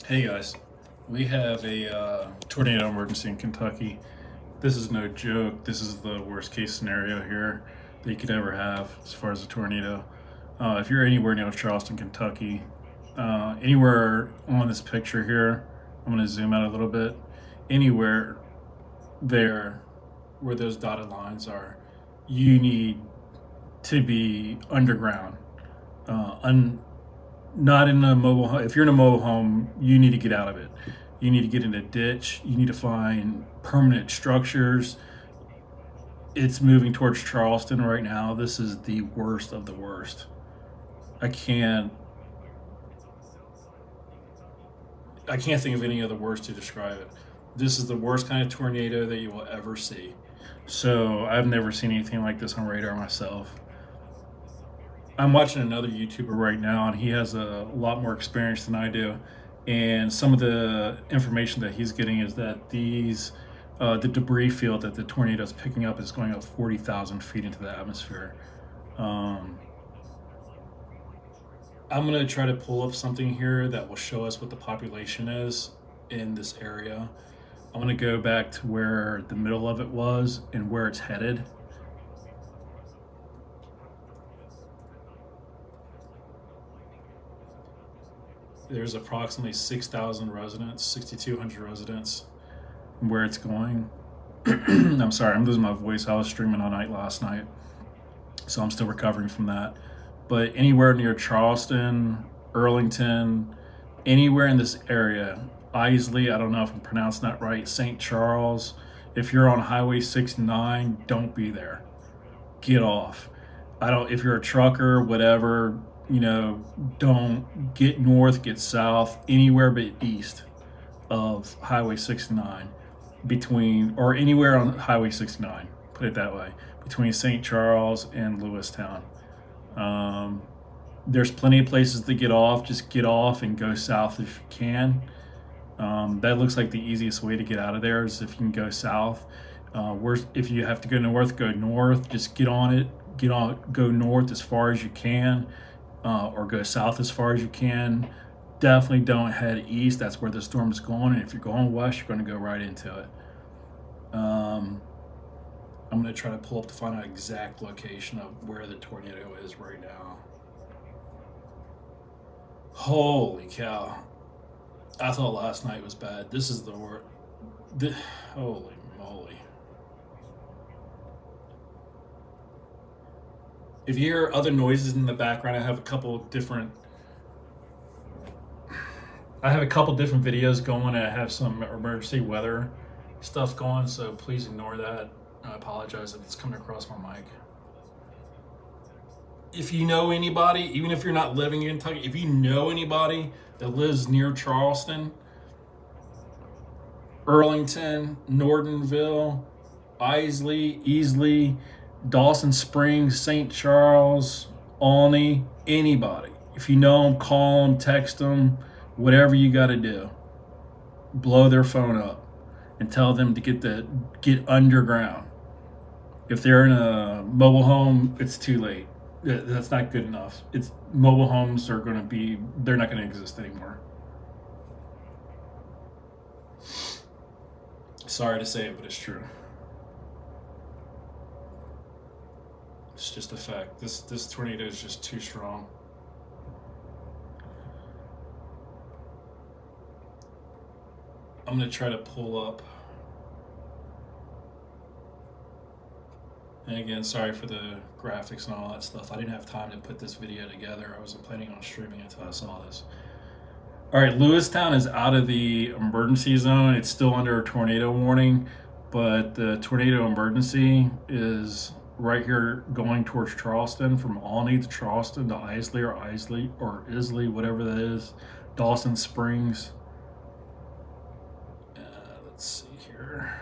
Hey guys, we have a tornado emergency in Kentucky. This is no joke. This is the worst case scenario here that you could ever have as far as a tornado. If you're anywhere near Charleston, Kentucky, anywhere on this picture here, I'm going to zoom out a little bit. Anywhere there where those dotted lines are, you need to be underground. Un Not in a mobile home. If you're in a mobile home, you need to get out of it. You need to get in a ditch. You need to find permanent structures. It's moving towards Charleston right now. This is the worst of the worst. I can't I can't think of any other words to describe it. This is the worst kind of tornado that you will ever see. So I've never seen anything like this on radar myself. I'm watching another YouTuber right now, and he has a lot more experience than I do. And some of the information that he's getting is that the debris field that the tornado is picking up is going up 40,000 feet into the atmosphere. Um, I'm gonna try to pull up something here that will show us what the population is in this area. I'm gonna go back to where the middle of it was and where it's headed. There's approximately 6,000 residents, 6,200 residents, where it's going. I'm sorry, I'm losing my voice. I was streaming all night last night, so I'm still recovering from that. But anywhere near Charleston, Earlington, anywhere in this area, Isley, I don't know if I'm pronouncing that right, St. Charles, if you're on Highway 69, don't be there. Get off. I don't, if you're a trucker, whatever, don't get north, get south, anywhere but east of Highway 69, between, or anywhere on Highway 69, put it that way, between St. Charles and Lewistown. Um, there's plenty of places to get off. Just get off and go south if you can. That looks like the easiest way to get out of there is if you can go south. If you have to go north, go north. Just get on it. Go north as far as you can, or go south as far as you can. Definitely don't head east. That's where the storm is going. And if you're going west, you're going to go right into it. I'm going to try to pull up to find out exact location of where the tornado is right now. Holy cow. I thought last night was bad. This is the worst. Holy moly. If you hear other noises in the background, I have a couple different videos going, and I have some emergency weather stuff going, so please ignore that. I apologize if it's coming across my mic. If you know anybody, even if you're not living in Kentucky, if you know anybody that lives near Charleston, Earlington, Nortonville, Isley, Dawson Springs, St. Charles, Olney, anybody. If you know them, call them, text them, whatever you got to do. Blow their phone up and tell them to get underground. If they're in a mobile home, it's too late. That's not good enough. It's mobile homes they're not going to exist anymore. Sorry to say it, but it's true. It's just a fact. This tornado is just too strong. I'm going to try to pull up. And again, sorry for the graphics and all that stuff. I didn't have time to put this video together. I wasn't planning on streaming until I saw this. All right, Lewistown is out of the emergency zone. It's still under a tornado warning, but the tornado emergency is right here going towards Charleston, from Olney to Charleston to Isley, whatever that is, Dawson Springs. Let's see here.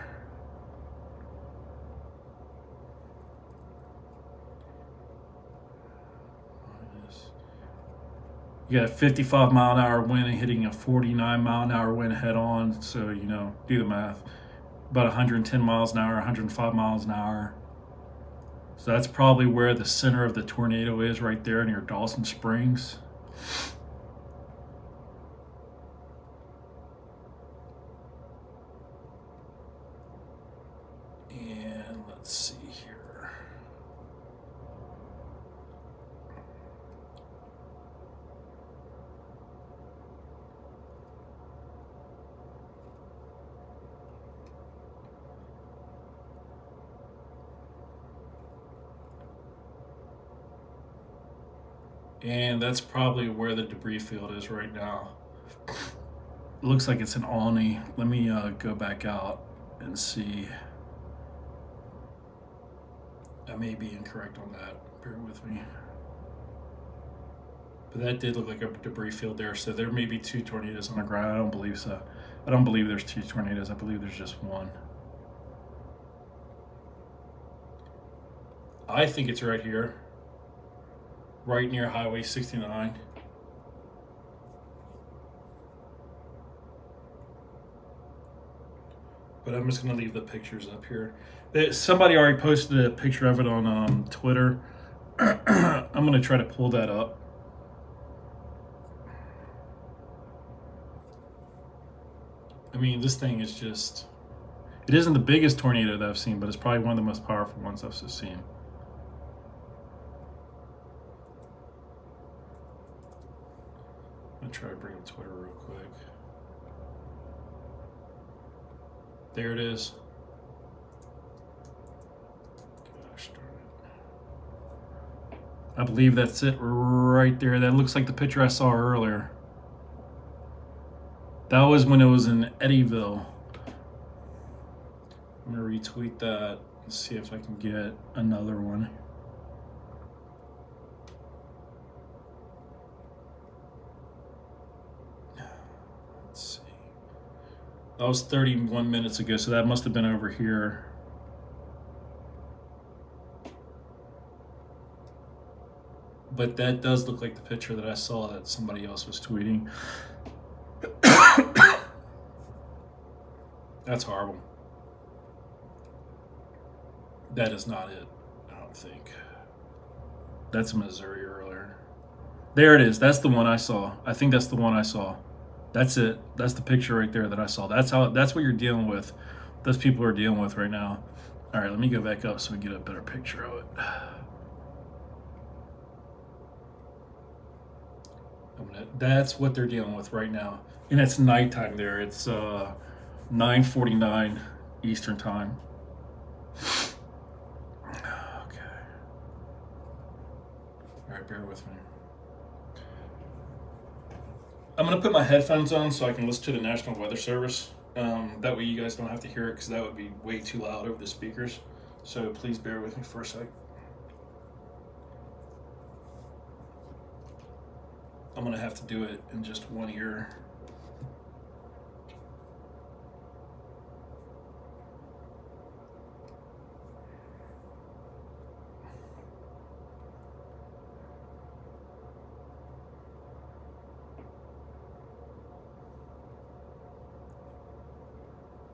You got a 55 mile an hour wind and hitting a 49 mile an hour wind head on. So, do the math. About 110 miles an hour, 105 miles an hour. So that's probably where the center of the tornado is, right there near Dawson Springs. And that's probably where the debris field is right now. It looks like it's in Olney. Let me go back out and see. I may be incorrect on that. Bear with me. But that did look like a debris field there. So there may be 2 tornadoes on the ground. I don't believe so. I don't believe there's 2 tornadoes. I believe there's just one. I think it's right here, right near Highway 69. But I'm just going to leave the pictures up here. Somebody already posted a picture of it on Twitter. I'm going to try to pull that up. I mean, this thing is just... It isn't the biggest tornado that I've seen, but it's probably one of the most powerful ones I've seen. I'm going to try to bring up Twitter real quick. There it is. Gosh darn it. I believe that's it right there. That looks like the picture I saw earlier. That was when it was in Eddyville. I'm going to retweet that and see if I can get another one. Let's see. That was 31 minutes ago, so that must have been over here. But that does look like the picture that I saw that somebody else was tweeting. That's horrible. That is not it, I don't think. That's Missouri earlier. There it is. That's the one I saw. I think that's the one I saw. That's it. That's the picture right there that I saw. That's what you're dealing with. Those people are dealing with right now. All right, let me go back up so we get a better picture of it. That's what they're dealing with right now. And it's nighttime there. It's 9:49 Eastern time. Okay. All right, bear with me. I'm going to put my headphones on so I can listen to the National Weather Service. That way you guys don't have to hear it because that would be way too loud over the speakers. So please bear with me for a sec. I'm going to have to do it in just one ear.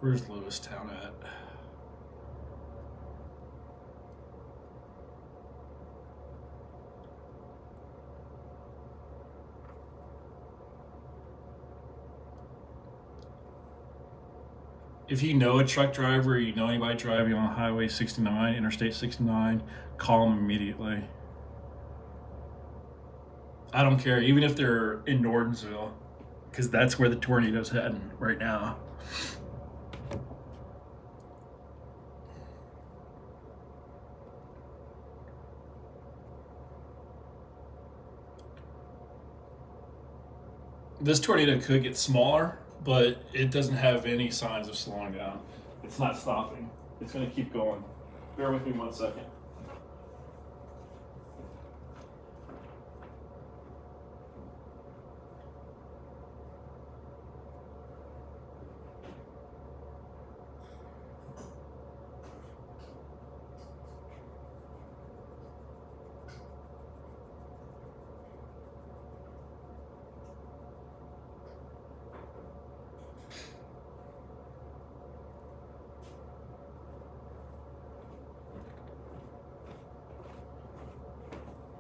Where's Lewistown at? If you know a truck driver or you know anybody driving on Highway 69, Interstate 69, call them immediately. I don't care, even if they're in Nordensville, because that's where the tornado's heading right now. This tornado could get smaller, but it doesn't have any signs of slowing down. It's not stopping. It's going to keep going. Bear with me 1 second.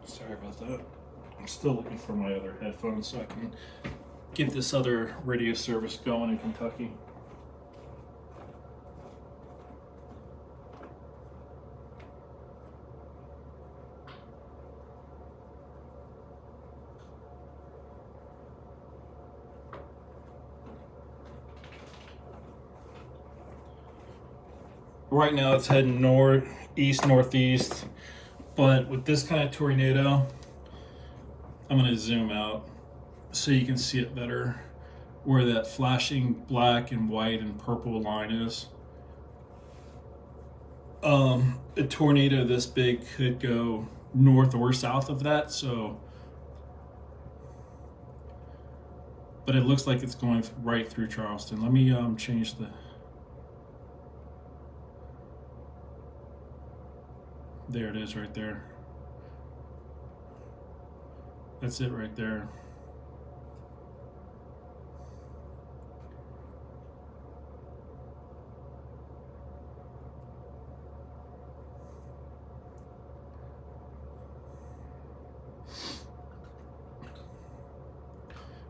Sorry about that. I'm still looking for my other headphones so I can get this other radio service going in Kentucky. Right now it's heading northeast, but with this kind of tornado, I'm going to zoom out so you can see it better, where that flashing black and white and purple line is. A tornado this big could go north or south of that, so, but it looks like it's going right through Charleston. Let me change the, there it is right there. That's it right there.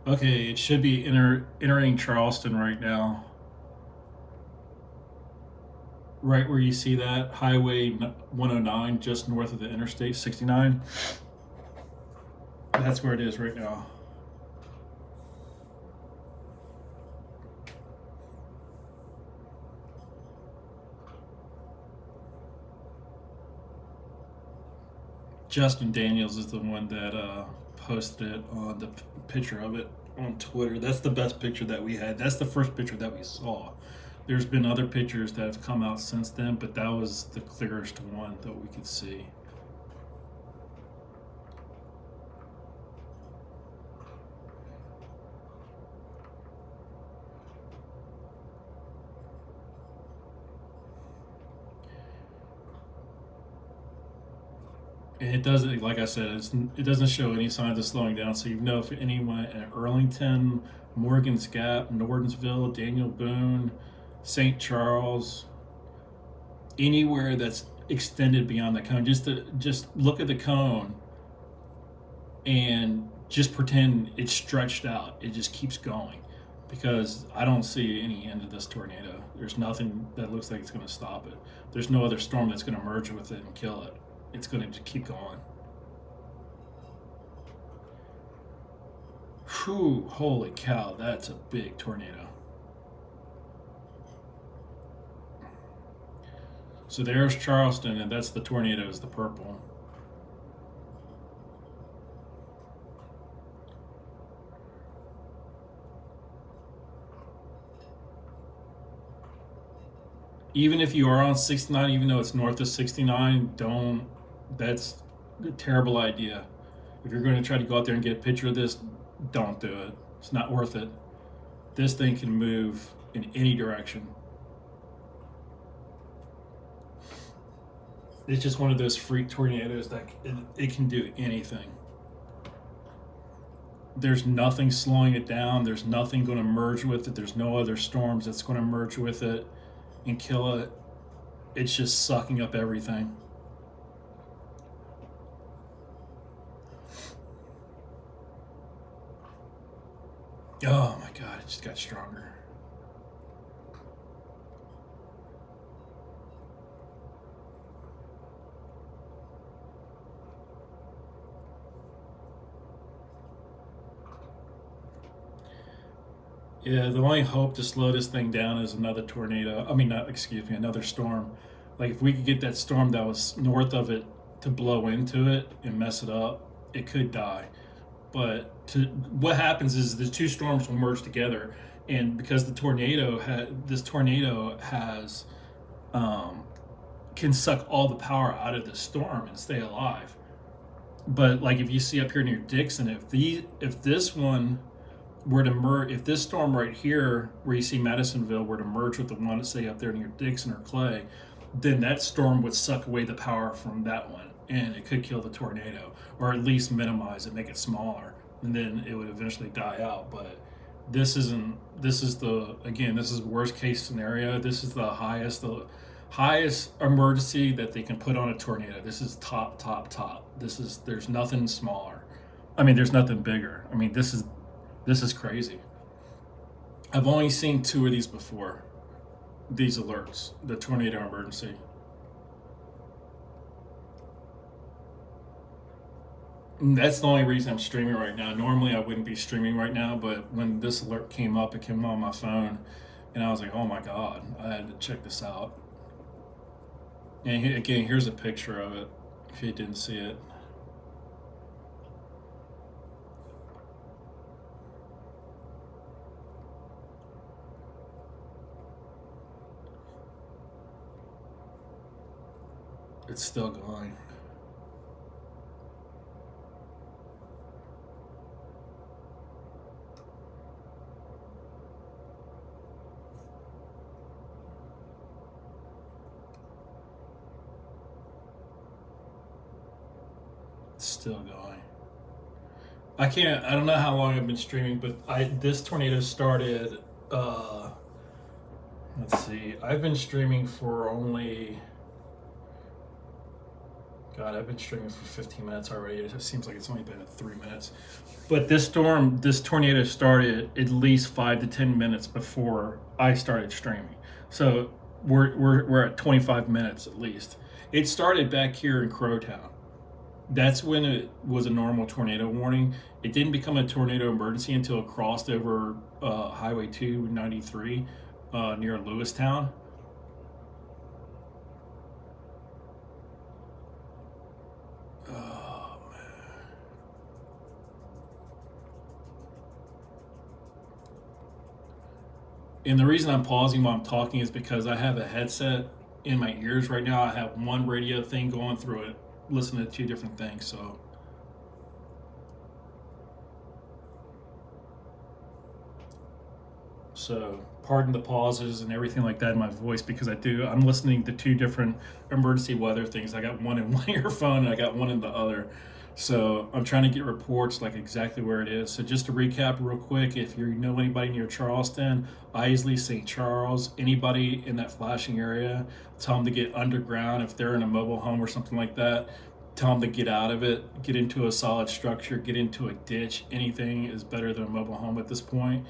Okay, it should be entering Charleston right now. Right where you see that Highway 109, just north of the Interstate 69. That's where it is right now. Justin Daniels is the one that posted it on the picture of it on Twitter. That's the best picture that we had. That's the first picture that we saw. There's been other pictures that have come out since then, but that was the clearest one that we could see. And it doesn't, like I said, it doesn't show any signs of slowing down. So you know if anyone at Arlington, Morgan's Gap, Nordensville, Daniel Boone, St. Charles, anywhere that's extended beyond the cone, just look at the cone and just pretend it's stretched out. It just keeps going, because I don't see any end of this tornado. There's nothing that looks like it's going to stop it. There's no other storm that's going to merge with it and kill it. It's going to just keep going. Whew, holy cow, that's a big tornado. So there's Charleston, and that's the tornado, is the purple. Even if you are on 69, even though it's north of 69, that's a terrible idea. If you're going to try to go out there and get a picture of this, don't do it. It's not worth it. This thing can move in any direction. It's just one of those freak tornadoes that it can do anything. There's nothing slowing it down. There's nothing going to merge with it. There's no other storms that's going to merge with it and kill it. It's just sucking up everything. Oh my God, it just got stronger. Yeah, the only hope to slow this thing down is another tornado. I mean, not, excuse me, another storm. Like if we could get that storm that was north of it to blow into it and mess it up, it could die. But what happens is the two storms will merge together, and because this tornado has can suck all the power out of the storm and stay alive. But like if you see up here near Dixon, if this one were to merge, if this storm right here where you see Madisonville were to merge with the one that say up there near Dixon or Clay, then that storm would suck away the power from that one, and it could kill the tornado, or at least minimize it, make it smaller, and then it would eventually die out. But this is worst case scenario. This is the highest emergency that they can put on a tornado. This is top. There's nothing smaller. I mean, there's nothing bigger. I mean, this is crazy. I've only seen two of these before. These alerts, the tornado emergency. And that's the only reason I'm streaming right now. Normally I wouldn't be streaming right now, but when this alert came up, it came on my phone, and I was like, oh my God, I had to check this out. And again, here's a picture of it, if you didn't see it. It's still going. It's still going. I don't know how long I've been streaming, but this tornado started, let's see, I've been streaming for only, God, I've been streaming for 15 minutes already. It seems like it's only been 3 minutes. But this tornado started at least 5 to 10 minutes before I started streaming. So we're at 25 minutes at least. It started back here in Crowtown. That's when it was a normal tornado warning. It didn't become a tornado emergency until it crossed over Highway 293 near Lewistown. Oh, man. And the reason I'm pausing while I'm talking is because I have a headset in my ears right now. I have one radio thing going through it, listening to two different things. So pardon the pauses and everything like that in my voice, because I'm listening to two different emergency weather things. I got one in one earphone and I got one in the other. So I'm trying to get reports like exactly where it is. So just to recap real quick, if you know anybody near Charleston, Isley, St. Charles, anybody in that flashing area, tell them to get underground. If they're in a mobile home or something like that, tell them to get out of it, get into a solid structure, get into a ditch. Anything is better than a mobile home at this point.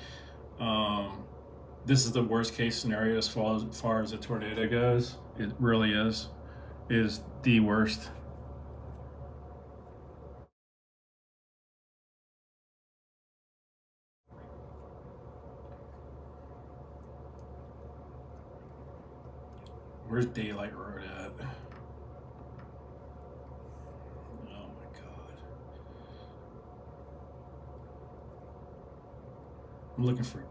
This is the worst case scenario as far as a tornado goes. It really is the worst. Where's Daylight Road at? Oh my God. I'm looking for.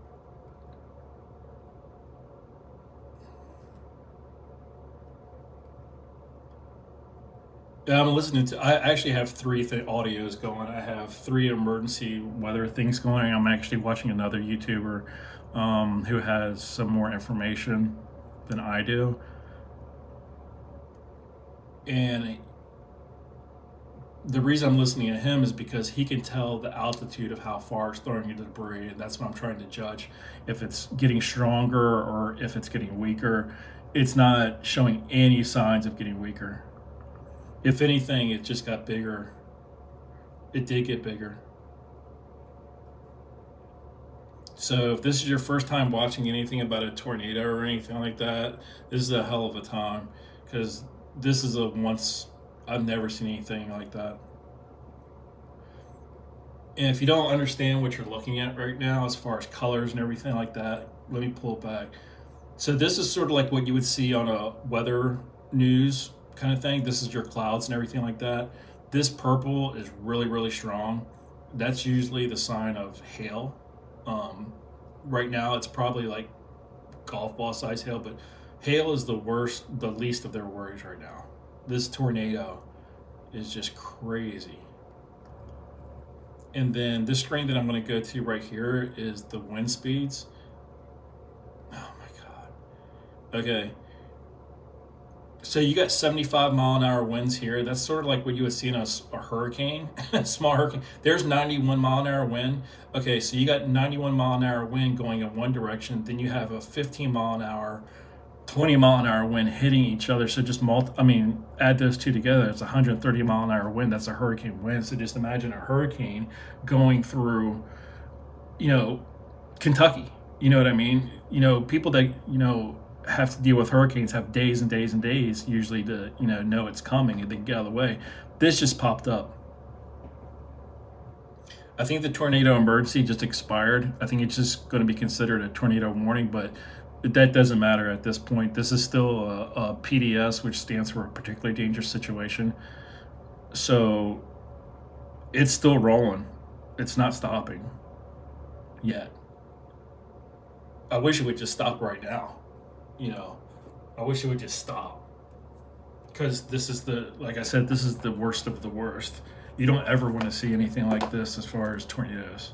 Yeah, I'm listening to. I actually have three audios going. I have three emergency weather things going. I'm actually watching another YouTuber who has some more information than I do, and the reason I'm listening to him is because he can tell the altitude of how far it's throwing the debris, and that's what I'm trying to judge. If it's getting stronger or if it's getting weaker. It's not showing any signs of getting weaker. If anything, it just got bigger. It did get bigger. So if this is your first time watching anything about a tornado or anything like that, this is a hell of a time, because this is a once, I've never seen anything like that. And if you don't understand what you're looking at right now as far as colors and everything like that, let me pull it back. So this is sort of like what you would see on a weather news kind of thing. This is your clouds and everything like that. This purple is really, really strong. That's usually the sign of hail. Um, right now, it's probably like golf ball size hail, but hail is the worst, the least of their worries right now. This tornado is just crazy. And then this screen that I'm going to go to right here is the wind speeds. Oh my God. Okay. So you got 75-mile-an-hour winds here. That's sort of like what you would see in a hurricane, a small hurricane. There's 91-mile-an-hour wind. Okay, so you got 91-mile-an-hour wind going in one direction. Then you have a 15-mile-an-hour, 20-mile-an-hour wind hitting each other. So just add those two together. It's a 130-mile-an-hour wind. That's a hurricane wind. So just imagine a hurricane going through, Kentucky. You know what I mean? People that have to deal with hurricanes have days and days and days usually to know it's coming and then get out of the way. This just popped up. I think the tornado emergency just expired. I think it's just going to be considered a tornado warning, but that doesn't matter at this point. This is still a PDS, which stands for a particularly dangerous situation. So it's still rolling. It's not stopping yet. I wish it would just stop right now. I wish it would just stop. because this is like I said, this is the worst of the worst. You don't ever want to see anything like this as far as tornadoes.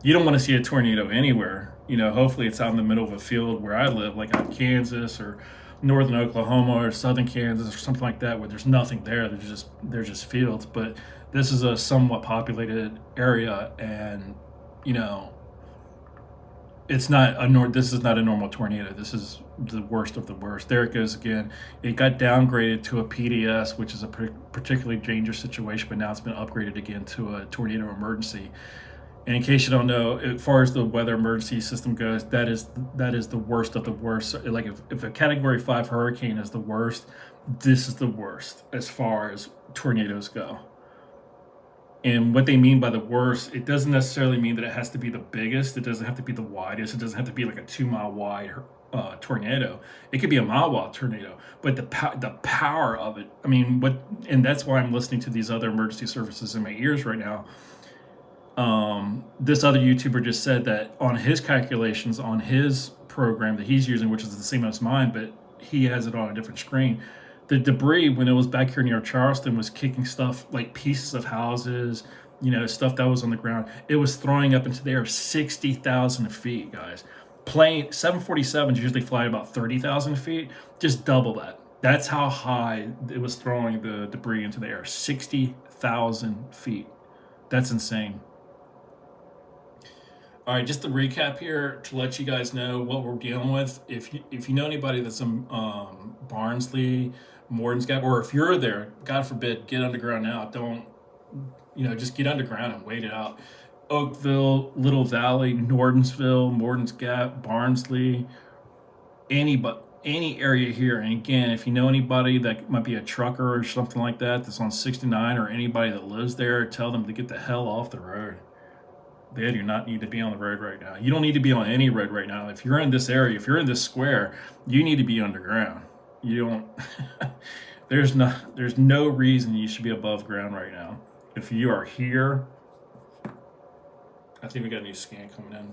You don't want to see a tornado anywhere. Hopefully it's out in the middle of a field where I live, like out in Kansas or northern Oklahoma or southern Kansas or something like that, where there's nothing there. They're just fields. But this is a somewhat populated area, and you know it's not this is not a normal tornado. This is the worst of the worst. There it goes again. It got downgraded to a PDS, which is a particularly dangerous situation, but now it's been upgraded again to a tornado emergency. And in case you don't know, as far as the weather emergency system goes, that is the worst of the worst. Like if a Category 5 hurricane is the worst, this is the worst as far as tornadoes go. And what they mean by the worst, it doesn't necessarily mean that it has to be the biggest. It doesn't have to be the widest. It doesn't have to be like a 2-mile wide tornado. It could be a mile wide tornado. But the power of it, I mean, and that's why I'm listening to these other emergency services in my ears right now. This other YouTuber just said that on his calculations, on his program that he's using, which is the same as mine, but he has it on a different screen, the debris, when it was back here near Charleston, was kicking stuff like pieces of houses, stuff that was on the ground. It was throwing up into the air 60,000 feet, guys. Plane 747s usually fly about 30,000 feet, just double that. That's how high it was throwing the debris into the air, 60,000 feet. That's insane. All right, just to recap here to let you guys know what we're dealing with. If you know anybody that's in Barnsley, Morton's Gap, or if you're there, God forbid, get underground now. Don't, just get underground and wait it out. Oakville, Little Valley, Nordensville, Morton's Gap, Barnsley, any area here. And again, if you know anybody that might be a trucker or something like that that's on 69, or anybody that lives there, tell them to get the hell off the road. They do not need to be on the road right now. You don't need to be on any road right now. If you're in this area, if you're in this square, you need to be underground. You don't. There's no reason you should be above ground right now. If you are here, I think we got a new scan coming in.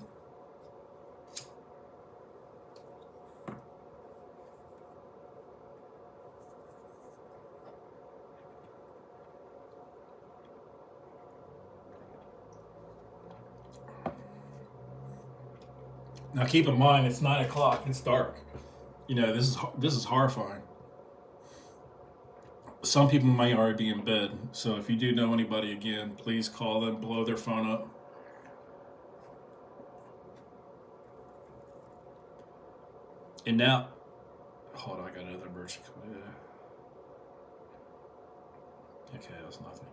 Now keep in mind, it's 9 o'clock. It's dark. This is horrifying. Some people might already be in bed. So if you do know anybody, again, please call them, blow their phone up. And now, hold on, I got another emergency coming in. Okay, that's nothing.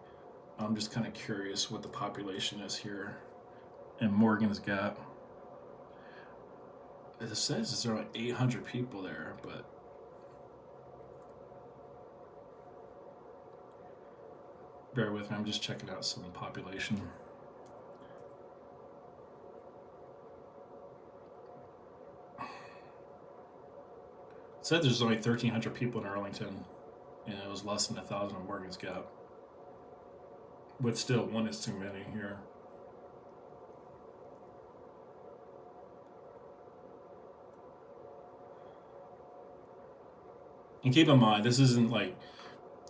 I'm just kind of curious what the population is here in Morgan's Gap. It says there are like 800 people there, but bear with me. I'm just checking out some population. It said there's only 1,300 people in Arlington, and it was less than 1,000 in Morgan's Gap. But still, one is too many here. And keep in mind, this isn't like,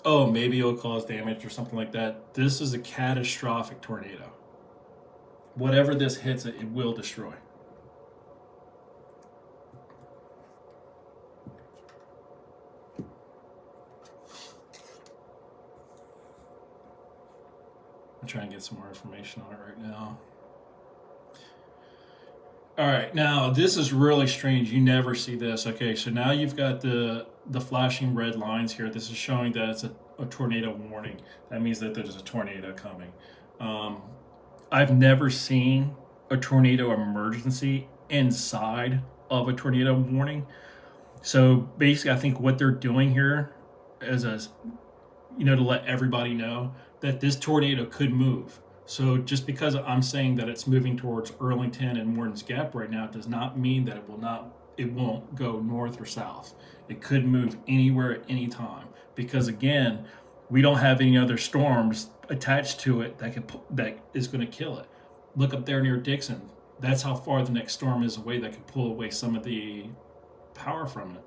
oh, maybe it'll cause damage or something like that. This is a catastrophic tornado. Whatever this hits, it will destroy. I'm trying to get some more information on it right now. All right, now this is really strange. You never see this. Okay, so now you've got the flashing red lines here. This is showing that it's a tornado warning. That means that there's a tornado coming. I've never seen a tornado emergency inside of a tornado warning. So basically, I think what they're doing here is to let everybody know that this tornado could move. So just because I'm saying that it's moving towards Arlington and Morton's Gap right now does not mean that it won't go north or south. It could move anywhere at any time, because again, we don't have any other storms attached to it that is going to kill it. Look up there near Dixon. That's how far the next storm is away that could pull away some of the power from it.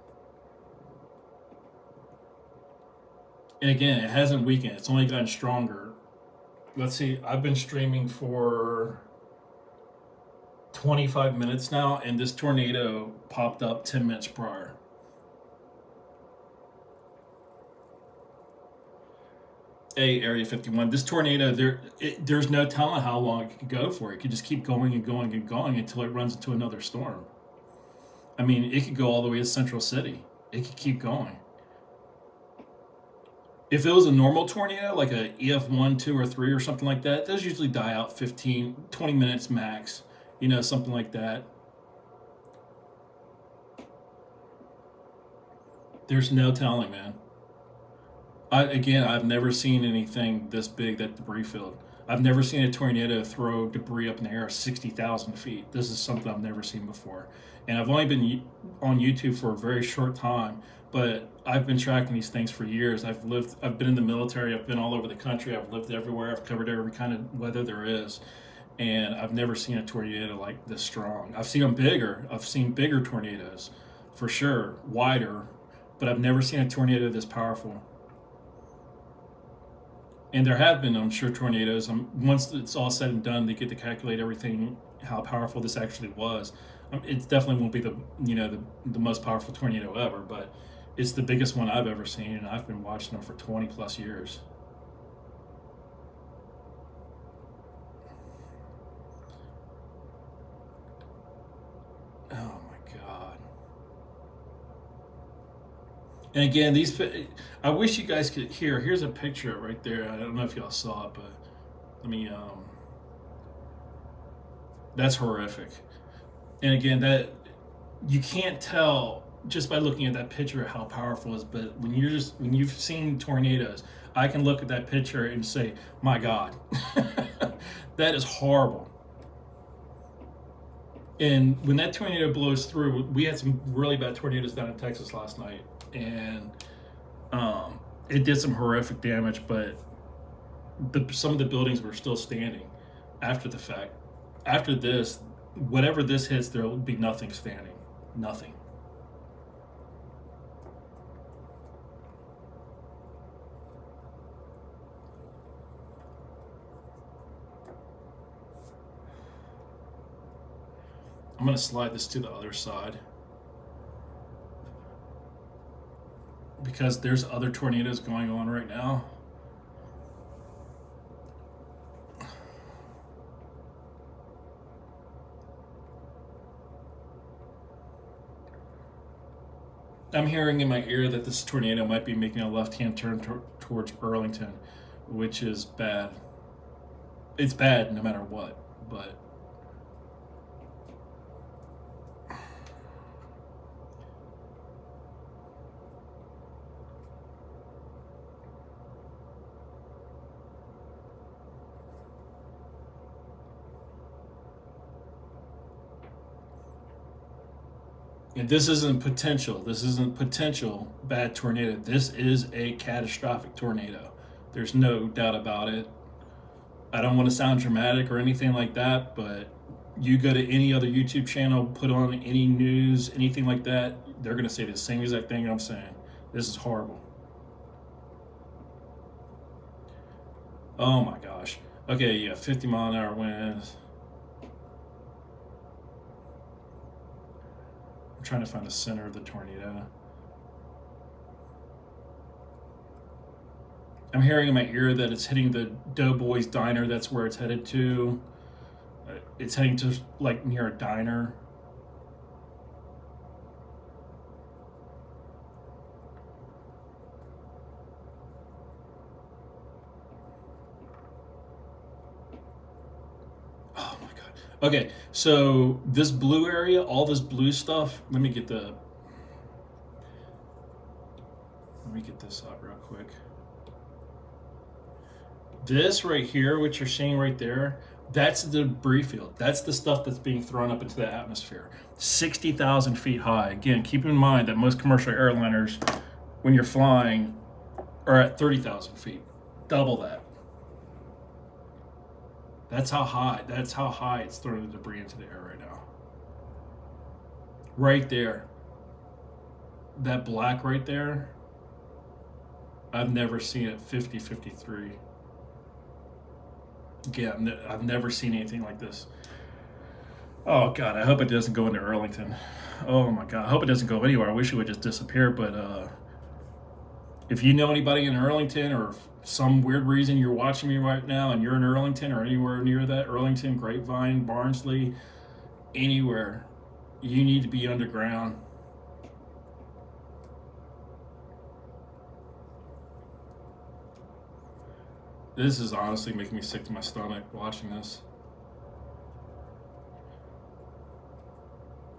And again, it hasn't weakened. It's only gotten stronger. Let's see. I've been streaming for 25 minutes now, and this tornado popped up 10 minutes prior. Area 51. This tornado, there's no telling how long it could go for. It could just keep going and going and going until it runs into another storm. I mean, it could go all the way to Central City. It could keep going. If it was a normal tornado, like a EF1, 2, or 3 or something like that, those usually die out 15, 20 minutes max. Something like that. There's no telling, man. I've never seen anything this big, that debris field. I've never seen a tornado throw debris up in the air 60,000 feet. This is something I've never seen before. And I've only been on YouTube for a very short time, but I've been tracking these things for years. I've been in the military, I've been all over the country, I've lived everywhere, I've covered every kind of weather there is. And I've never seen a tornado like this strong. I've seen them bigger. I've seen bigger tornadoes, for sure, wider, but I've never seen a tornado this powerful. And there have been, I'm sure, tornadoes. Once it's all said and done, they get to calculate everything, how powerful this actually was. It definitely won't be the most powerful tornado ever, but it's the biggest one I've ever seen, and I've been watching them for 20 plus years. Oh my God. And again, I wish you guys could hear. Here's a picture right there. I don't know if y'all saw it, but let me. That's horrific. And again, that you can't tell just by looking at that picture how powerful it is. But when you've seen tornadoes, I can look at that picture and say, "My God, that is horrible." And when that tornado blows through, we had some really bad tornadoes down in Texas last night, and it did some horrific damage. But some of the buildings were still standing after the fact. After this, whatever this hits, there will be nothing standing. Nothing. I'm going to slide this to the other side because there's other tornadoes going on right now. I'm hearing in my ear that this tornado might be making a left-hand turn towards Burlington, which is bad. It's bad no matter what, but and this isn't potential. This isn't potential bad tornado. This is a catastrophic tornado. There's no doubt about it. I don't want to sound dramatic or anything like that, but you go to any other YouTube channel, put on any news, anything like that, they're going to say the same exact thing I'm saying. This is horrible. Oh my gosh. Okay, yeah, 50-mile-an-hour winds. I'm trying to find the center of the tornado. I'm hearing in my ear that it's hitting the Doughboys Diner. That's where it's headed to. It's heading to like near a diner. Oh my God. Okay, so this blue area, all this blue stuff. Let me get this out real quick. This right here, what you're seeing right there, that's the debris field. That's the stuff that's being thrown up into the atmosphere. 60,000 feet high. Again, keep in mind that most commercial airliners, when you're flying, are at 30,000 feet. Double that. That's how high. That's how high it's throwing the debris into the air right now. Right there. That black right there. I've never seen it 50, 53. Yeah, I've never seen anything like this. Oh God, I hope it doesn't go into Arlington. Oh my God, I hope it doesn't go anywhere. I wish it would just disappear. But if you know anybody in Arlington, or some weird reason you're watching me right now and you're in Arlington or anywhere near that, Arlington, Grapevine, Barnsley, anywhere, you need to be underground. This is honestly making me sick to my stomach watching this.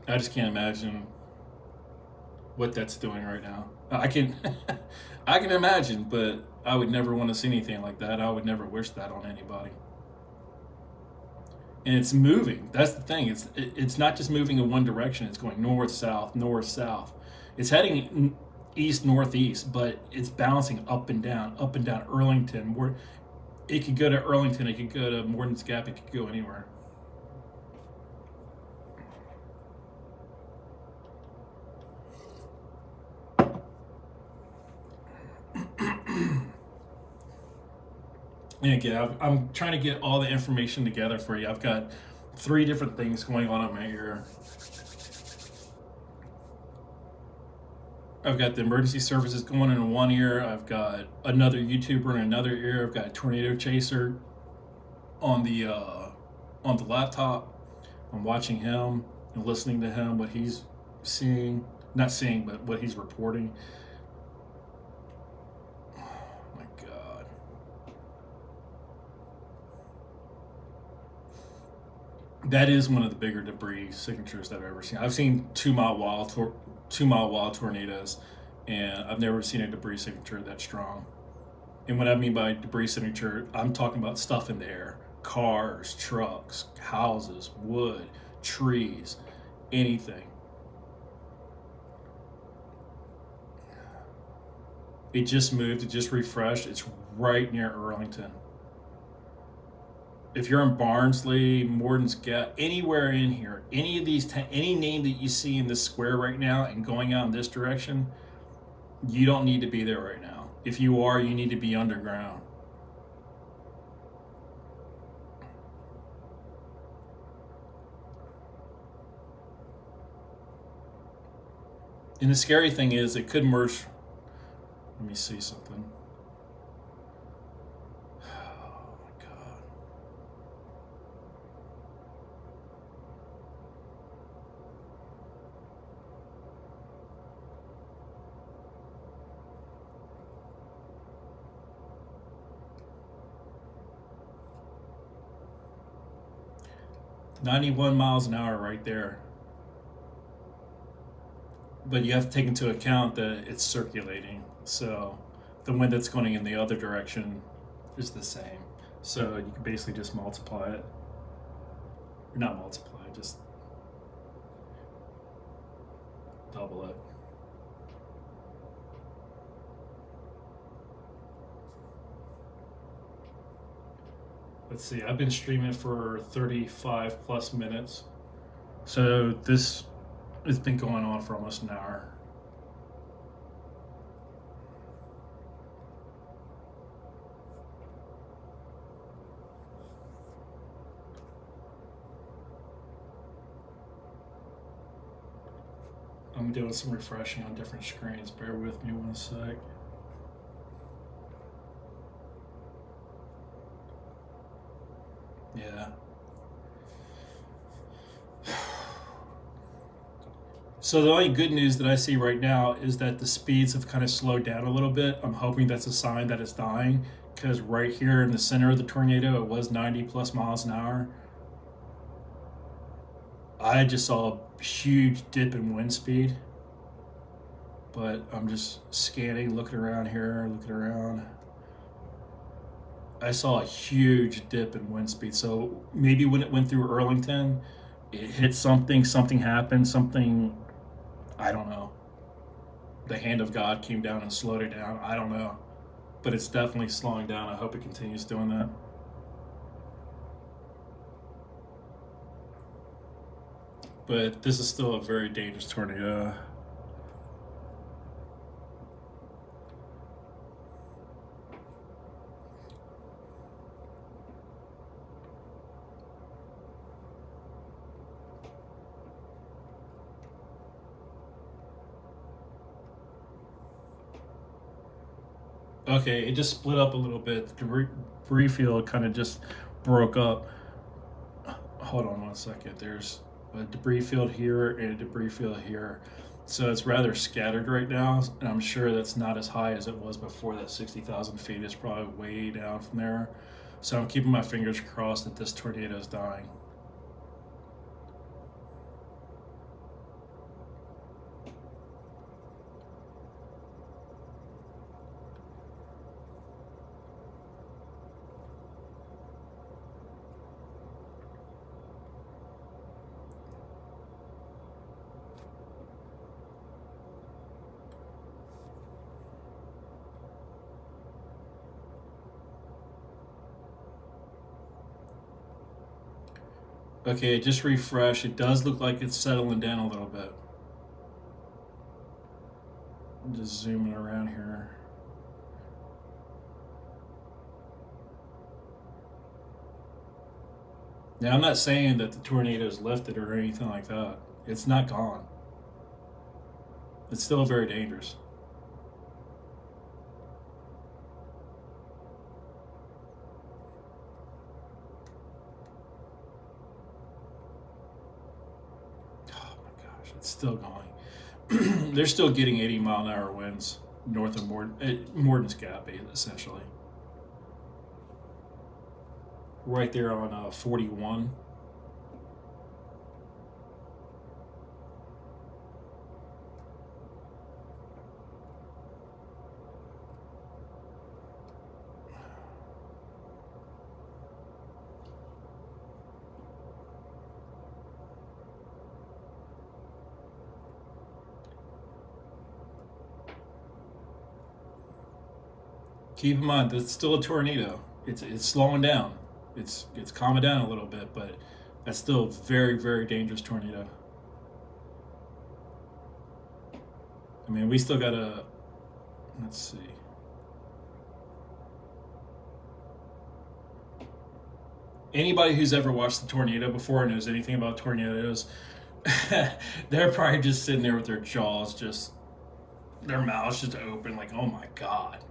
I just can't imagine what that's doing right now. I can, I can imagine, but I would never want to see anything like that. I would never wish that on anybody. And it's moving. That's the thing. It's not just moving in one direction. It's going north, south, north, south. It's heading east, northeast, but it's bouncing up and down, up and down. Arlington, where it could go to Arlington, it could go to Morton's Gap, it could go anywhere. And again, I'm trying to get all the information together for you. I've got three different things going on in my ear. I've got the emergency services going in one ear. I've got another YouTuber in another ear. I've got a tornado chaser on the laptop. I'm watching him and listening to him, what he's seeing, not seeing, but what he's reporting. Oh my God. That is one of the bigger debris signatures that I've ever seen. I've seen 2 mile wild tornadoes, and I've never seen a debris signature that strong. And what I mean by debris signature, I'm talking about stuff in the air: cars, trucks, houses, wood, trees, anything. It just moved, it just refreshed. It's right near Arlington. If you're in Barnsley, Morton's Gap, anywhere in here, any of these, any name that you see in this square right now and going out in this direction, you don't need to be there right now. If you are, you need to be underground. And the scary thing is, it could merge. Let me see something. Oh my God. "91 miles an hour right there." But you have to take into account that it's circulating. So the wind that's going in the other direction is the same. So you can basically just multiply it. Or not multiply, just double it. Let's see, I've been streaming for 35 plus minutes. So this has been going on for almost an hour. I'm doing some refreshing on different screens. Bear with me one sec. Yeah. So the only good news that I see right now is that the speeds have kind of slowed down a little bit. I'm hoping that's a sign that it's dying, because right here in the center of the tornado, it was 90 plus miles an hour. I just saw a huge dip in wind speed, but I'm just scanning, looking around here, looking around. I saw a huge dip in wind speed. So maybe when it went through Arlington, it hit something, something happened, something, I don't know. The hand of God came down and slowed it down. I don't know. But it's definitely slowing down. I hope it continues doing that. But this is still a very dangerous tornado. Okay, it just split up a little bit. The debris field kind of just broke up. Hold on one second. There's a debris field here and a debris field here. So it's rather scattered right now, and I'm sure that's not as high as it was before. That 60,000 feet is probably way down from there. So I'm keeping my fingers crossed that this tornado is dying. Okay, just refresh. It does look like it's settling down a little bit. I'm just zooming around here. Now, I'm not saying that the tornado's lifted or anything like that. It's not gone. It's still very dangerous. Oh my gosh, it's still going. They're still getting 80-mile-an-hour winds north of Morton's Gap, essentially. Right there on 41. Keep in mind, it's still a tornado. It's slowing down. It's calming down a little bit, but that's still a very, very dangerous tornado. I mean, we still gotta, let's see. Anybody who's ever watched the tornado before knows anything about tornadoes. They're probably just sitting there with their jaws just, their mouths just open, like, oh my god.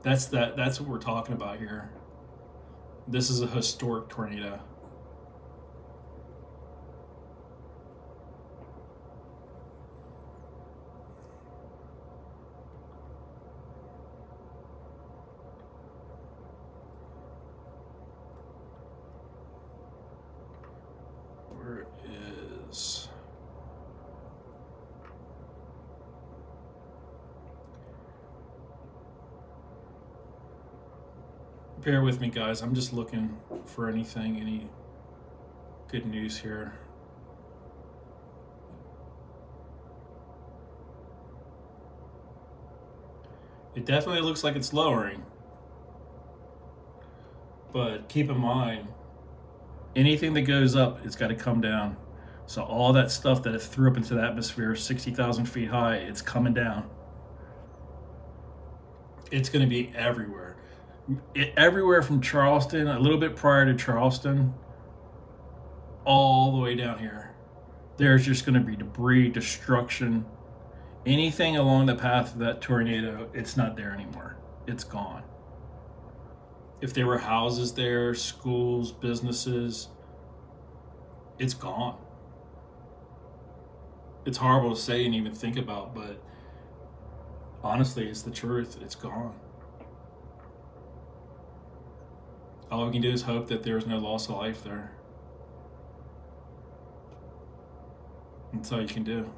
That's what we're talking about here. This is a historic tornado. Where is... Bear with me, guys. I'm just looking for anything, any good news here. It definitely looks like it's lowering. But keep in mind, anything that goes up, it's got to come down. So all that stuff that it threw up into the atmosphere, 60,000 feet high, it's coming down. It's going to be everywhere. Everywhere from Charleston, a little bit prior to Charleston, all the way down here. There's just going to be debris, destruction. Anything along the path of that tornado, it's not there anymore. It's gone. If there were houses there, schools, businesses, it's gone. It's horrible to say and even think about, but honestly, it's the truth. It's gone. All we can do is hope that there's no loss of life there. That's all you can do.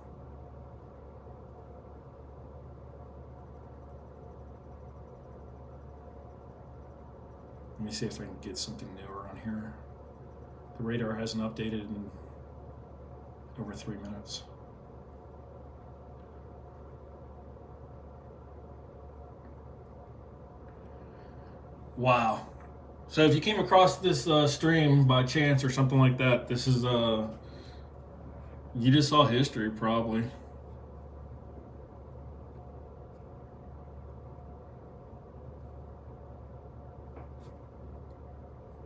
Let me see if I can get something newer on here. The radar hasn't updated in over 3 minutes. Wow. So if you came across this stream by chance or something like that, this is, you just saw history probably.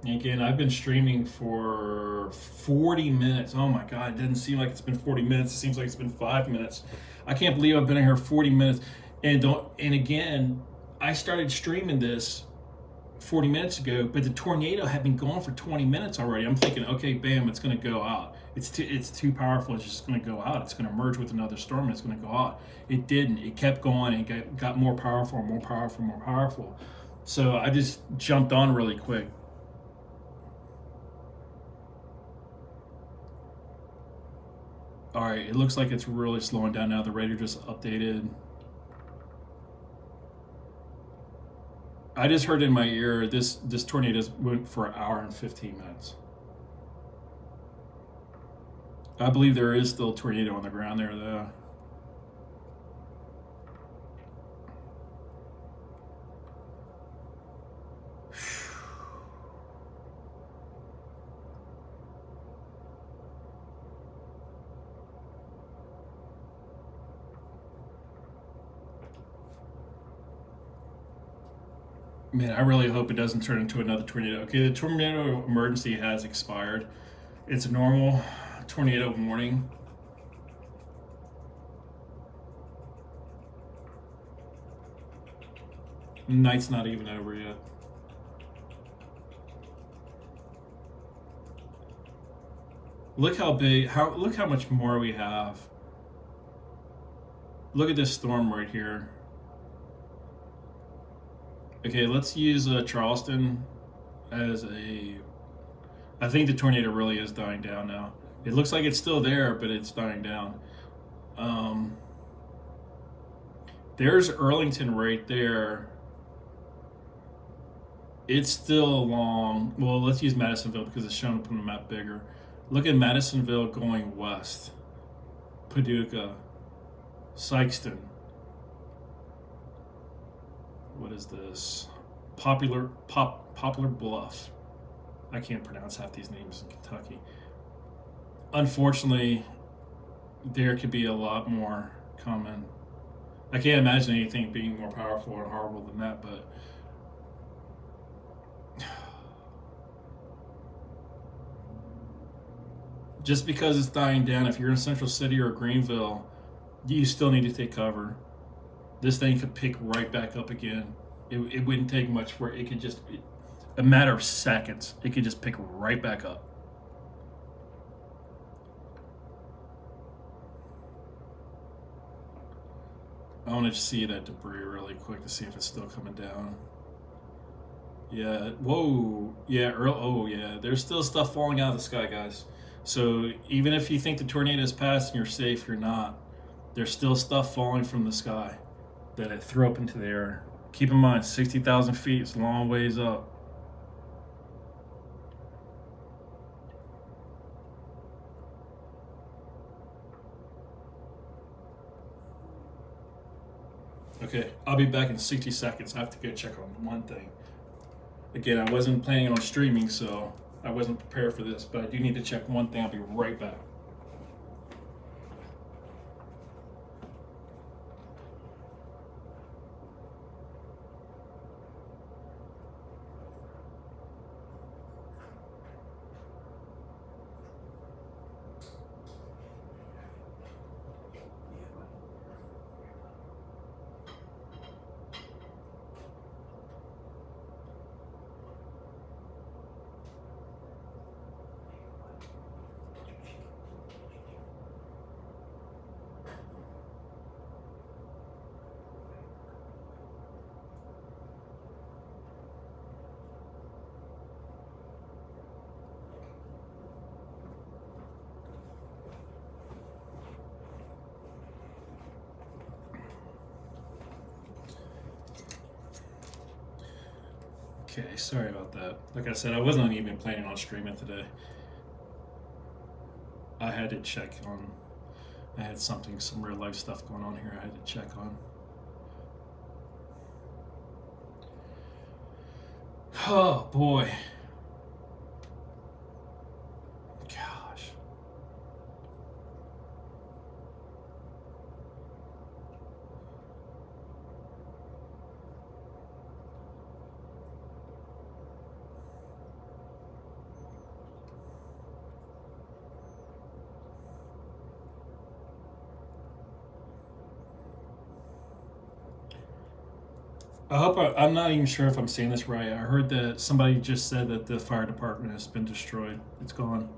Again, I've been streaming for 40 minutes. Oh my God, it doesn't seem like it's been 40 minutes. It seems like it's been 5 minutes. I can't believe I've been in here 40 minutes. And again, I started streaming this 40 minutes ago, but the tornado had been going for 20 minutes already. I'm thinking, okay, bam, it's going to go out. It's too powerful. It's just going to go out. It's going to merge with another storm. And it's going to go out. It didn't. It kept going and got more powerful, more powerful, more powerful. So I just jumped on really quick. All right, it looks like it's really slowing down now. The radar just updated. I just heard in my ear this tornado went for an hour and 15 minutes. I believe there is still a tornado on the ground there, though. Man, I really hope it doesn't turn into another tornado. Okay, the tornado emergency has expired. It's a normal tornado warning. Night's not even over yet. Look how big, look how much more we have. Look at this storm right here. Okay, let's use Charleston as a... I think the tornado really is dying down now. It looks like it's still there, but it's dying down. There's Arlington right there. It's still along... Well, let's use Madisonville because it's shown up on the map bigger. Look at Madisonville going west. Paducah. Sykeston. What is this? Poplar Bluff. I can't pronounce half these names in Kentucky. Unfortunately, there could be a lot more coming. I can't imagine anything being more powerful or horrible than that, but just because it's dying down, if you're in Central City or Greenville, you still need to take cover. This thing could pick right back up again. It wouldn't take much for it. It could just, a matter of seconds, it could just pick right back up. I want to see that debris really quick to see if it's still coming down. Yeah, whoa, yeah, oh yeah, there's still stuff falling out of the sky, guys. So even if you think the tornado is past and you're safe, you're not. There's still stuff falling from the sky that it threw up into the air. Keep in mind, 60,000 feet is a long ways up. Okay, I'll be back in 60 seconds. I have to go check on one thing. Again, I wasn't planning on streaming, so I wasn't prepared for this, but I do need to check one thing. I'll be right back. Okay, sorry about that. Like I said, I wasn't even planning on streaming today. I had to check on, I had some real life stuff going on here I had to check on. Oh boy. Gosh. I hope I'm not even sure if I'm saying this right. I heard that somebody just said that the fire department has been destroyed. It's gone.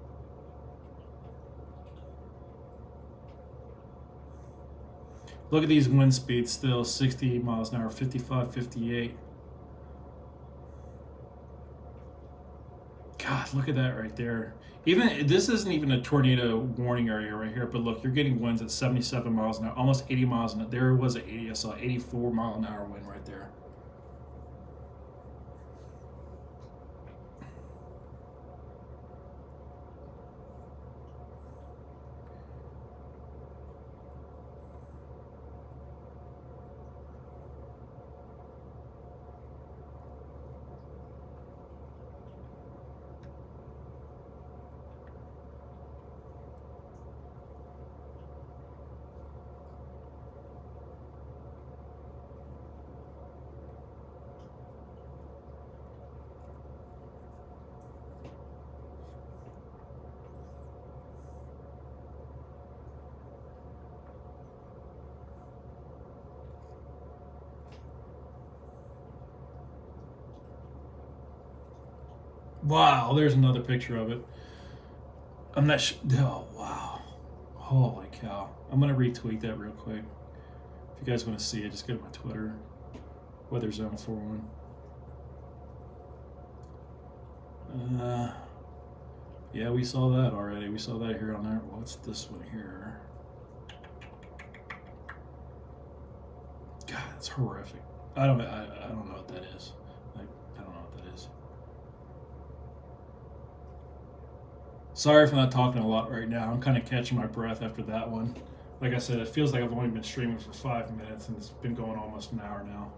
Look at these wind speeds still 60 miles an hour, 55, 58. God, look at that right there. Even this isn't even a tornado warning area right here, but look, you're getting winds at 77 miles an hour, almost 80 miles an hour. There was an 80, I saw 84 mile an hour wind right there. Wow, there's another picture of it. I'm not sure. Oh, wow. Holy cow. I'm going to retweet that real quick. If you guys want to see it, just go to my Twitter. Weather Zone 41. Yeah, we saw that already. We saw that here on there. What's this one here? God, that's horrific. I don't know what that is. Like, I don't know what that is. Sorry if I'm not talking a lot right now. I'm kind of catching my breath after that one. Like I said, it feels like I've only been streaming for 5 minutes and it's been going almost an hour now.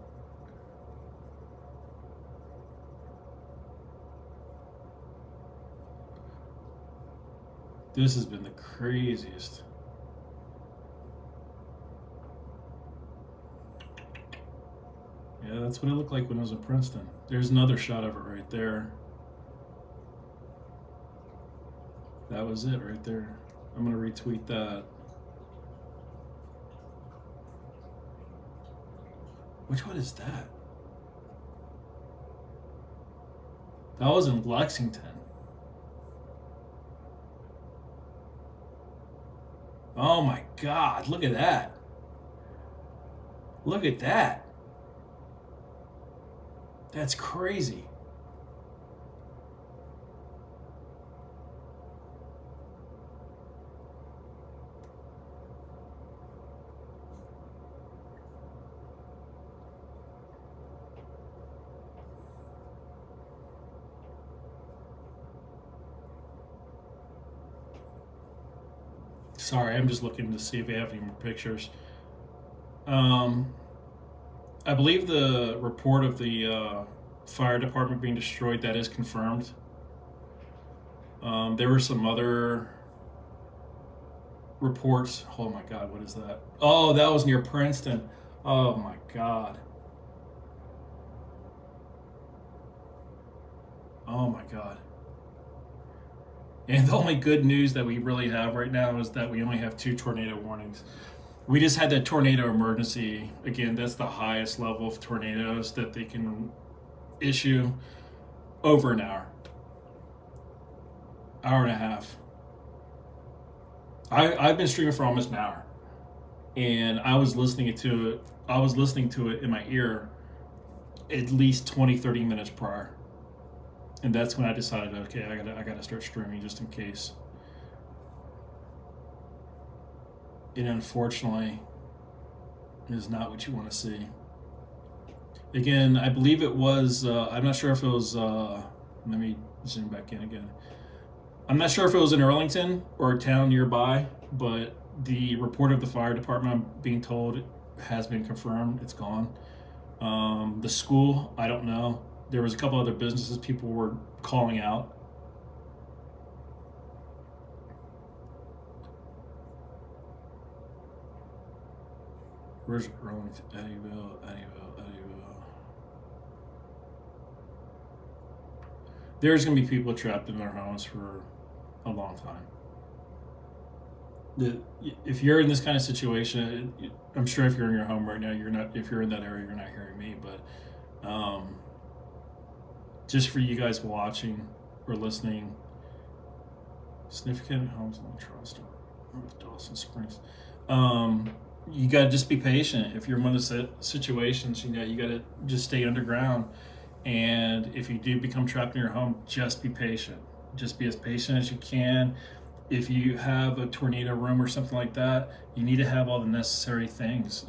This has been the craziest. Yeah, that's what it looked like when I was in Princeton. There's another shot of it right there. That was it right there. I'm gonna retweet that. Which one is that? That was in Lexington. Oh my God, look at that. Look at that. That's crazy. Sorry, I'm just looking to see if we have any more pictures. I believe the report of the fire department being destroyed, that is confirmed. There were some other reports. Oh my God, what is that? Oh, that was near Princeton. Oh my God. Oh my God. And the only good news that we really have right now is that we only have 2 tornado warnings. We just had that tornado emergency. Again, that's the highest level of tornadoes that they can issue. Over an hour. Hour and a half. I've been streaming for almost an hour. And I was listening to it in my ear at least 20, 30 minutes prior. And that's when I decided, okay, I gotta start streaming just in case. It unfortunately is not what you want to see. Again, I believe it was, I'm not sure if it was, let me zoom back in again. I'm not sure if it was in Arlington or a town nearby, but the report of the fire department, I'm being told, has been confirmed. It's gone. The school, I don't know. There was a couple other businesses people were calling out. Where's Arlington? Eddyville. There's going to be people trapped in their homes for a long time. the if you're in this kind of situation, I'm sure if you're in your home right now, you're not. If you're in that area, you're not hearing me. But just for you guys watching or listening, significant homes on trust or Dawson Springs. You gotta just be patient. If you're in one of those situations, you gotta just stay underground. And if you do become trapped in your home, just be patient. Just be as patient as you can. If you have a tornado room or something like that, you need to have all the necessary things.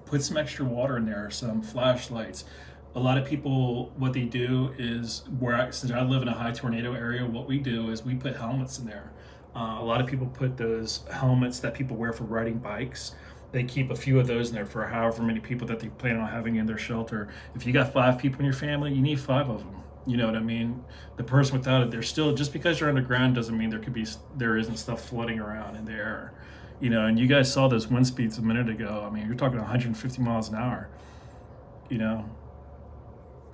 Put some extra water in there, some flashlights. A lot of people, what they do is, since I live in a high tornado area, what we do is we put helmets in there. A lot of people put those helmets that people wear for riding bikes. They keep a few of those in there for however many people that they plan on having in their shelter. If you got 5 people in your family, you need 5 of them. You know what I mean? The person without it, they're still, just because you're underground doesn't mean there isn't stuff floating around in the air. And you guys saw those wind speeds a minute ago. I mean, you're talking 150 miles an hour. You know,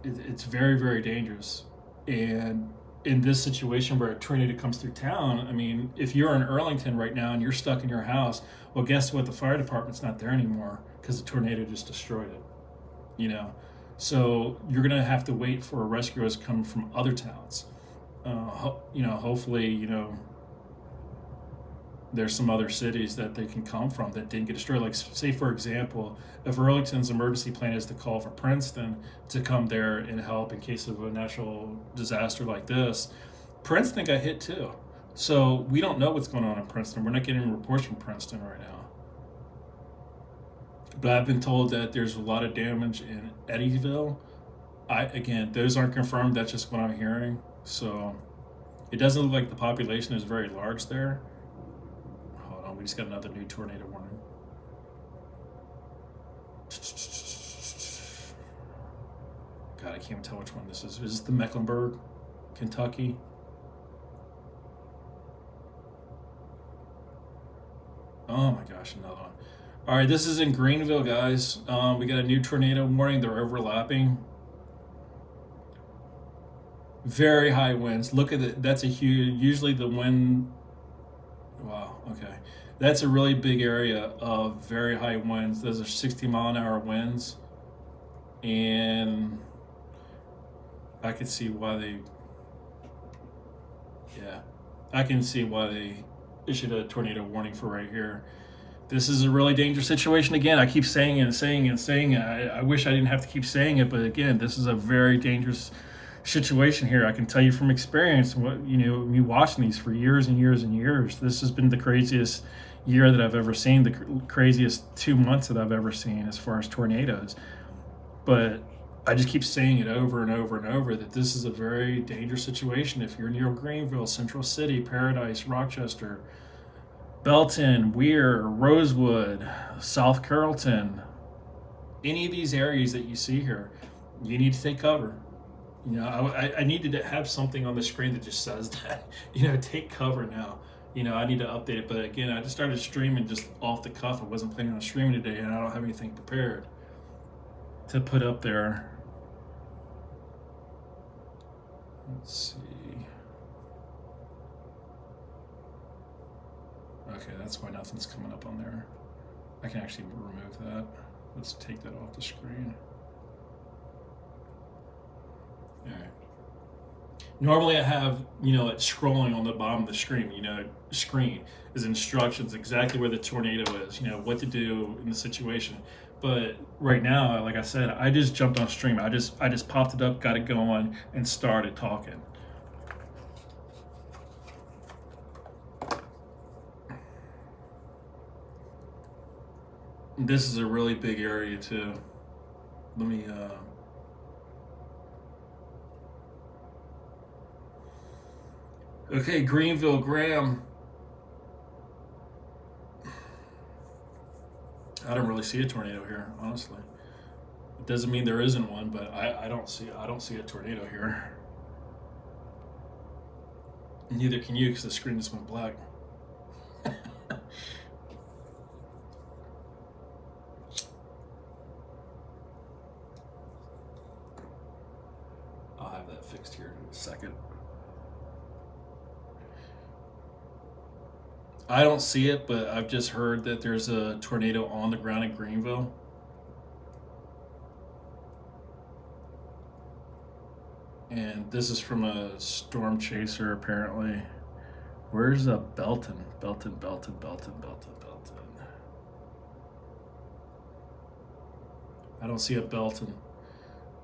it's very, very dangerous. And in this situation where a tornado comes through town, I mean, if you're in Arlington right now and you're stuck in your house, well, guess what? The fire department's not there anymore because the tornado just destroyed it. You know, so you're gonna have to wait for rescuers coming from other towns. Hopefully, there's some other cities that they can come from that didn't get destroyed. Like, say, for example, if Arlington's emergency plan is to call for Princeton to come there and help in case of a natural disaster like this, Princeton got hit too. So we don't know what's going on in Princeton. We're not getting reports from Princeton right now. But I've been told that there's a lot of damage in Eddyville. Again, those aren't confirmed. That's just what I'm hearing. So it doesn't look like the population is very large there. We just got another new tornado warning. God, I can't even tell which one this is. Is this the Mecklenburg, Kentucky? Oh my gosh, another one. All right, this is in Greenville, guys. We got a new tornado warning. They're overlapping. Very high winds. Look at it. That's a huge, usually the wind. Wow, okay. That's a really big area of very high winds. Those are 60-mile-an-hour winds. And I can see why I can see why they issued a tornado warning for right here. This is a really dangerous situation. Again, I keep saying it and saying it and saying it. I wish I didn't have to keep saying it, but again, this is a very dangerous situation here. I can tell you from experience, me watching these for years and years and years. This has been the craziest year that I've ever seen, the craziest 2 months that I've ever seen as far as tornadoes. But I just keep saying it over and over and over that this is a very dangerous situation. If you're near Greenville, Central City, Paradise, Rochester, Belton, Weir, Rosewood, South Carrollton, any of these areas that you see here, you need to take cover. I needed to have something on the screen that just says that, take cover now. I need to update it. But again, I just started streaming just off the cuff. I wasn't planning on streaming today, and I don't have anything prepared to put up there. Let's see. Okay, that's why nothing's coming up on there. I can actually remove that. Let's take that off the screen. All right. Normally I have, it scrolling on the bottom of the screen, screen is instructions exactly where the tornado is, what to do in the situation. But right now, like I said, I just jumped on stream. I just popped it up, got it going, and started talking. This is a really big area too. Let me okay, Greenville, Graham. I don't really see a tornado here, honestly. It doesn't mean there isn't one, but I don't see a tornado here. Neither can you, because the screen just went black. I'll have that fixed here in a second. I don't see it, but I've just heard that there's a tornado on the ground in Greenville. And this is from a storm chaser, apparently. Where's Belton? Belton, Belton, Belton, Belton, Belton. I don't see a Belton.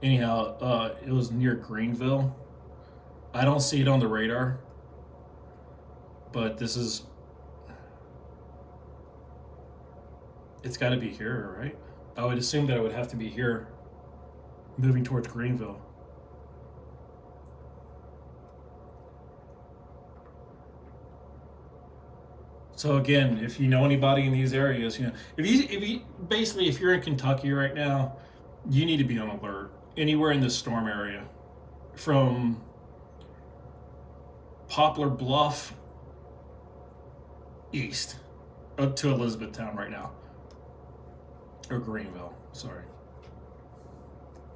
Anyhow, it was near Greenville. I don't see it on the radar, but this is. It's got to be here, right? I would assume that it would have to be here, moving towards Greenville. So again, if you know anybody in these areas, if you basically if you're in Kentucky right now, you need to be on alert anywhere in this storm area, from Poplar Bluff east up to Elizabethtown right now, or Greenville. Sorry,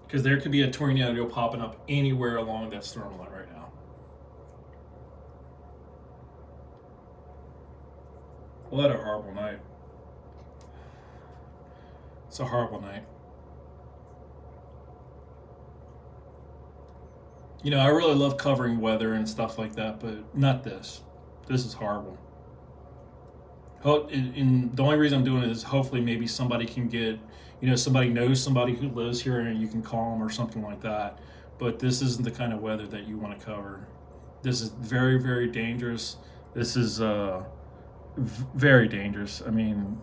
because there could be a tornado popping up anywhere along that storm line right now. What a horrible night. It's a horrible night. I really love covering weather and stuff like that, but not this. This is horrible. And the only reason I'm doing it is hopefully maybe somebody can get, somebody knows somebody who lives here and you can call them or something like that. But this isn't the kind of weather that you want to cover. This is very, very dangerous. This is very dangerous. I mean,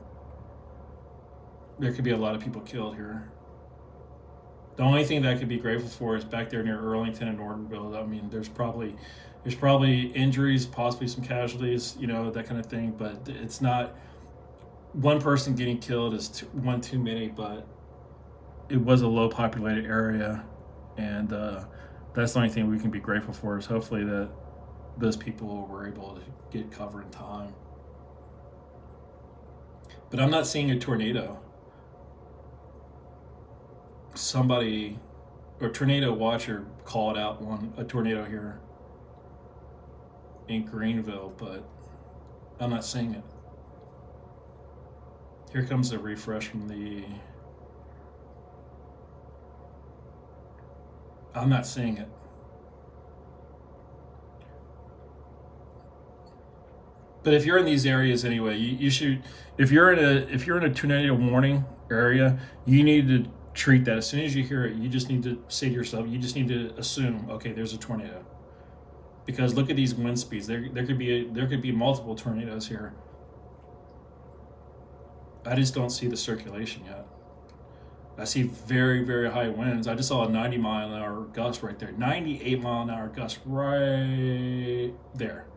there could be a lot of people killed here. The only thing that I could be grateful for is back there near Arlington and Nortonville. I mean, there's probably injuries, possibly some casualties, that kind of thing. But it's not, one person getting killed is one too many. But it was a low populated area, and that's the only thing we can be grateful for, is hopefully that those people were able to get cover in time. But I'm not seeing a tornado. Somebody, or tornado watcher, called out a tornado here in Greenville, but I'm not seeing it. Here comes a refresh from I'm not seeing it. But if you're in these areas anyway, you should. If you're in a tornado warning area, you need to treat that. As soon as you hear it, you just need to say to yourself, you just need to assume, okay, there's a tornado. Because look at these wind speeds. There could be multiple tornadoes here. I just don't see the circulation yet. I see very, very high winds. I just saw a 90-mile-an-hour gust right there. 98-mile-an-hour gust right there.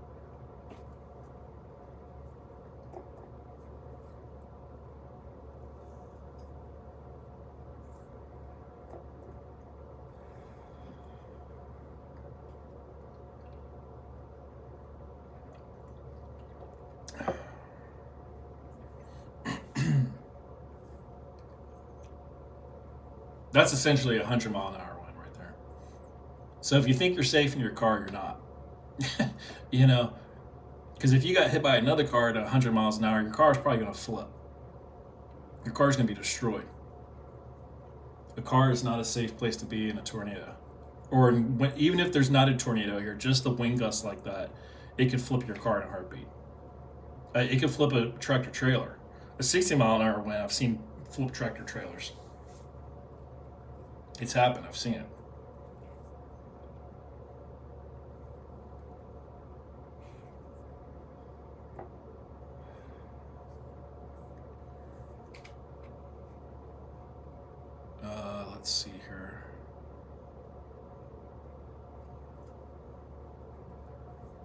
That's essentially a 100-mile-an-hour wind right there. So if you think you're safe in your car, you're not. Because if you got hit by another car at 100 miles an hour, your car is probably going to flip. Your car is going to be destroyed. A car is not a safe place to be in a tornado. Or even if there's not a tornado here, just the wind gusts like that, it could flip your car in a heartbeat. It could flip a tractor trailer. A 60-mile-an-hour wind, I've seen flip tractor trailers. It's happened. I've seen it. Let's see here.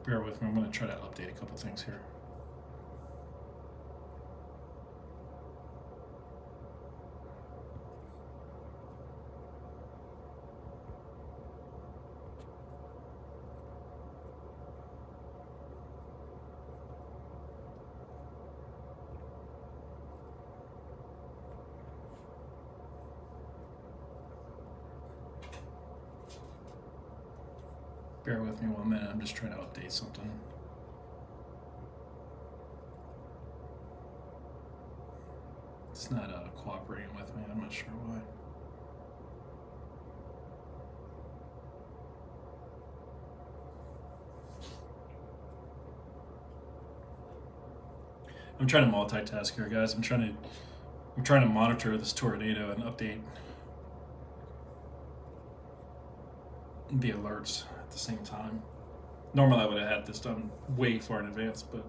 Bear with me. I'm going to try to update a couple things here. Bear with me 1 minute. I'm just trying to update something. It's not cooperating with me. I'm not sure why. I'm trying to multitask here, guys. I'm trying to monitor this tornado and update the alerts at the same time. Normally I would have had this done way far in advance, but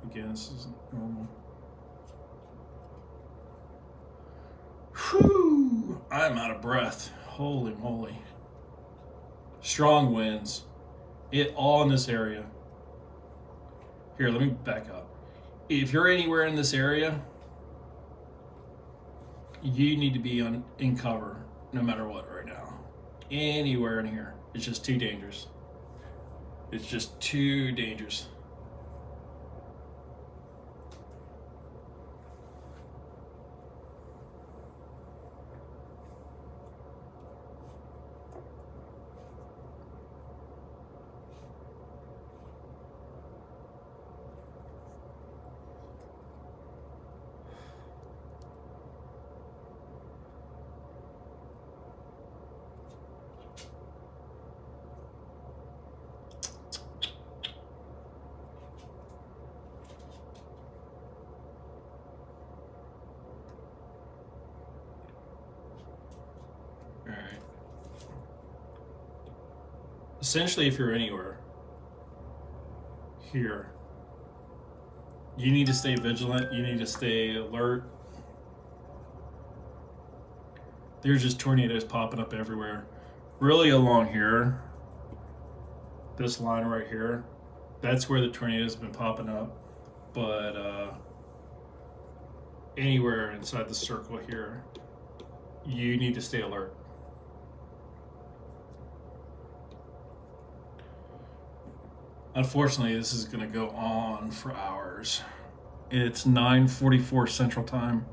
again, this isn't normal. Whew! I'm out of breath. Holy moly. Strong winds. It all in this area. Here, let me back up. If you're anywhere in this area, you need to be in cover no matter what right now. Anywhere in here. It's just too dangerous. It's just too dangerous. All right. Essentially, if you're anywhere here, you need to stay vigilant. You need to stay alert. There's just tornadoes popping up everywhere. Really along here, this line right here, that's where the tornadoes have been popping up. But anywhere inside the circle here, you need to stay alert. Unfortunately, this is going to go on for hours. It's 9:44 Central Time.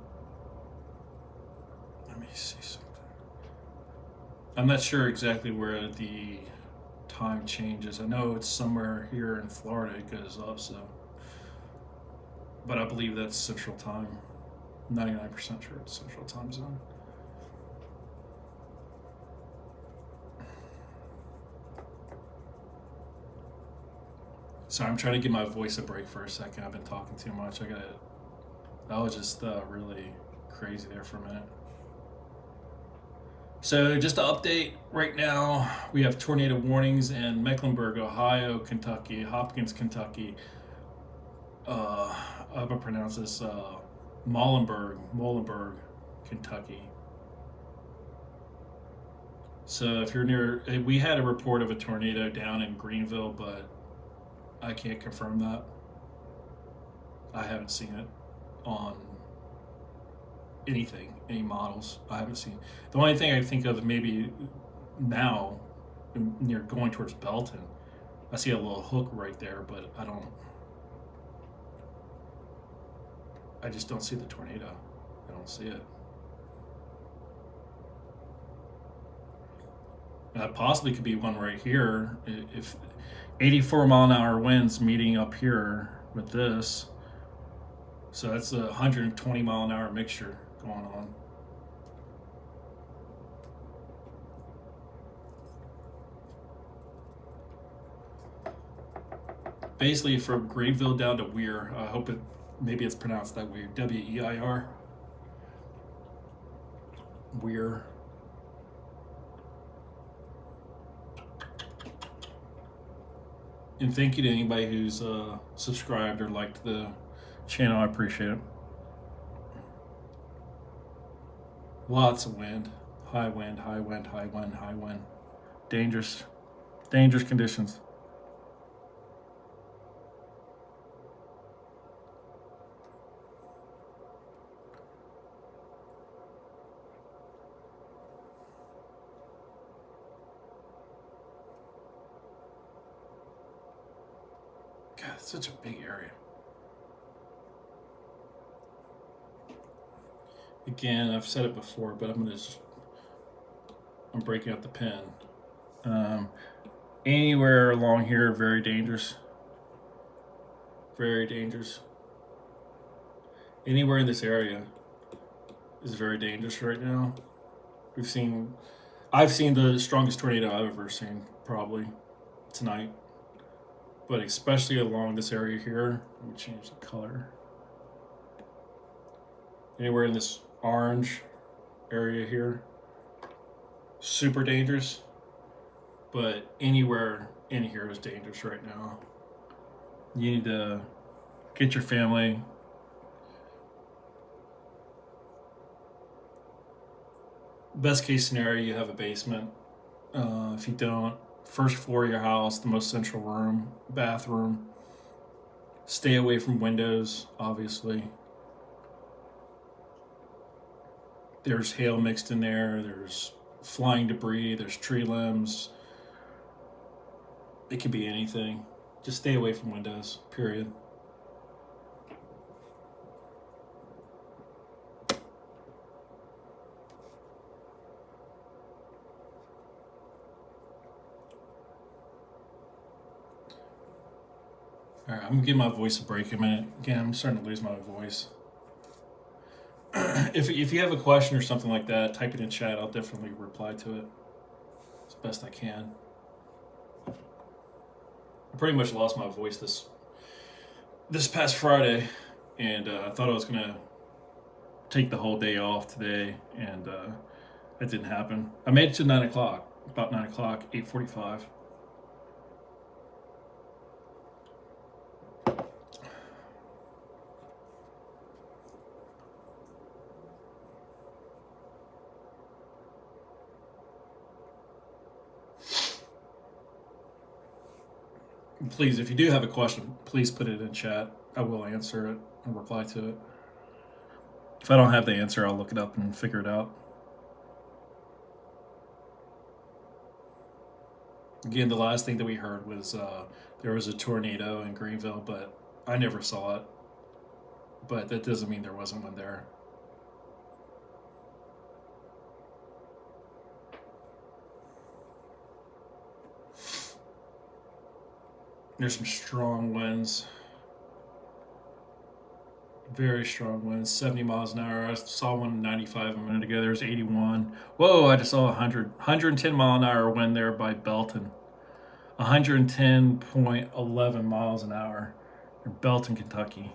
Let me see something. I'm not sure exactly where the time changes. I know it's somewhere here in Florida it goes up, so. But I believe that's Central Time. 99% sure it's Central Time Zone. Sorry, I'm trying to give my voice a break for a second. I've been talking too much. That was just really crazy there for a minute. So just to update, right now we have tornado warnings in Mecklenburg, Ohio, Kentucky, Hopkins, Kentucky. I'm gonna pronounce this Muhlenberg, Kentucky. So if you're near, we had a report of a tornado down in Greenville, but I can't confirm that. I haven't seen it on anything, any models. I haven't seen. The only thing I think of maybe now, near going towards Belton, I see a little hook right there, but I just don't see the tornado. I don't see it. That possibly could be one right here. If 84-mile-an-hour winds meeting up here with this, so that's a 120-mile-an-hour mixture going on. Basically from Greenville down to Weir. I hope maybe it's pronounced that way. W-E-I-R. Weir. And thank you to anybody who's subscribed or liked the channel. I appreciate it. Lots of wind. High wind, high wind, high wind, high wind. Dangerous conditions. God, it's such a big area. Again, I've said it before, but I'm breaking out the pen. Anywhere along here, very dangerous. Very dangerous. Anywhere in this area, is very dangerous right now. I've seen the strongest tornado I've ever seen, probably tonight, but especially along this area here. Let me change the color. Anywhere in this orange area here, super dangerous, but anywhere in here is dangerous right now. You need to get your family. Best case scenario, you have a basement. If you don't, first floor of your house, the most central room, bathroom. Stay away from windows, obviously. There's hail mixed in there, there's flying debris, there's tree limbs. It could be anything. Just stay away from windows, period. All right, I'm gonna give my voice a break a minute. Again, I'm starting to lose my voice. If you have a question or something like that, type it in chat. I'll definitely reply to it as best I can. I pretty much lost my voice this past Friday, and I thought I was gonna take the whole day off today, and it didn't happen. I made it to 9 o'clock, about 9 o'clock, 8:45. Please, if you do have a question, please put it in chat. I will answer it and reply to it. If I don't have the answer, I'll look it up and figure it out. Again, the last thing that we heard was there was a tornado in Greenville, but I never saw it. But that doesn't mean there wasn't one there. There's some strong winds. Very strong winds, 70 miles an hour. I saw one 95 a minute ago. There's 81. Whoa, I just saw 110 mile an hour wind there by Belton. 110.11 miles an hour in Belton, Kentucky.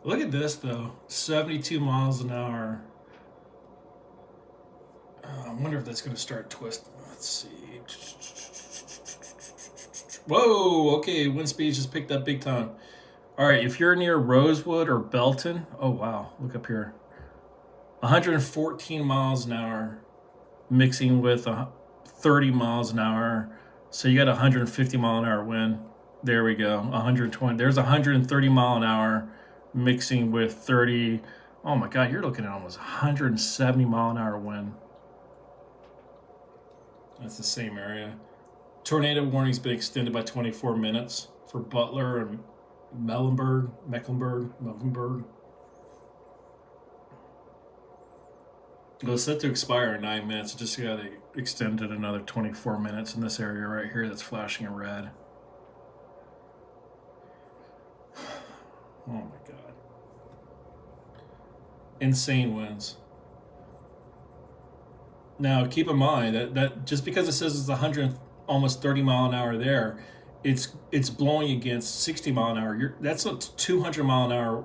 Look at this though, 72 miles an hour. I wonder if that's going to start twisting. Let's see. Whoa, okay, wind speed just picked up big time. All right, if you're near Rosewood or Belton, oh wow, look up here. 114 miles an hour mixing with 30 miles an hour. So you got 150 mile an hour wind. There we go, 120. There's 130 mile an hour mixing with 30. Oh my God, you're looking at almost 170 mile an hour wind. That's the same area. Tornado warning's been extended by 24 minutes for Butler and Mecklenburg. It was set to expire in 9 minutes. It just got extended another 24 minutes in this area right here that's flashing in red. Oh my God. Insane winds. Now keep in mind that just because it says it's 100, almost 30 mile an hour there, it's blowing against 60 mile an hour. That's a 200 mile an hour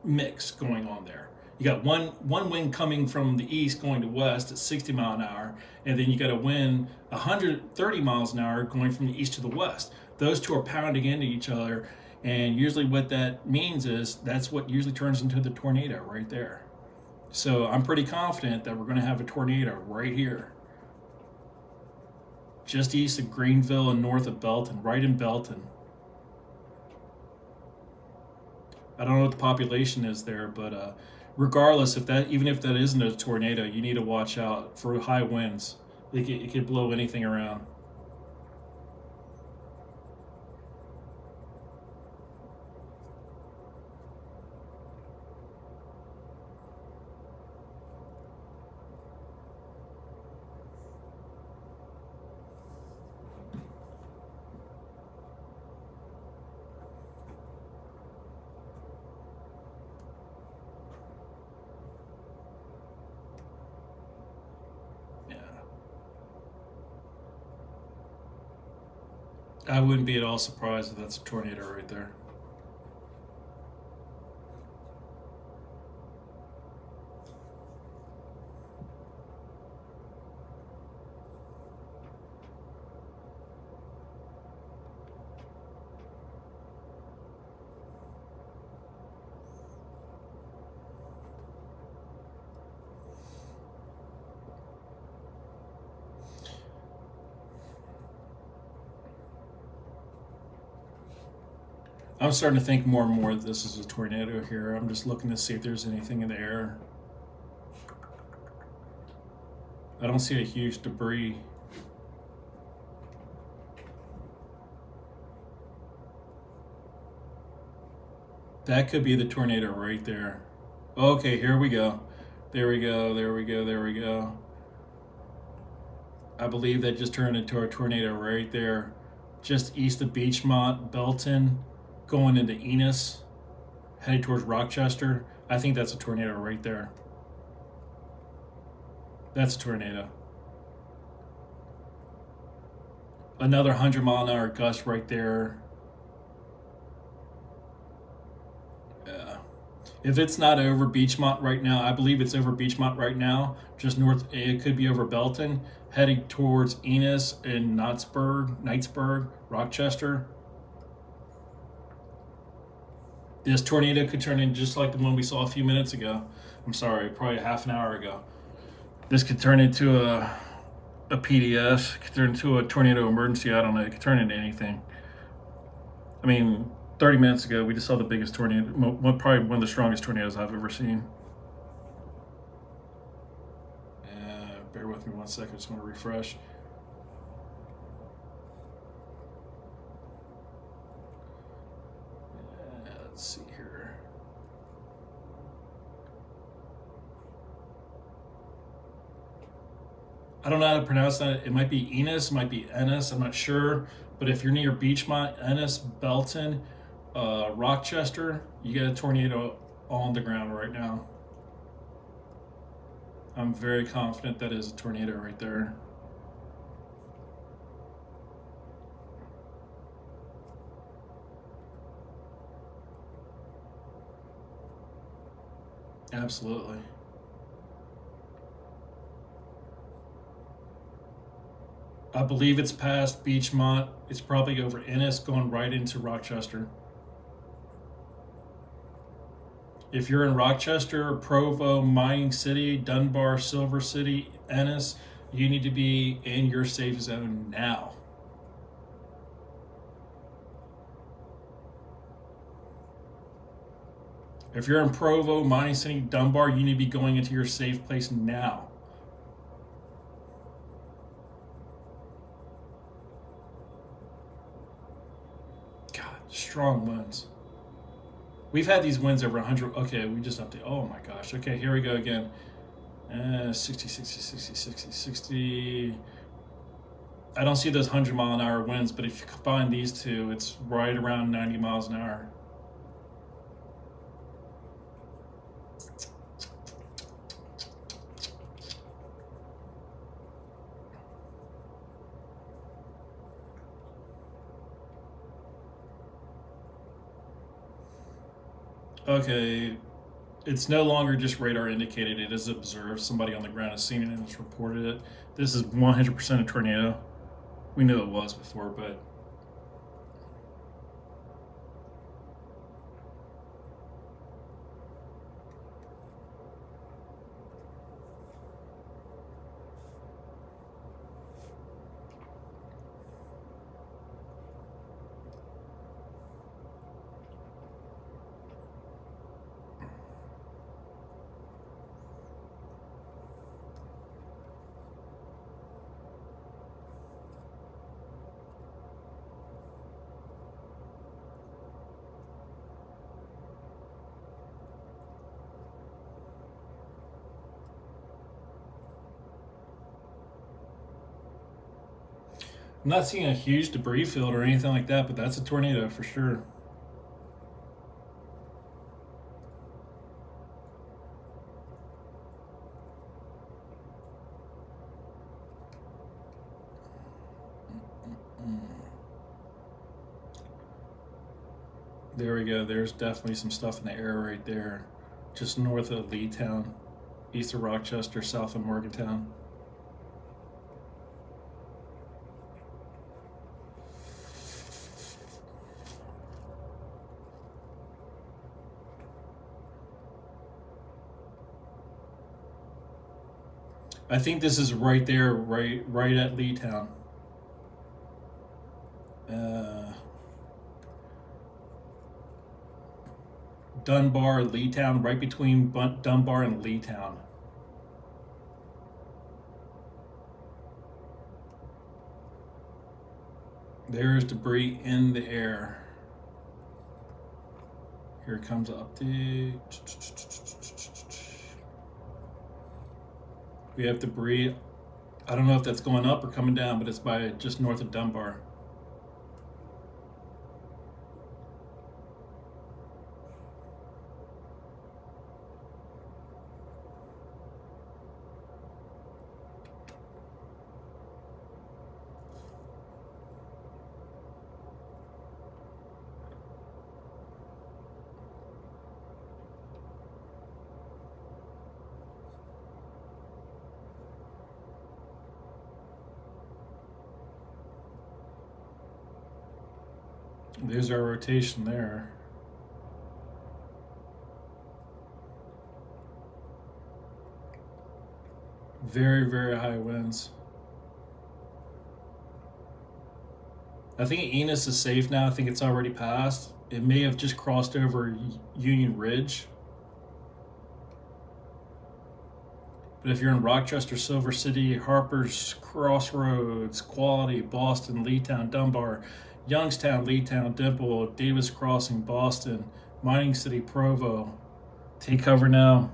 mix going on there. You got one wind coming from the east going to west at 60 mile an hour, and then you got a wind 130 miles an hour going from the east to the west. Those two are pounding into each other, and usually what that means is that's what usually turns into the tornado right there. So I'm pretty confident that we're going to have a tornado right here. just east of Greenville and north of Belton, right in Belton. I don't know what the population is there, but regardless, even if that isn't a tornado, you need to watch out for high winds. It could blow anything around. Yeah. I wouldn't be at all surprised if that's a tornado right there. I'm starting to think more and more that this is a tornado here. I'm just looking to see if there's anything in the air. I don't see a huge debris. That could be the tornado right there. Okay, here we go. There we go, there we go, there we go. I believe that just turned into a tornado right there, just east of Beachmont, Belton, going into Enos, headed towards Rochester. I think that's a tornado right there. That's a tornado. Another 100-mile-an-hour gust right there. If it's not over Beachmont right now, I believe it's over Beachmont right now, just north. It could be over Belton, heading towards Enos and Knightsburg, Rochester. This tornado could turn in just like the one we saw a few minutes ago. I'm sorry, probably a half an hour ago. This could turn into a PDS, could turn into a tornado emergency. I don't know. It could turn into anything. I mean, 30 minutes ago, we just saw the biggest tornado, probably one of the strongest tornadoes I've ever seen. Bear with me 1 second. I just want to refresh. Let's see here. I don't know how to pronounce that. It might be Enos, it might be Ennis. I'm not sure. But if you're near Beachmont, Ennis, Belton, Rochester, you got a tornado on the ground right now. I'm very confident that is a tornado right there. Absolutely. I believe it's past Beachmont. It's probably over Ennis, going right into Rochester. If you're in Rochester, Provo, Mining City, Dunbar, Silver City, Ennis, you need to be in your safe zone now. If you're in Provo, Mining City, Dunbar, you need to be going into your safe place now. God, strong winds. We've had these winds over 100. Okay, we just update. Oh my gosh. Okay, here we go again. 60, 60, 60, 60, 60. I don't see those 100-mile-an-hour winds, but if you combine these two, it's right around 90 miles an hour. Okay, it's no longer just radar indicated, it is observed. Somebody on the ground has seen it and has reported it. This is 100% a tornado. We knew it was before, but I'm not seeing a huge debris field or anything like that, but that's a tornado for sure. There we go. There's definitely some stuff in the air right there, just north of Leetown, east of Rochester, south of Morgantown. I think this is right there, right at Leetown. Uh, Dunbar, Leetown, right between Dunbar and Leetown. There's debris in the air. Here comes an update. We have debris. I don't know if that's going up or coming down, but it's by just north of Dunbar. There's our rotation there. Very, very high winds. I think Enos is safe now. I think it's already passed. It may have just crossed over Union Ridge. But if you're in Rochester, Silver City, Harper's Crossroads, Quality, Boston, Leetown, Dunbar, Youngstown, Leetown, Dimple, Davis Crossing, Boston, Mining City, Provo, take cover now.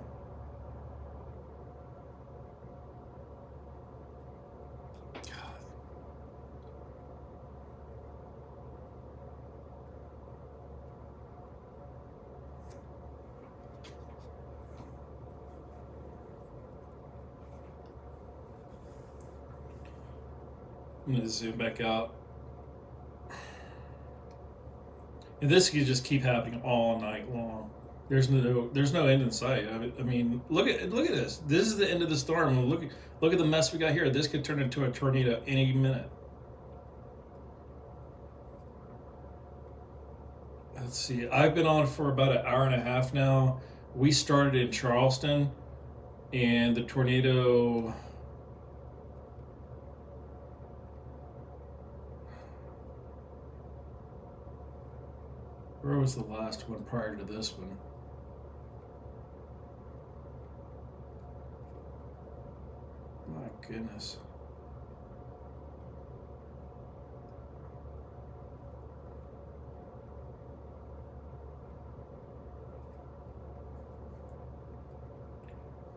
I'm gonna zoom back out. And this could just keep happening all night long. There's no end in sight. I mean, look at this. This is the end of the storm. Look at the mess we got here. This could turn into a tornado any minute. Let's see. I've been on for about an hour and a half now. We started in Charleston, and the tornado. Where was the last one prior to this one? My goodness.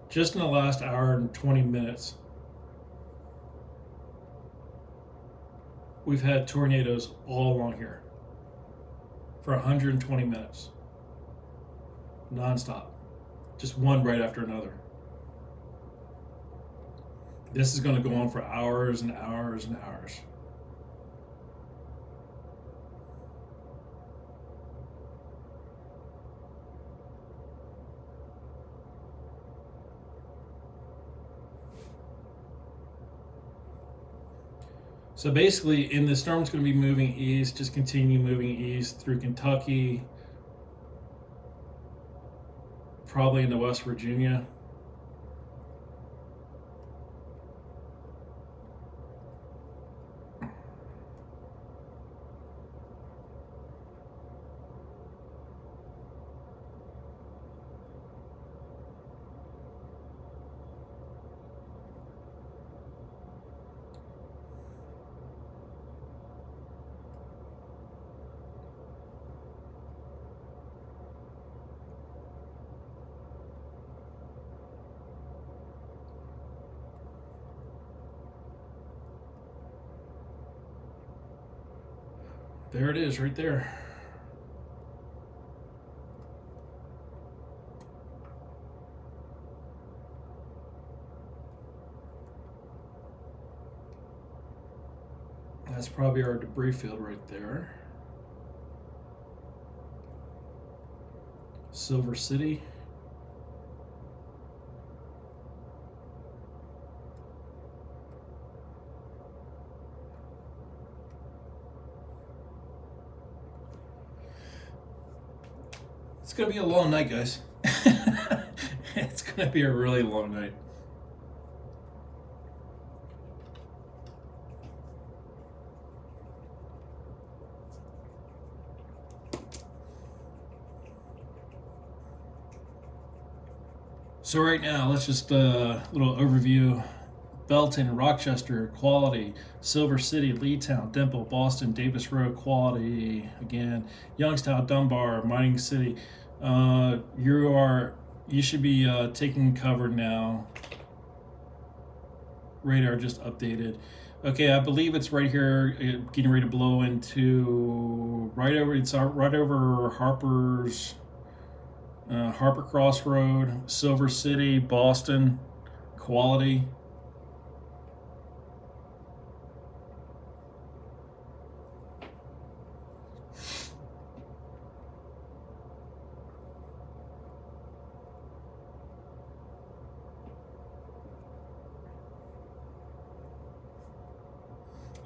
Just in the last hour and 20 minutes, we've had tornadoes all along here for 120 minutes, nonstop, just one right after another. This is going to go on for hours and hours and hours. So basically, in the storm's going to be moving east, just continue moving east through Kentucky, probably into West Virginia. There it is, right there. That's probably our debris field right there. Silver City. It's gonna be a long night, guys. It's gonna be a really long night. So right now, let's just little overview. Belton, Rochester, quality. Silver City, Leetown, Dimple, Boston, Davis Road, quality. Again, Youngstown, Dunbar, Mining City. You should be taking cover now. Radar just updated. Okay, I believe it's right here, getting ready to blow into right over. It's right over Harper's. Harper Cross Road, Silver City, Boston, quality.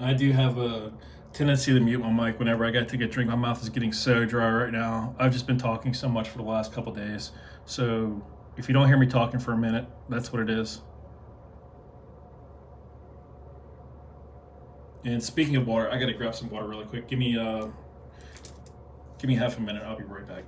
I do have a tendency to mute my mic whenever I got to get a drink. My mouth is getting so dry right now. I've just been talking so much for the last couple days. So if you don't hear me talking for a minute, that's what it is. And speaking of water, I gotta grab some water really quick. Give me half a minute. I'll be right back.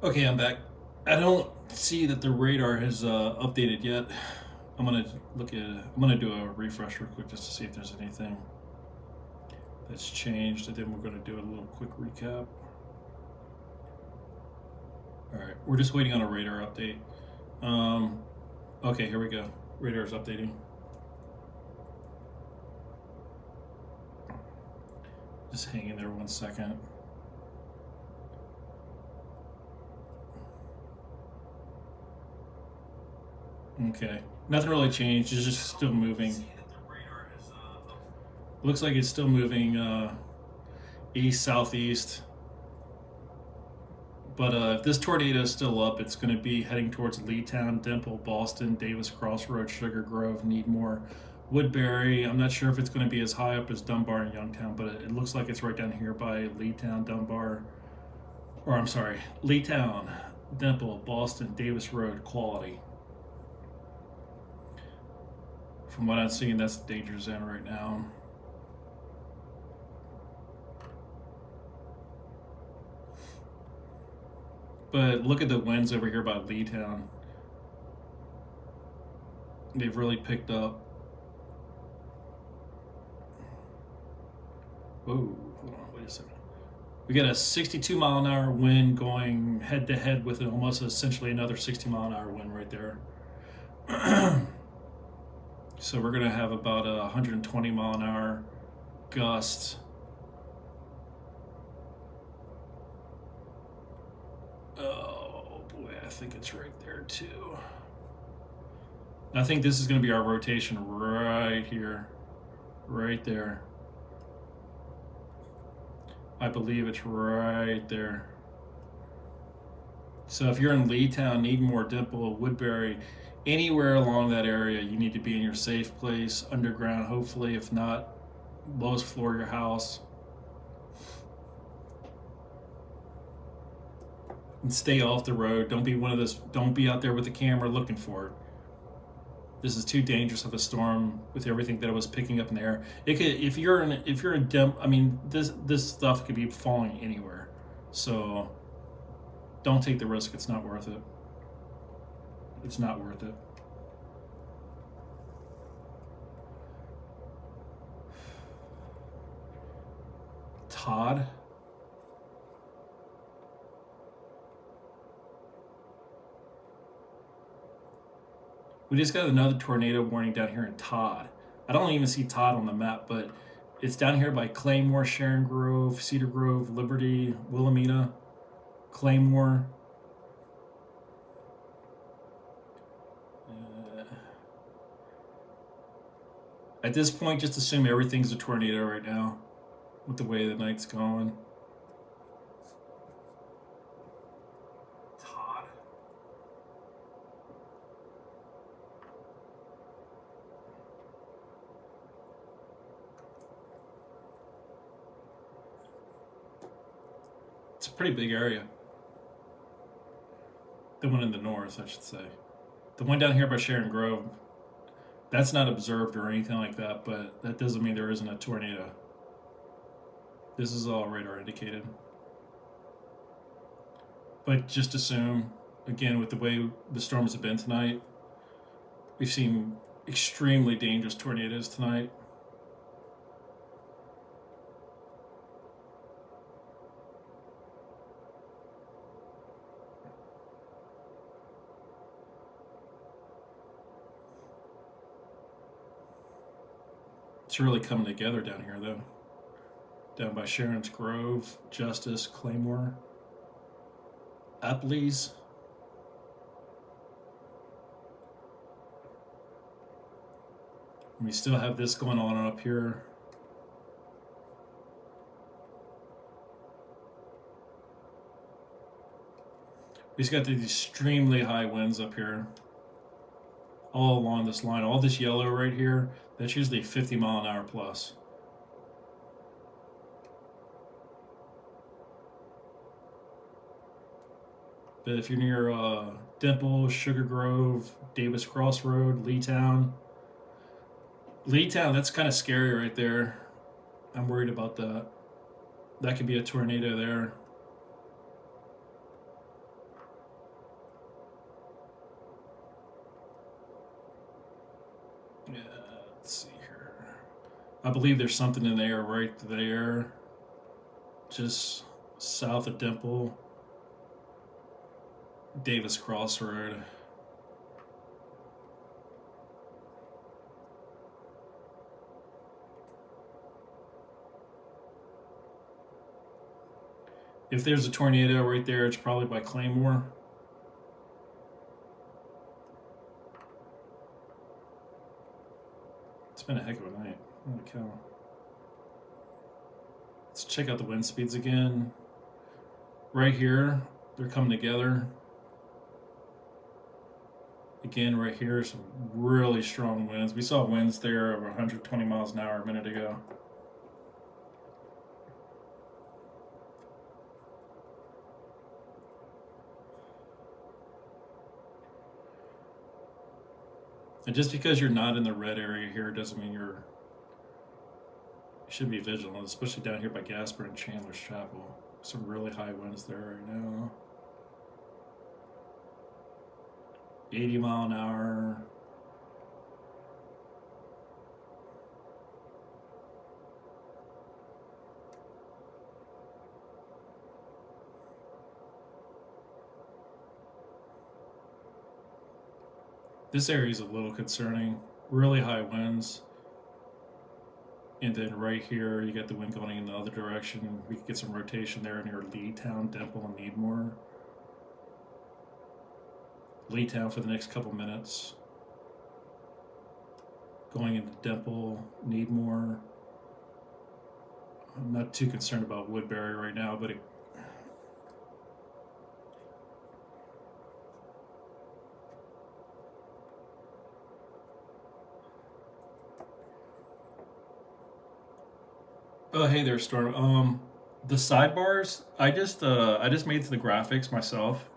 Okay, I'm back. I don't see that the radar has updated yet. I'm gonna I'm gonna do a refresh real quick just to see if there's anything that's changed, and then we're gonna do a little quick recap. All right, we're just waiting on a radar update. Okay, here we go. Radar is updating. Just hang in there 1 second. Okay, nothing really changed. It's just still moving. Looks like it's still moving east southeast. But if this tornado is still up, it's going to be heading towards Leetown, Dimple, Boston, Davis Crossroads, Sugar Grove, Needmore, Woodbury. I'm not sure if it's going to be as high up as Dunbar and Youngstown, but it looks like it's right down here by Leetown, Dunbar, or I'm sorry, Leetown, Dimple, Boston, Davis Road, quality. From what I'm seeing, that's the danger zone right now. But look at the winds over here by Leetown. They've really picked up. Whoa, hold on, wait a second. We got a 62-mile-an-hour wind going head to head with almost essentially another 60-mile-an-hour wind right there. So we're going to have about a 120-mile-an-hour gust. Oh boy, I think it's right there too. I think this is going to be our rotation right here, right there. I believe it's right there. So if you're in Leetown, Needmore, Dimple, Woodbury, anywhere along that area, you need to be in your safe place, underground, hopefully, if not, lowest floor of your house. And stay off the road. Don't be one of those, don't be out there with the camera looking for it. This is too dangerous of a storm with everything that it was picking up in the air. It could, if you're in Dim, I mean, this stuff could be falling anywhere. So don't take the risk. It's not worth it. It's not worth it. Todd. We just got another tornado warning down here in Todd. I don't even see Todd on the map, but it's down here by Claymore, Sharon Grove, Cedar Grove, Liberty, Wilhelmina, Claymore. At this point, just assume everything's a tornado right now with the way the night's going. Todd. It's a pretty big area. The one in the north, I should say. The one down here by Sharon Grove, that's not observed or anything like that, but that doesn't mean there isn't a tornado. This is all radar indicated. But just assume, again, with the way the storms have been tonight, we've seen extremely dangerous tornadoes tonight. It's really coming together down here, though. Down by Sharon's Grove, Justice, Claymore, Upley's. And we still have this going on up here. We just got these extremely high winds up here. All along this line. All this yellow right here, that's usually 50 mile an hour plus. But if you're near Dimple, Sugar Grove, Davis Cross Road, Leetown, that's kind of scary right there. I'm worried about that. That could be a tornado there. Yeah, let's see here. I believe there's something in the air right there, just south of Dimple, Davis Cross Road. If there's a tornado right there, it's probably by Claymore. It's been a heck of a night. Holy cow. Let's check out the wind speeds again. Right here, they're coming together. Again, right here, some really strong winds. We saw winds there of 120 miles an hour a minute ago. And just because you're not in the red area here doesn't mean you should be vigilant, especially down here by Gasper and Chandler's Chapel. Some really high winds there right now. 80 mile an hour. This area is a little concerning. Really high winds. And then right here, you get the wind going in the other direction. We could get some rotation there near Leetown, Dimple, and Needmore. Leetown for the next couple minutes. Going into Dimple, Needmore. I'm not too concerned about Woodbury right now, but oh, hey there, Storm. The sidebars, I just made the graphics myself,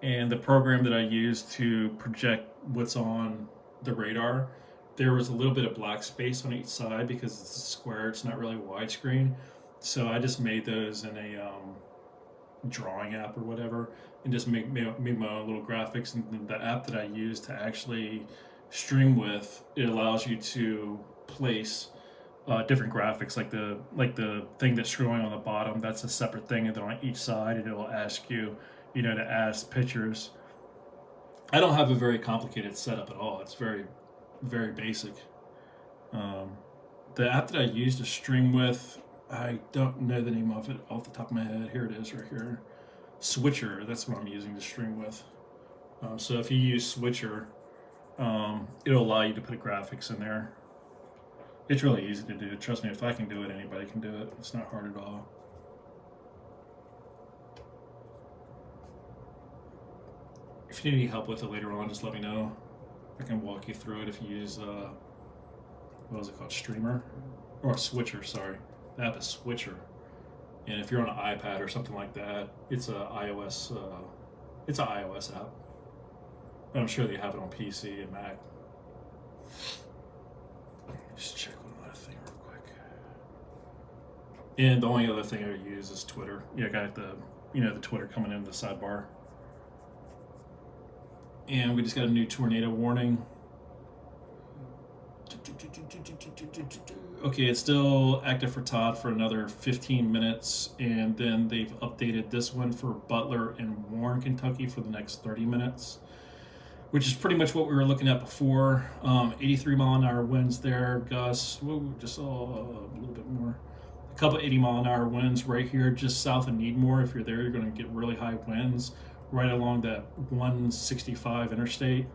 and the program that I use to project what's on the radar, there was a little bit of black space on each side because it's a square. It's not really widescreen, so I just made those in a drawing app or whatever, and just made my own little graphics. And the app that I use to actually stream with, it allows you to place different graphics, like the thing that's showing on the bottom. That's a separate thing, and then on each side, and it will ask you, to add pictures. I don't have a very complicated setup at all. It's very, very basic. Um, the app that I use to stream with, I don't know the name of it off the top of my head. Here it is, right here. Switcher. That's what I'm using to stream with. So if you use Switcher, it'll allow you to put graphics in there. It's really easy to do. Trust me, if I can do it, anybody can do it. It's not hard at all. If you need any help with it later on, just let me know. I can walk you through it if you use, what was it called? Streamer? Or Switcher, sorry. The app is Switcher. And if you're on an iPad or something like that, it's an iOS app. But I'm sure they have it on PC and Mac. Just check one other thing real quick. And the only other thing I use is Twitter. Yeah, I got the Twitter coming in the sidebar. And we just got a new tornado warning. Okay, it's still active for Todd for another 15 minutes, and then they've updated this one for Butler and Warren, Kentucky for the next 30 minutes, which is pretty much what we were looking at before. 83 mile an hour winds there, gusts. Whoa, just saw a little bit more. A couple 80 mile an hour winds right here just south of Needmore. If you're there, you're going to get really high winds right along that 165 interstate.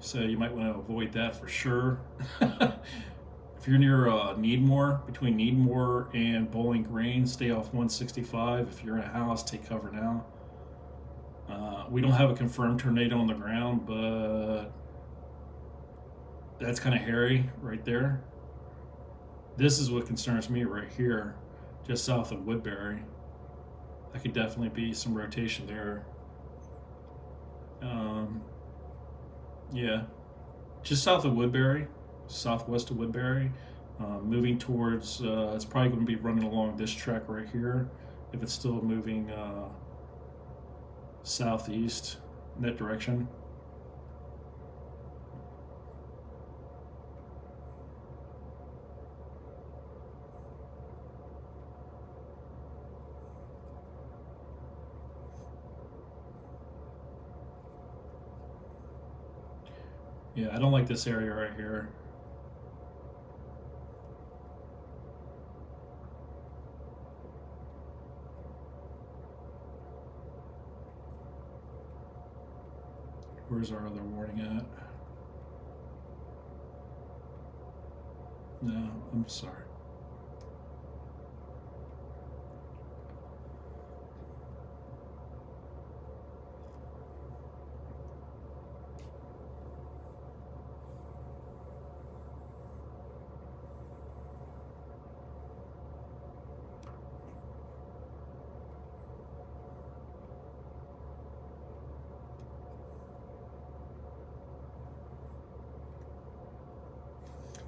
So you might want to avoid that for sure. If you're near Needmore, between Needmore and Bowling Green, stay off 165. If you're in a house, take cover now. We don't have a confirmed tornado on the ground, but that's kind of hairy right there. This is what concerns me right here, just south of Woodbury. That could definitely be some rotation there. Yeah, just south of Woodbury, southwest of Woodbury, moving towards, it's probably going to be running along this track right here if it's still moving southeast in that direction. Yeah, I don't like this area right here. Where's our other warning at? No, I'm sorry.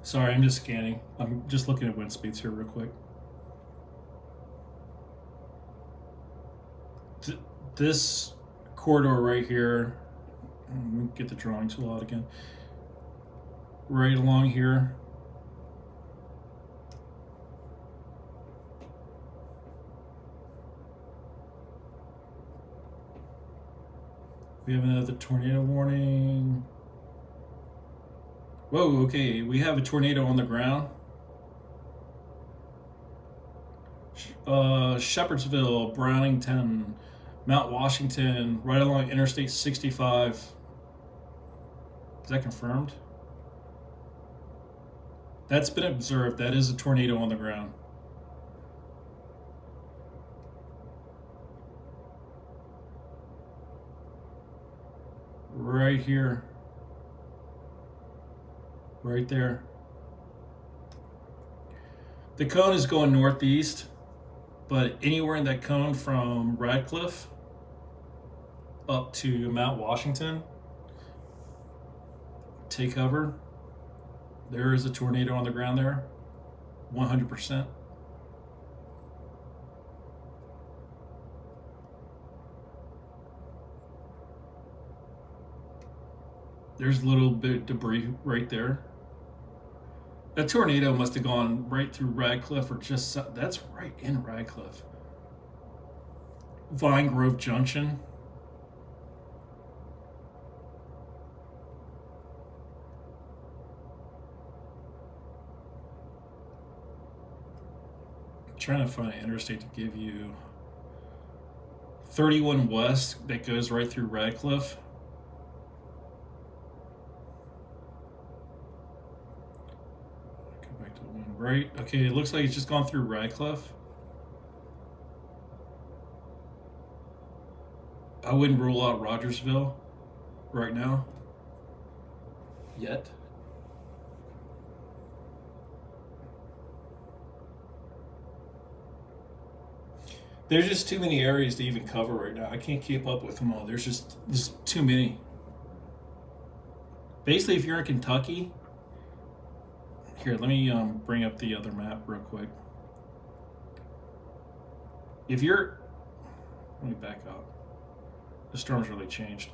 Sorry, I'm just scanning. I'm just looking at wind speeds here real quick. This corridor right here, Let me get the drawing tool out again. Right along here. We have another tornado warning. Whoa, okay, we have a tornado on the ground. Shepherdsville, Brownington, Mount Washington, right along Interstate 65. Is that confirmed? That's been observed. That is a tornado on the ground. Right here. Right there. The cone is going northeast, but anywhere in that cone from Radcliffe up to Mount Washington, take cover. There is a tornado on the ground there, 100%. There's a little bit of debris right there. That tornado must have gone right through Radcliffe or just, that's right in Radcliffe. Vine Grove Junction. I'm trying to find an interstate to give you. 31 West that goes right through Radcliffe. Right, okay, it looks like it's just gone through Radcliffe. I wouldn't rule out Rogersville right now. Yet. There's just too many areas to even cover right now. I can't keep up with them all. There's too many. Basically, if you're in Kentucky, here, let me bring up the other map real quick. If you're, let me back up. The storm's really changed.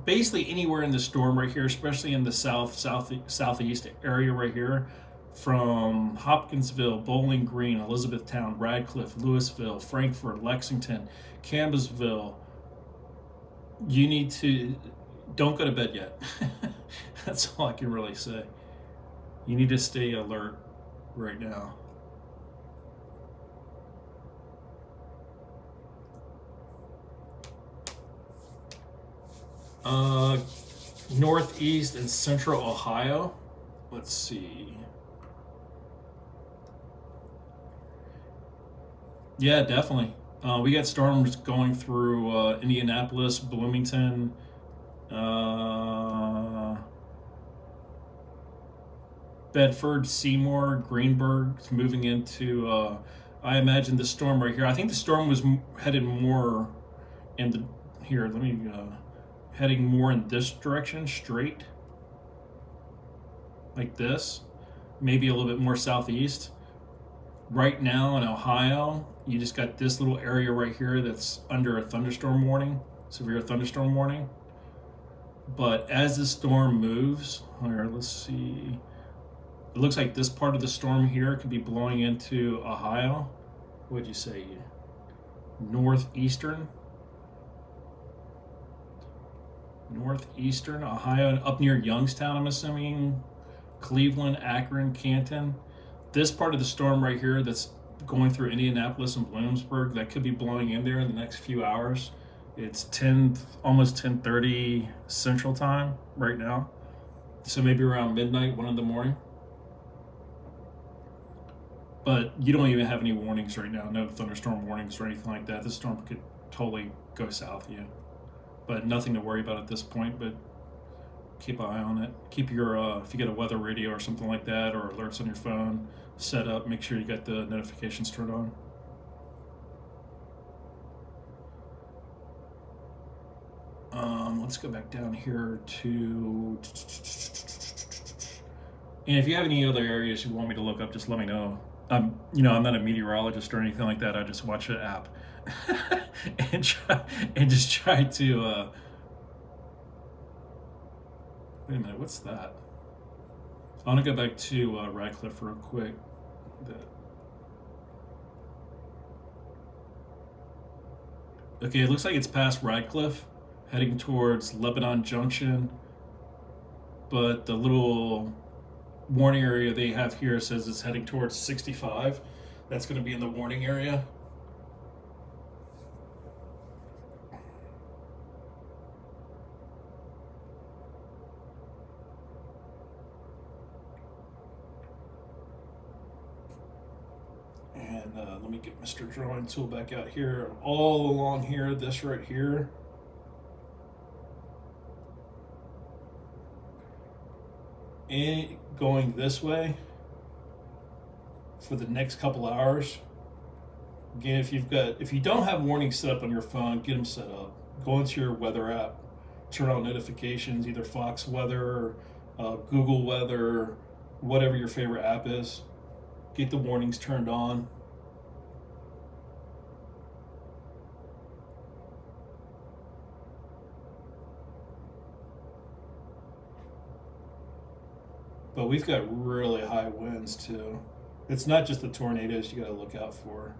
Basically anywhere in the storm right here, especially in the southeast area right here, from Hopkinsville, Bowling Green, Elizabethtown, Radcliffe, Louisville, Frankfort, Lexington, Campbellsville, you need to, don't go to bed yet. That's all I can really say. You need to stay alert right now. Northeast and central Ohio. Let's see. Yeah, definitely. We got storms going through Indianapolis, Bloomington, Bedford, Seymour, Greenburg. It's moving into, I imagine the storm right here. I think the storm was headed more in the, here, let me, heading more in this direction, straight. Like this. Maybe a little bit more southeast. Right now in Ohio, you just got this little area right here that's under a thunderstorm warning, severe thunderstorm warning. But as the storm moves, here, let's see. It looks like this part of the storm here could be blowing into Ohio. What'd you say? Northeastern Ohio, and up near Youngstown, I'm assuming. Cleveland, Akron, Canton. This part of the storm right here that's going through Indianapolis and Bloomsburg, that could be blowing in there in the next few hours. It's almost 10:30 Central Time right now. So maybe around midnight, 1 in the morning. But you don't even have any warnings right now. No thunderstorm warnings or anything like that. This storm could totally go south of you. But nothing to worry about at this point, but keep an eye on it. Keep your, if you get a weather radio or something like that, or alerts on your phone set up, make sure you got the notifications turned on. Let's go back down here to, and if you have any other areas you want me to look up, just let me know. I'm not a meteorologist or anything like that. I just watch the app. and just try to wait a minute, what's that? I want to go back to Radcliffe real quick. Okay, it looks like it's past Radcliffe, heading towards Lebanon Junction, but the little warning area they have here says it's heading towards 65. That's going to be in the warning area. And let me get Mr. Drawing Tool back out here. All along here, this right here. And going this way for the next couple hours. Again, if you don't have warnings set up on your phone, get them set up. Go into your weather app, turn on notifications, either Fox Weather, Google Weather, whatever your favorite app is. Get the warnings turned on. But we've got really high winds too. It's not just the tornadoes you got to look out for.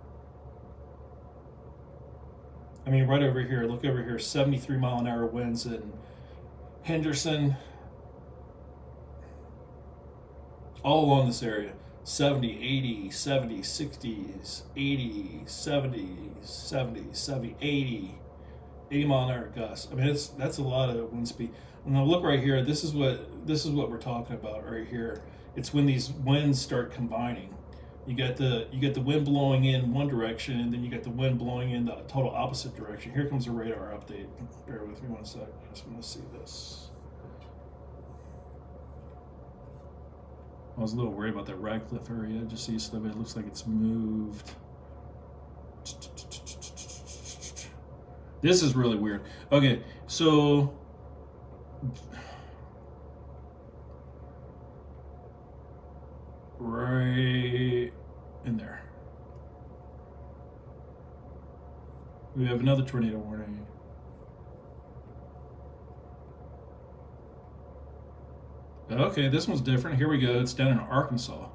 I mean, right over here, look over here, 73-mile-an-hour winds in Henderson, all along this area. 70, 80, 70, 60s, 80, 70, 70, 70, 80 mile an hour gusts. I mean, that's a lot of wind speed. When I look right here, this is what we're talking about right here. It's when these winds start combining. You got the wind blowing in one direction, and then you got the wind blowing in the total opposite direction. Here comes a radar update. Bear with me one sec. I just want to see this. I was a little worried about that Radcliffe area. Just see stuff. It looks like it's moved. This is really weird. Okay, so right in there, we have another tornado warning. Okay, this one's different. Here we go. It's down in Arkansas.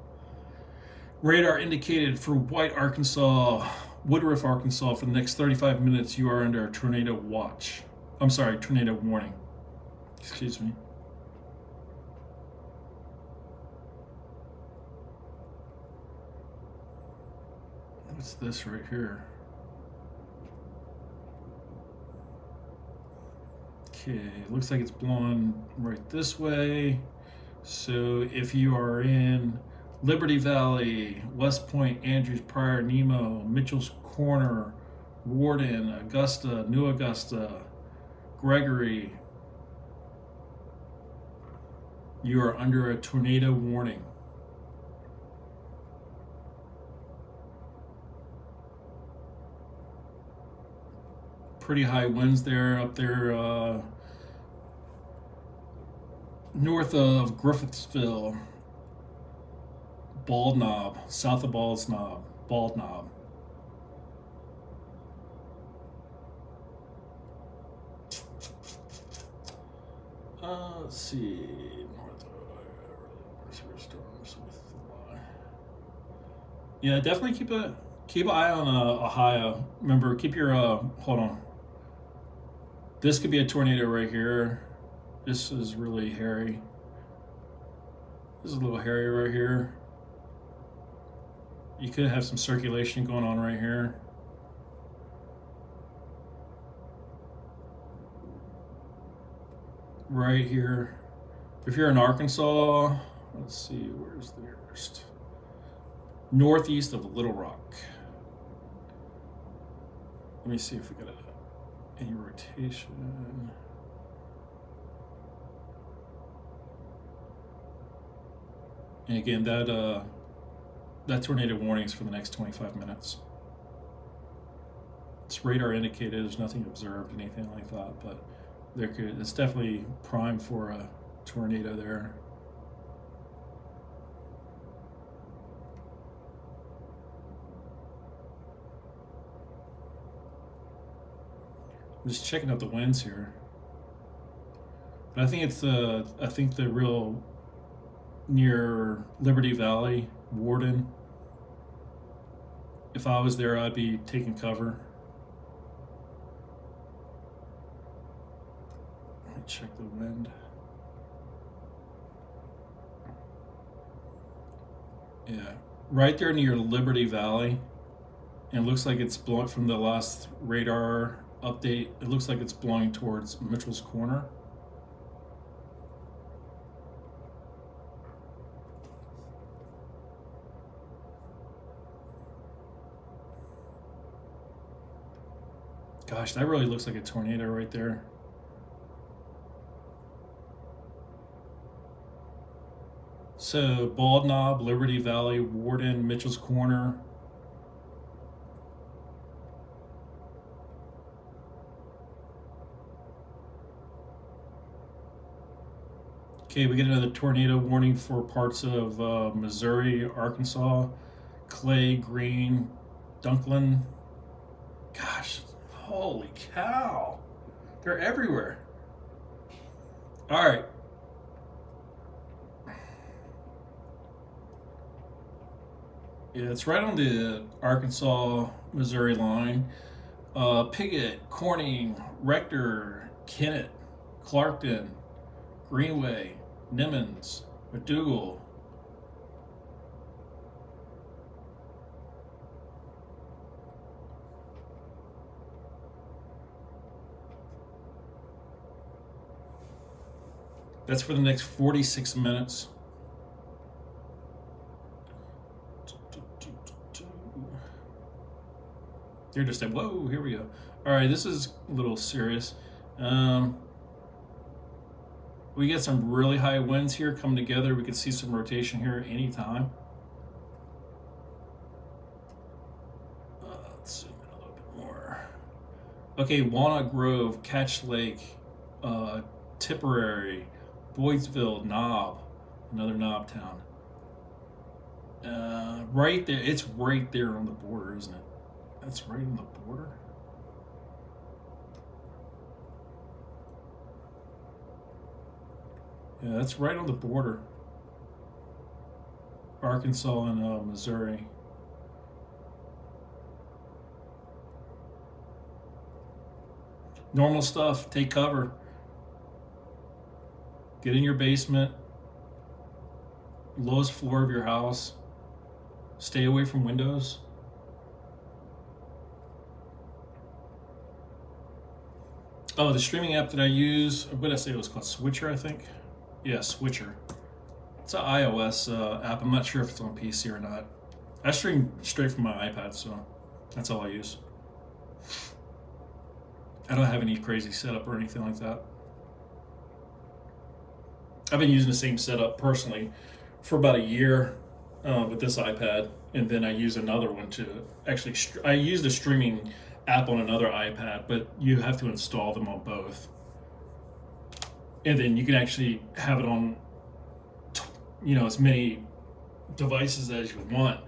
Radar indicated for White, Arkansas, Woodruff, Arkansas, for the next 35 minutes, you are under a tornado watch. I'm sorry, tornado warning. Excuse me. What's this right here? Okay, looks like it's blowing right this way. So if you are in Liberty Valley, West Point, Andrews, Pryor, Nemo, Mitchell's Corner, Warden, Augusta, New Augusta, Gregory, you are under a tornado warning. Pretty high winds there, up there north of Griffithsville, Bald Knob, south of Bald Knob. Let's see, storms with yeah, definitely keep an eye on Ohio. Remember, keep your hold on. This could be a tornado right here. This is really hairy. This is a little hairy right here. You could have some circulation going on right here. Right here. If you're in Arkansas, let's see, where's the nearest? Northeast of Little Rock. Let me see if we got any rotation. And again, that tornado warning is for the next 25 minutes. It's radar indicated. There's nothing observed, anything like that, but it's definitely primed for a tornado there. I'm just checking out the winds here. But I think I think the real near Liberty Valley, Warden. If I was there, I'd be taking cover. Let me check the wind. Yeah, right there near Liberty Valley. And it looks like it's blowing from the last radar update. It looks like it's blowing towards Mitchell's Corner. Gosh, that really looks like a tornado right there. So, Bald Knob, Liberty Valley, Warden, Mitchell's Corner. Okay, we get another tornado warning for parts of Missouri, Arkansas, Clay, Green, Dunklin. Gosh, holy cow. They're everywhere. All right. Yeah, it's right on the Arkansas Missouri line. Piggott, Corning, Rector, Kennett, Clarkton, Greenway, Nimmons, McDougal. That's for the next 46 minutes. You're just like, whoa, here we go. All right, this is a little serious. We get some really high winds here coming together. We could see some rotation here anytime. Let's zoom in a little bit more. Okay, Walnut Grove, Catch Lake, Tipperary, Boydsville, Knob, another Knob town. Right there, it's right there on the border, isn't it? That's right on the border. Yeah, that's right on the border. Arkansas and Missouri. Normal stuff. Take cover. Get in your basement. Lowest floor of your house. Stay away from windows. Oh, the streaming app that I use, what did I say it was called? Switcher, I think. Yeah, Switcher. It's an iOS app. I'm not sure if it's on PC or not. I stream straight from my iPad, so that's all I use. I don't have any crazy setup or anything like that. I've been using the same setup personally for about a year with this iPad, and then I use another one to actually. I use the streaming app on another iPad, but you have to install them on both, and then you can actually have it on, as many devices as you want.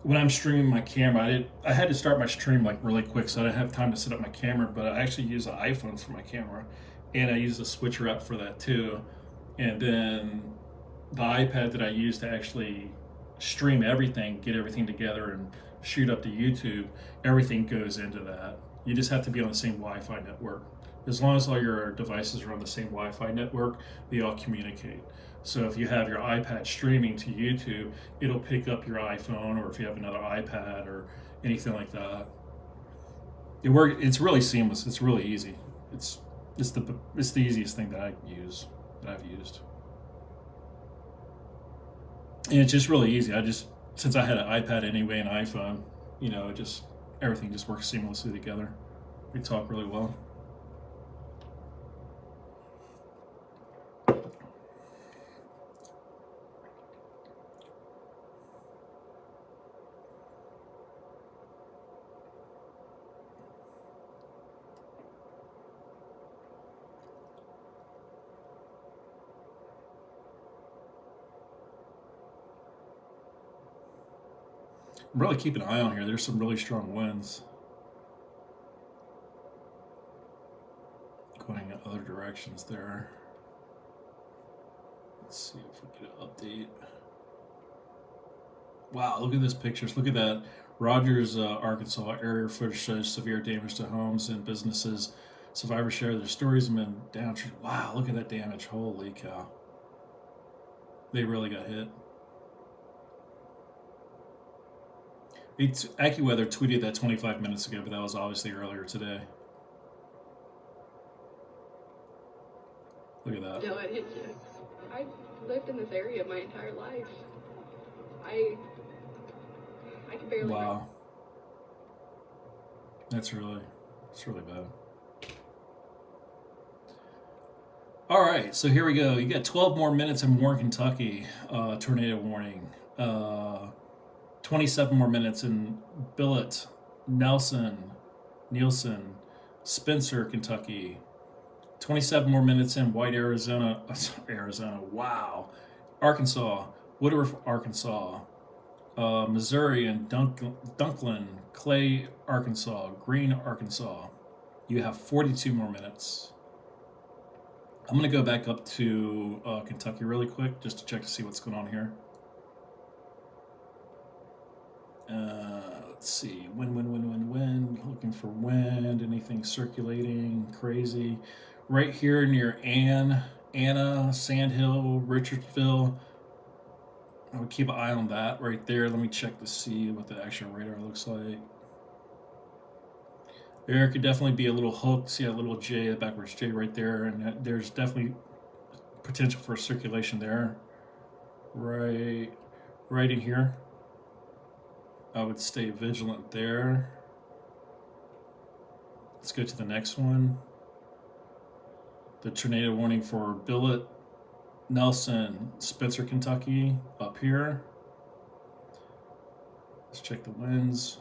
When I'm streaming my camera, I had to start my stream like really quick, so I didn't have time to set up my camera. But I actually use an iPhone for my camera, and I use the Switcher app for that too. And then the iPad that I use to actually stream everything, get everything together, and shoot up to YouTube, everything goes into that. You just have to be on the same Wi-Fi network. As long as all your devices are on the same Wi-Fi network, they all communicate. So if you have your iPad streaming to YouTube, it'll pick up your iPhone, or if you have another iPad or anything like that. It's really seamless. It's really easy. It's the easiest thing that I've used, and it's just really easy. Since I had an iPad anyway, an iPhone, everything just works seamlessly together. We talk really well. I'm really keeping an eye on here. There's some really strong winds. directions there. Let's see if we get an update. Wow, look at this pictures. Look at that. Rogers, Arkansas area footage shows severe damage to homes and businesses. Survivors share their stories and been down. Wow, look at that damage. Holy cow. They really got hit. AccuWeather tweeted that 25 minutes ago, but that was obviously earlier today. Look at that. No, it hit you. I've lived in this area my entire life. I can barely. Wow. It's really bad. All right, so here we go. You got 12 more minutes in Warren, Kentucky, tornado warning. 27 more minutes in Billet, Nielsen, Spencer, Kentucky. 27 more minutes in White, Arizona. Wow. Arkansas, Woodruff, Arkansas. Missouri and Dunklin, Clay, Arkansas, Green, Arkansas. You have 42 more minutes. I'm going to go back up to Kentucky really quick just to check to see what's going on here. Let's see. Wind. Looking for wind. Anything circulating. Crazy. Right here near Anna, Sandhill, Richardsville. I would keep an eye on that right there. Let me check to see what the actual radar looks like. There could definitely be a little hook. See a little J, a backwards J right there, and there's definitely potential for circulation there. Right in here. I would stay vigilant there. Let's go to the next one. The tornado warning for Billet, Nelson, Spencer, Kentucky, up here. Let's check the winds.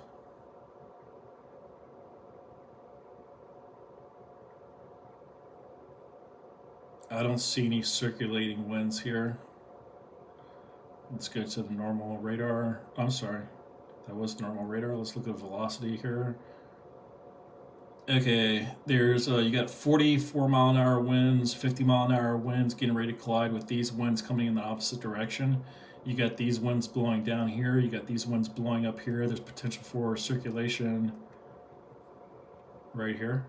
I don't see any circulating winds here. Let's go to the normal radar. I'm sorry, that was normal radar. Let's look at velocity here. Okay, there's you got 44 mile an hour winds, 50 mile an hour winds getting ready to collide with these winds coming in the opposite direction. You got these winds blowing down here. You got these winds blowing up here. There's potential for circulation right here.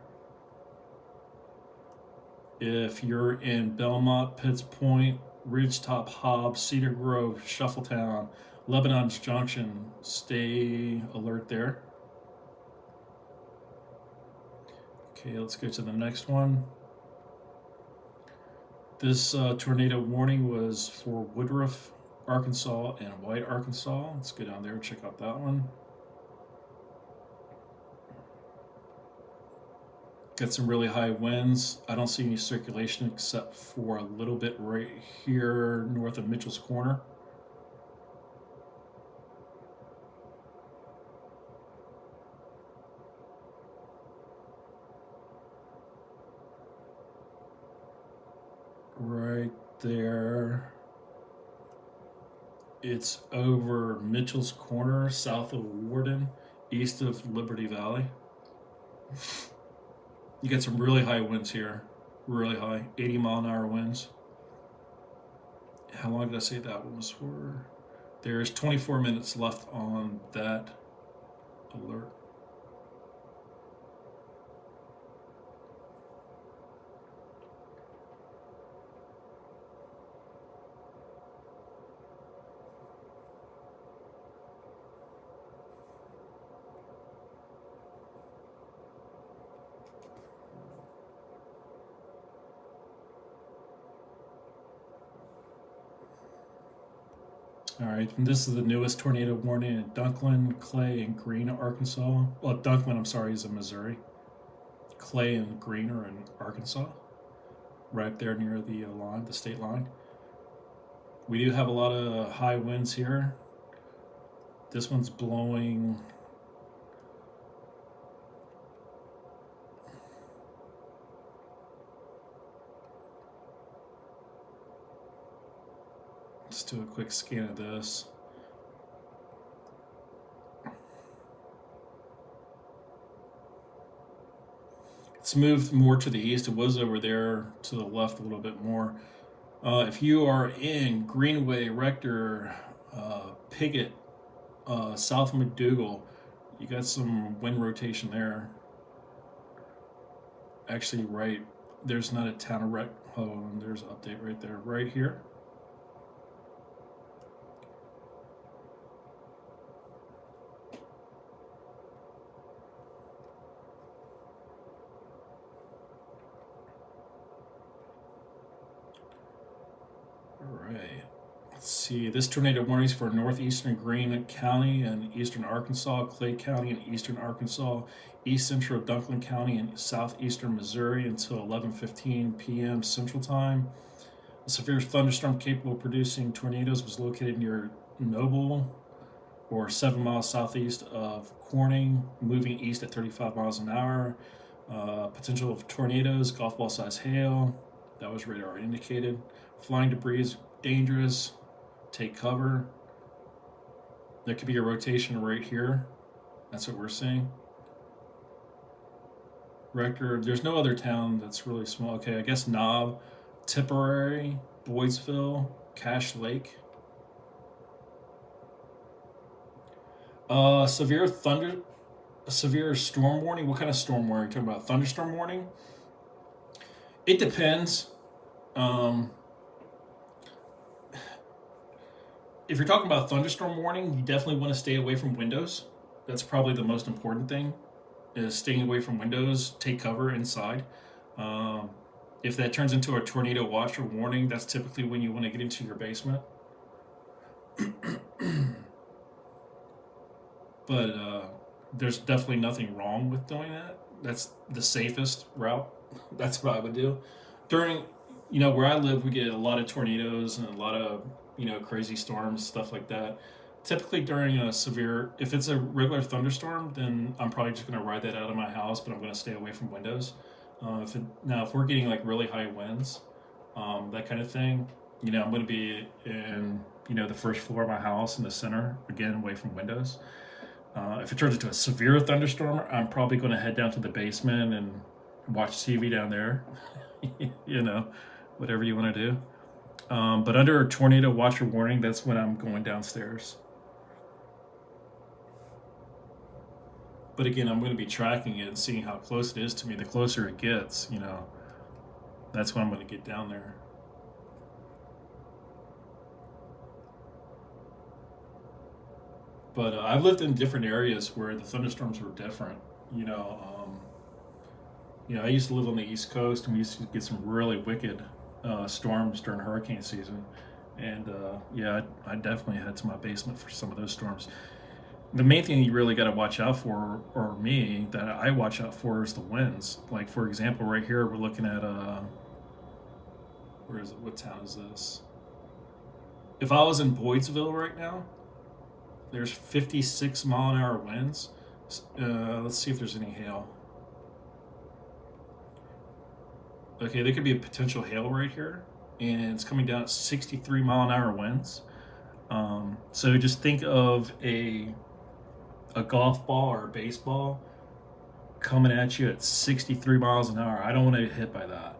If you're in Belmont, Pitts Point, Ridgetop, Hobbs, Cedar Grove, Shuffletown, Lebanon's Junction, stay alert there. Okay, let's go to the next one. This tornado warning was for Woodruff, Arkansas, and White, Arkansas. Let's go down there and check out that one. Got some really high winds. I don't see any circulation except for a little bit right here north of Mitchell's Corner. Right there. It's over Mitchell's Corner, south of Warden, east of Liberty Valley. You get some really high winds here, really high, 80 mile an hour winds. How long did I say that one was for? There's 24 minutes left on that alert. All right, and this is the newest tornado warning in Dunklin, Clay, and Green, Arkansas. Well, Dunklin, I'm sorry, is in Missouri. Clay and Green are in Arkansas, right there near the line, the state line. We do have a lot of high winds here. This one's blowing. Let's do a quick scan of this. It's It's moved more to the east. It was over there to the left a little bit more. If you are in Greenway, Rector, Piggott, south of McDougal, you got some wind rotation there. Actually, right there's not a town of rec. Hold on, there's an update right there, right here. All right. Let's see. This tornado warnings for northeastern Greene County and eastern Arkansas, Clay County and eastern Arkansas, east central Dunklin County and southeastern Missouri until 11:15 p.m. Central Time. A severe thunderstorm capable of producing tornadoes was located near Noble, or 7 miles southeast of Corning, moving east at 35 miles an hour. Potential of tornadoes, golf ball size hail. That was radar indicated. Flying debris is dangerous. Take cover. There could be a rotation right here. That's what we're seeing. Rector, there's no other town that's really small. Okay, I guess Knob, Tipperary, Boydsville, Cache Lake. Severe storm warning. What kind of storm warning are you talking about? Thunderstorm warning? It depends. If you're talking about thunderstorm warning, you definitely want to stay away from windows. That's probably the most important thing, is staying away from windows. Take cover inside. If that turns into a tornado watch or warning, that's typically when you want to get into your basement. But there's definitely nothing wrong with doing that. That's the safest route. That's what I would do. During, where I live, we get a lot of tornadoes and a lot of, crazy storms, stuff like that. Typically during a severe, if it's a regular thunderstorm, then I'm probably just going to ride that out of my house, but I'm going to stay away from windows. If we're getting like really high winds, that kind of thing, I'm going to be in, the first floor of my house in the center, again, away from windows. If it turns into a severe thunderstorm, I'm probably going to head down to the basement and watch TV down there, whatever you want to do. But under a tornado watch or warning, that's when I'm going downstairs. But again, I'm going to be tracking it and seeing how close it is to me. The closer it gets, that's when I'm going to get down there. But I've lived in different areas where the thunderstorms were different. I used to live on the East Coast, and we used to get some really wicked storms during hurricane season. And I definitely head to my basement for some of those storms. The main thing you really got to watch out for, or me, that I watch out for, is the winds. Like, for example, right here, we're looking at, where is it? What town is this? If I was in Boydsville right now, there's 56 mile an hour winds. Let's see if there's any hail. Okay, there could be a potential hail right here, and it's coming down at 63 mile an hour winds. So just think of a golf ball or a baseball coming at you at 63 miles an hour. I don't want to get hit by that.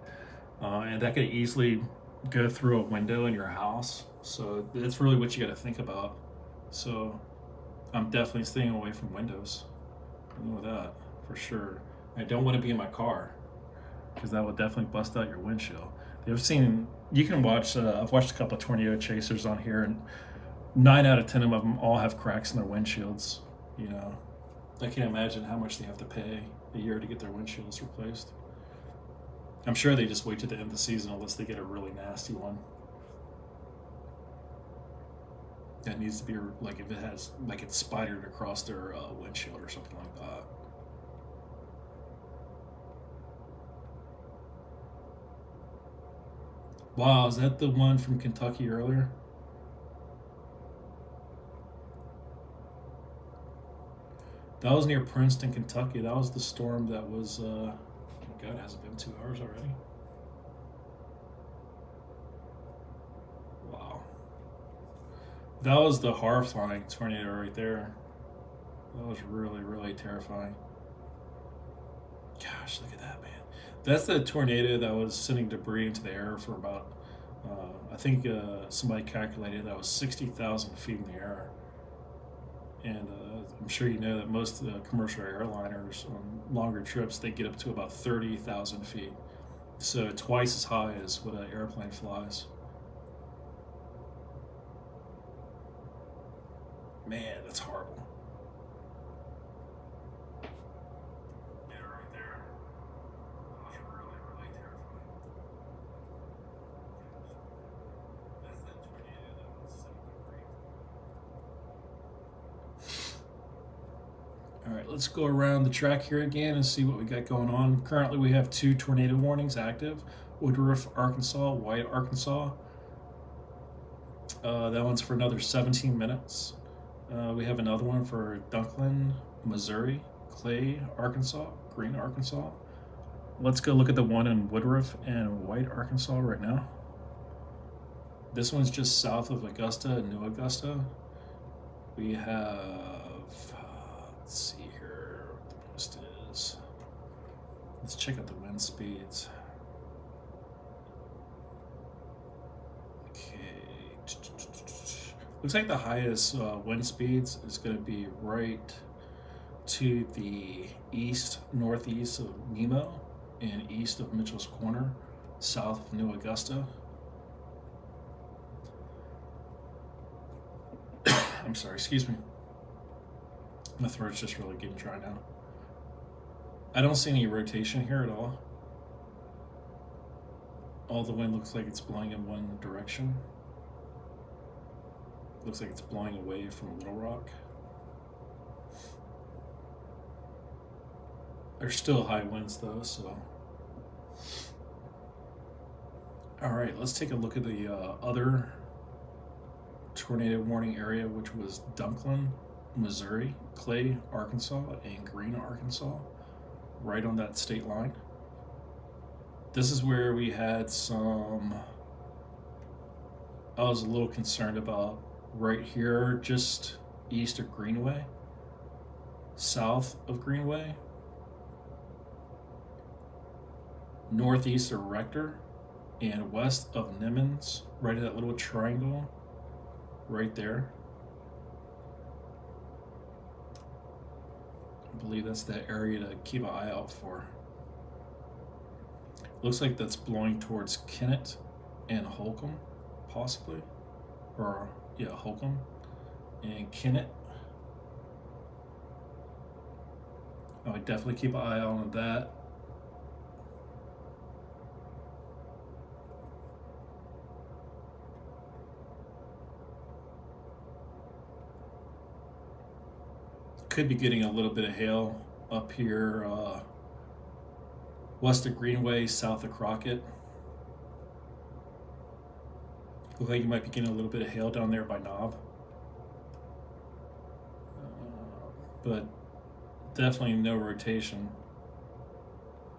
And that could easily go through a window in your house. So that's really what you got to think about. So I'm definitely staying away from windows. I know that for sure. I don't want to be in my car, because that would definitely bust out your windshield. You can watch, I've watched a couple of tornado chasers on here, and 9 out of 10 of them all have cracks in their windshields. I can't imagine how much they have to pay a year to get their windshields replaced. I'm sure they just wait to the end of the season unless they get a really nasty one. That needs to be, like, if it has, like, it's spidered across their windshield or something like that. Wow, is that the one from Kentucky earlier? That was near Princeton, Kentucky. That was the storm that was, oh my God, has it been 2 hours already? Wow. That was the horrifying tornado right there. That was really, really terrifying. Gosh, look at that, man. That's the tornado that was sending debris into the air for about, I think somebody calculated that was 60,000 feet in the air. And I'm sure you know that most commercial airliners on longer trips, they get up to about 30,000 feet. So twice as high as what an airplane flies. Man, that's horrible. Yeah, right there. That was really, really terrifying. That's the tornado that was sending debris. All right, let's go around the track here again and see what we got going on. Currently, we have 2 tornado warnings active. Woodruff, Arkansas, White, Arkansas. That one's for another 17 minutes. We have another one for Dunklin, Missouri, Clay, Arkansas, Green, Arkansas. Let's go look at the one in Woodruff and White, Arkansas right now. This one's just south of Augusta and New Augusta. We have, let's see here what the post is. Let's check out the wind speeds. Looks like the highest wind speeds is going to be right to the east, northeast of Nemo and east of Mitchell's Corner, south of New Augusta. I'm sorry, excuse me. My throat's just really getting dry now. I don't see any rotation here at all. All the wind looks like it's blowing in one direction. Looks like it's blowing away from Little Rock. There's still high winds though, so. All right, let's take a look at the other tornado warning area, which was Dunklin, Missouri, Clay, Arkansas, and Green, Arkansas, right on that state line. This is where we had some, I was a little concerned about right here, just east of Greenway, south of Greenway, northeast of Rector, and west of Nimmons, right at that little triangle right there. I believe that's the area to keep an eye out for. Looks like that's blowing towards Kennett and Holcomb, possibly. Or, yeah, Holcomb and Kennett. I would definitely keep an eye on that. Could be getting a little bit of hail up here west of Greenway, south of Crockett. Looks like you might be getting a little bit of hail down there by Knob. But definitely no rotation.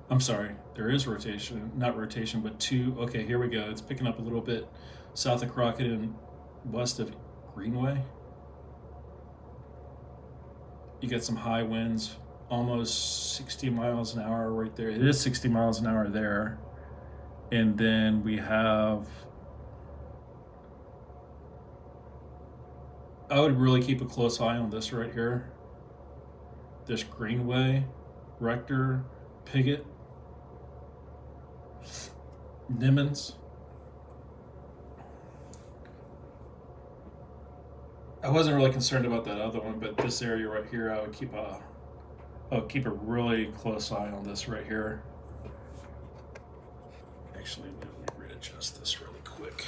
I'm sorry, there is rotation, not rotation, but 2. Okay, here we go. It's picking up a little bit south of Crockett and west of Greenway. You get some high winds, almost 60 miles an hour right there. It is 60 miles an hour there. And then we have, I would really keep a close eye on this right here. This Greenway, Rector, Piggott, Nimmons. I wasn't really concerned about that other one, but this area right here, I would keep a really close eye on this right here. Actually, let me readjust this really quick.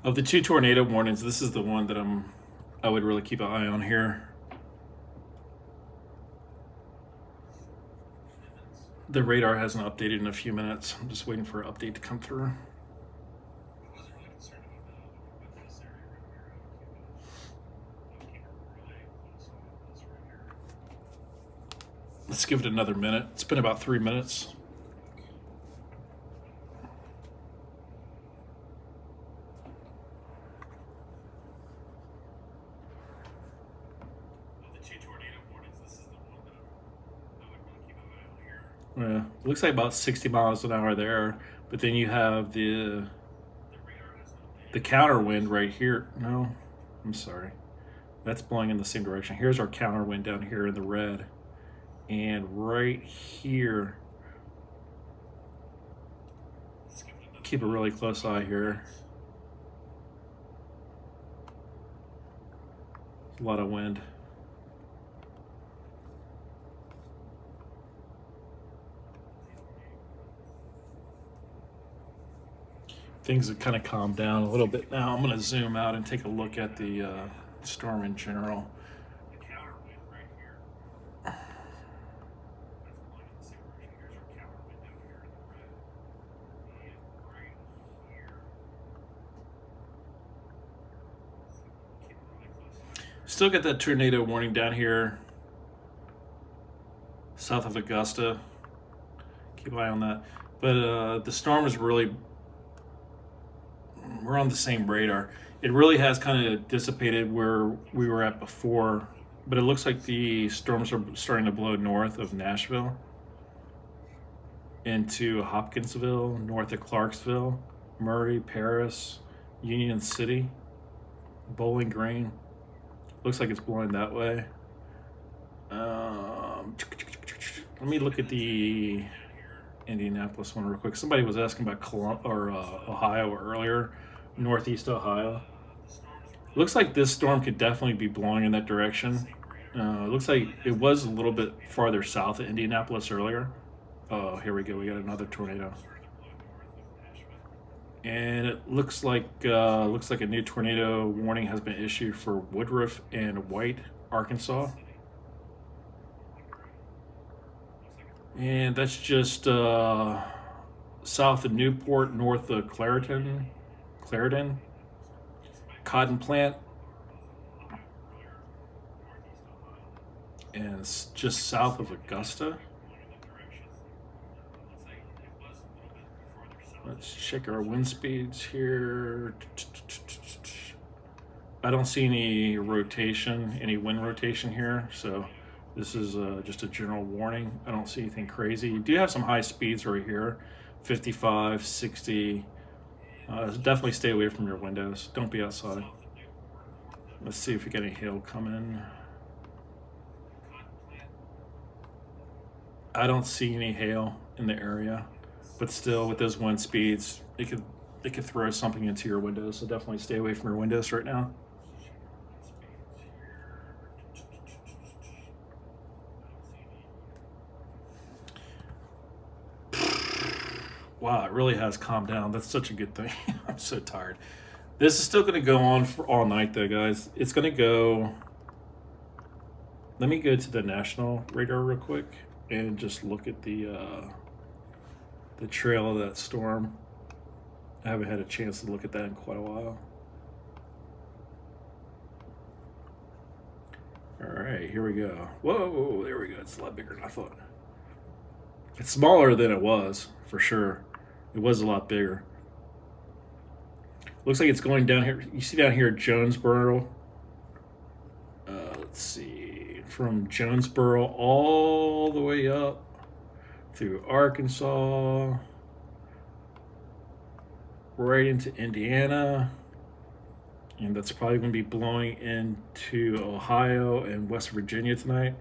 Of the 2 tornado warnings, this is the one that I would really keep an eye on here. The radar hasn't updated in a few minutes. I'm just waiting for an update to come through. Let's give it another minute. It's been about 3 minutes. Yeah, looks like about 60 miles an hour there, but then you have the counter wind right here. No, I'm sorry. That's blowing in the same direction. Here's our counter wind down here in the red. And right here, keep a really close eye here. A lot of wind. Things have kind of calmed down a little bit now. I'm going to zoom out and take a look at the storm in general. Still get that tornado warning down here south of Augusta. Keep an eye on that. But the storm is really, we're on the same radar. It really has kind of dissipated where we were at before, but it looks like the storms are starting to blow north of Nashville into Hopkinsville, north of Clarksville, Murray, Paris, Union City, Bowling Green. Looks like it's blowing that way. Let me look at the Indianapolis one real quick. Somebody was asking about Ohio earlier, northeast Ohio. Looks like this storm could definitely be blowing in that direction. Looks like it was a little bit farther south of Indianapolis earlier. Oh, here we go. We got another tornado. And it looks like a new tornado warning has been issued for Woodruff and White, Arkansas. And that's just south of Newport, north of Clarendon, Cotton Plant, and it's just south of Augusta. Let's check our wind speeds here. I don't see any rotation, any wind rotation here, so this is just a general warning. I don't see anything crazy. You do have some high speeds right here, 55, 60. Definitely stay away from your windows. Don't be outside. Let's see if we get any hail coming. I don't see any hail in the area. But still, with those wind speeds, it could throw something into your windows. So definitely stay away from your windows right now. Wow, it really has calmed down. That's such a good thing. I'm so tired. This is still going to go on for all night, though, guys. It's going to go. Let me go to the national radar real quick and just look at the trail of that storm. I haven't had a chance to look at that in quite a while. All right, here we go. Whoa, there we go. It's a lot bigger than I thought. It's smaller than it was, for sure. It was a lot bigger. Looks like it's going down here. You see down here Jonesboro. Let's see. From Jonesboro all the way up through Arkansas, right into Indiana, and that's probably going to be blowing into Ohio and West Virginia tonight.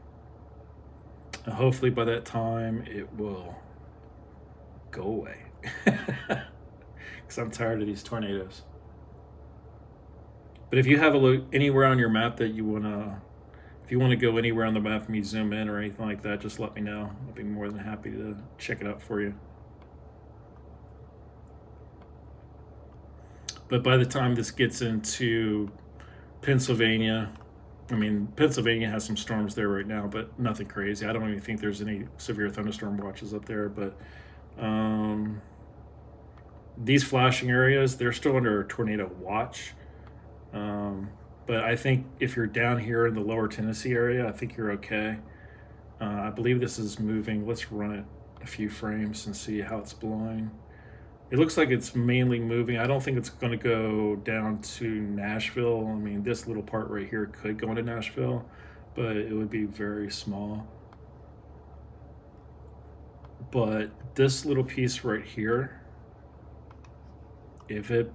And hopefully by that time it will go away, because I'm tired of these tornadoes. But if you have a look anywhere on your map that you want to, if you want to go anywhere on the map and me zoom in or anything like that, just let me know. I'll be more than happy to check it out for you. But by the time this gets into Pennsylvania, I mean, Pennsylvania has some storms there right now, but nothing crazy. I don't even think there's any severe thunderstorm watches up there. But these flashing areas, they're still under a tornado watch. But I think if you're down here in the lower Tennessee area, I think you're okay. I believe this is moving. Let's run it a few frames and see how it's blowing. It looks like it's mainly moving. I don't think it's going to go down to Nashville. I mean, this little part right here could go into Nashville, but it would be very small. But this little piece right here, if it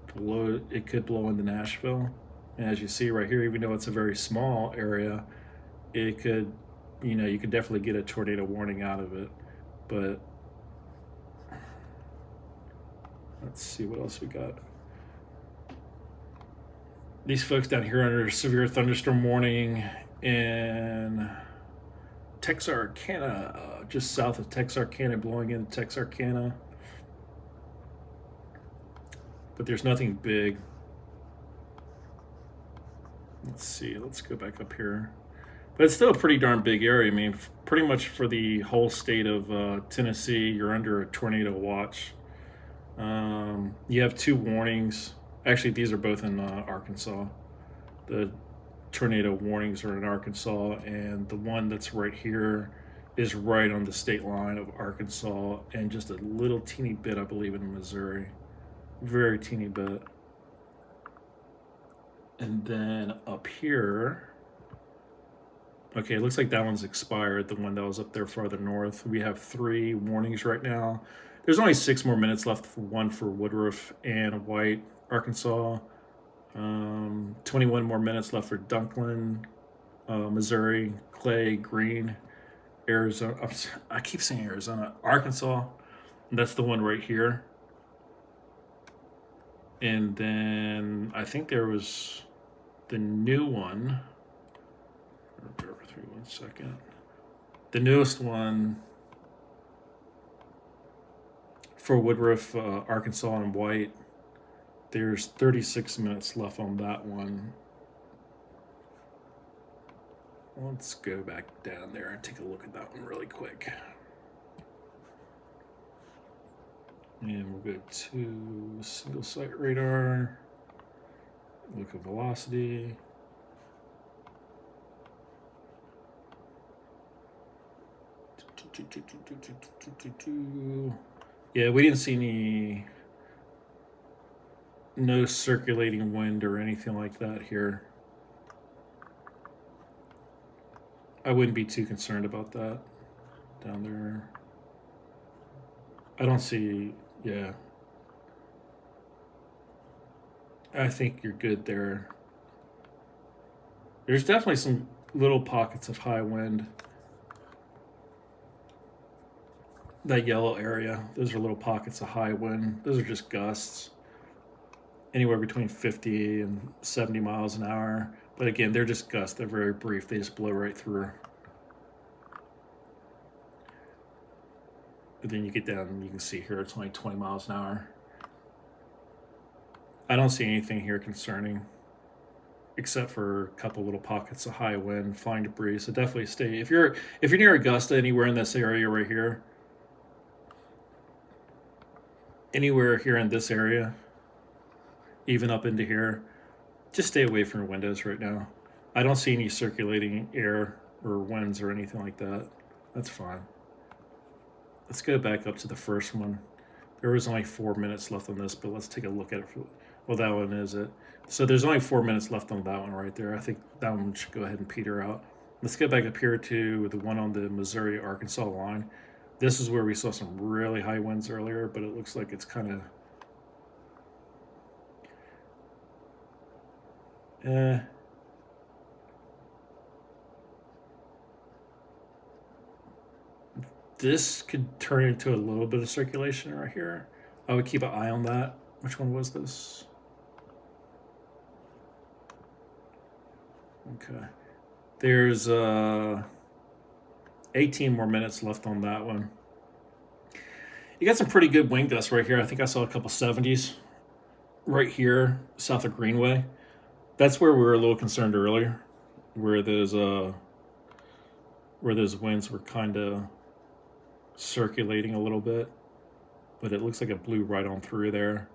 could blow into Nashville. And as you see right here, even though it's a very small area, it could, you could definitely get a tornado warning out of it. But let's see what else we got. These folks down here under severe thunderstorm warning in Texarkana, just south of Texarkana, blowing into Texarkana. But there's nothing big. Let's see, let's go back up here. But it's still a pretty darn big area. I mean, pretty much for the whole state of Tennessee, you're under a tornado watch. You have 2 warnings. Actually, these are both in Arkansas. The tornado warnings are in Arkansas, and the one that's right here is right on the state line of Arkansas, and just a little teeny bit, I believe, in Missouri. Very teeny bit. And then up here, okay, it looks like that one's expired, the one that was up there farther north. We have 3 warnings right now. There's only 6 more minutes left for one for Woodruff and White, Arkansas. 21 more minutes left for Dunklin, Missouri, Clay, Green, Arizona. I keep saying Arizona, Arkansas. And that's the one right here. And then I think there was the new one. Bear with me 1 second. The newest one for Woodruff, Arkansas, and White. There's 36 minutes left on that one. Let's go back down there and take a look at that one really quick. And we'll go to single site radar, look at velocity. Yeah, we didn't see no circulating wind or anything like that here. I wouldn't be too concerned about that down there. I don't see, yeah. I think you're good there. There's definitely some little pockets of high wind. That yellow area, those are little pockets of high wind. Those are just gusts. Anywhere between 50 and 70 miles an hour. But again, they're just gusts. They're very brief. They just blow right through. But then you get down and you can see here it's only 20 miles an hour. I don't see anything here concerning, except for a couple little pockets of high wind, flying debris. So definitely stay. If you're near Augusta, anywhere in this area right here, anywhere here in this area, even up into here, just stay away from your windows right now. I don't see any circulating air or winds or anything like that. That's fine. Let's go back up to the first one. There was only 4 minutes left on this, but let's take a look at it. Well, that one is it. So there's only 4 minutes left on that one right there. I think that one should go ahead and peter out. Let's get back up here to the one on the Missouri-Arkansas line. This is where we saw some really high winds earlier, but it looks like it's kind of this could turn into a little bit of circulation right here. I would keep an eye on that. Which one was this? Okay. There's 18 more minutes left on that one. You got some pretty good wind gusts right here. I think I saw a couple 70s right here, south of Greenway. That's where we were a little concerned earlier, where those winds were kind of circulating a little bit, but it looks like it blew right on through there.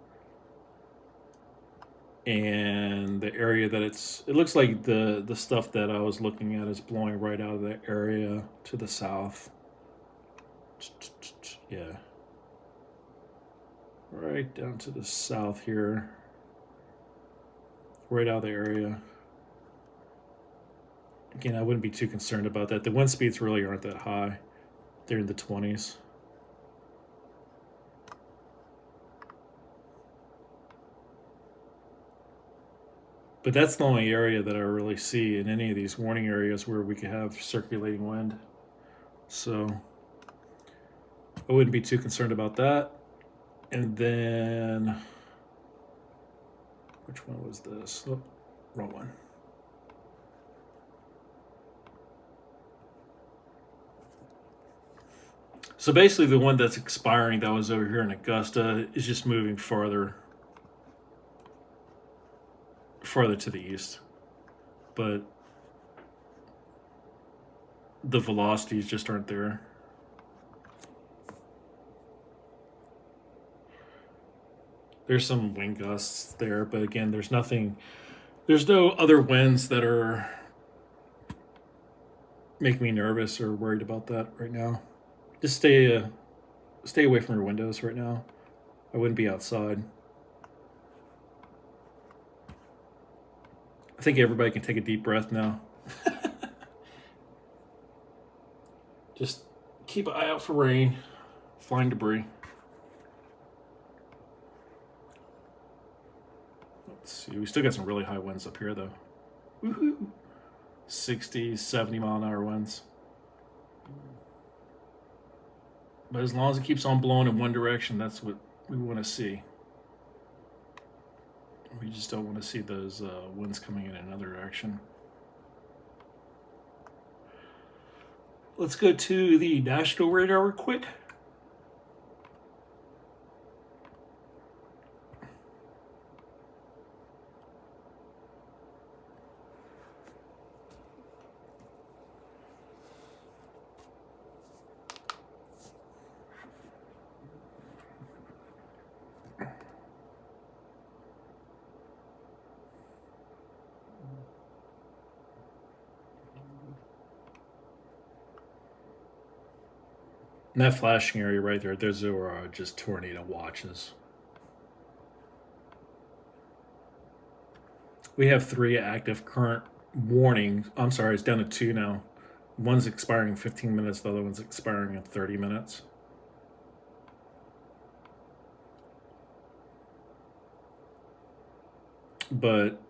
And the area that it looks like the stuff that I was looking at is blowing right out of the area to the south. Yeah. Right down to the south here. Right out of the area. Again, I wouldn't be too concerned about that. The wind speeds really aren't that high. They're in the 20s. But that's the only area that I really see in any of these warning areas where we could have circulating wind. So I wouldn't be too concerned about that. And then, which one was this? Oh, wrong one. So basically the one that's expiring that was over here in Augusta is just moving farther to the east. But the velocities just aren't there. There's some wind gusts there, but again, there's no other winds that are making me nervous or worried about that right now. Just stay away from your windows right now. I wouldn't be outside. I think everybody can take a deep breath now. Just keep an eye out for rain, flying debris. Let's see. We still got some really high winds up here, though. Woohoo! 60, 70 mile an hour winds. But as long as it keeps on blowing in one direction, that's what we want to see. We just don't want to see those winds coming in another direction. Let's go to the national radar real quick. And that flashing area right there, those are just tornado watches. We have 3 active current warnings. I'm sorry, it's down to 2 now. One's expiring in 15 minutes, the other one's expiring in 30 minutes. But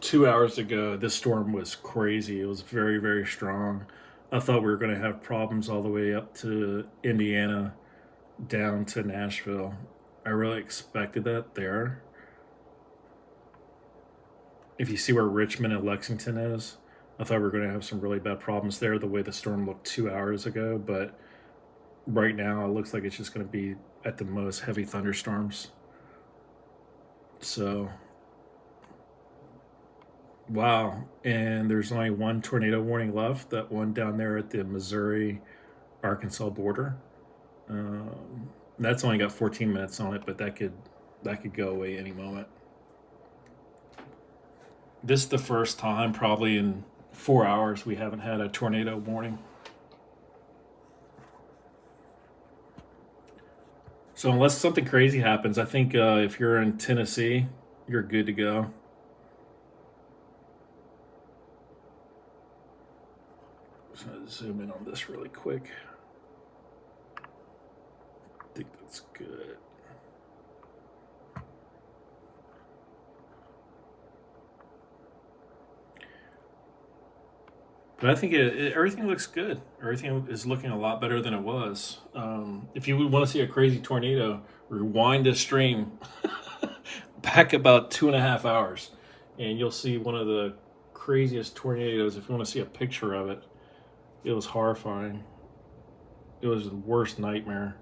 2 hours ago, this storm was crazy. It was very, very strong. I thought we were going to have problems all the way up to Indiana, down to Nashville. I really expected that there. If you see where Richmond and Lexington is, I thought we were going to have some really bad problems there the way the storm looked 2 hours ago. But right now, it looks like it's just going to be at the most heavy thunderstorms. So, wow. And there's only one tornado warning left, that one down there at the Missouri-Arkansas border. That's only got 14 minutes on it, but that could go away any moment. This is the first time probably in 4 hours we haven't had a tornado warning. So unless something crazy happens, I think if you're in Tennessee, you're good to go. So zoom in on this really quick. I think that's good. But I think everything looks good. Everything is looking a lot better than it was. If you would want to see a crazy tornado, rewind this stream back about 2.5 hours, and you'll see one of the craziest tornadoes. If you want to see a picture of it, it was horrifying. It was the worst nightmare.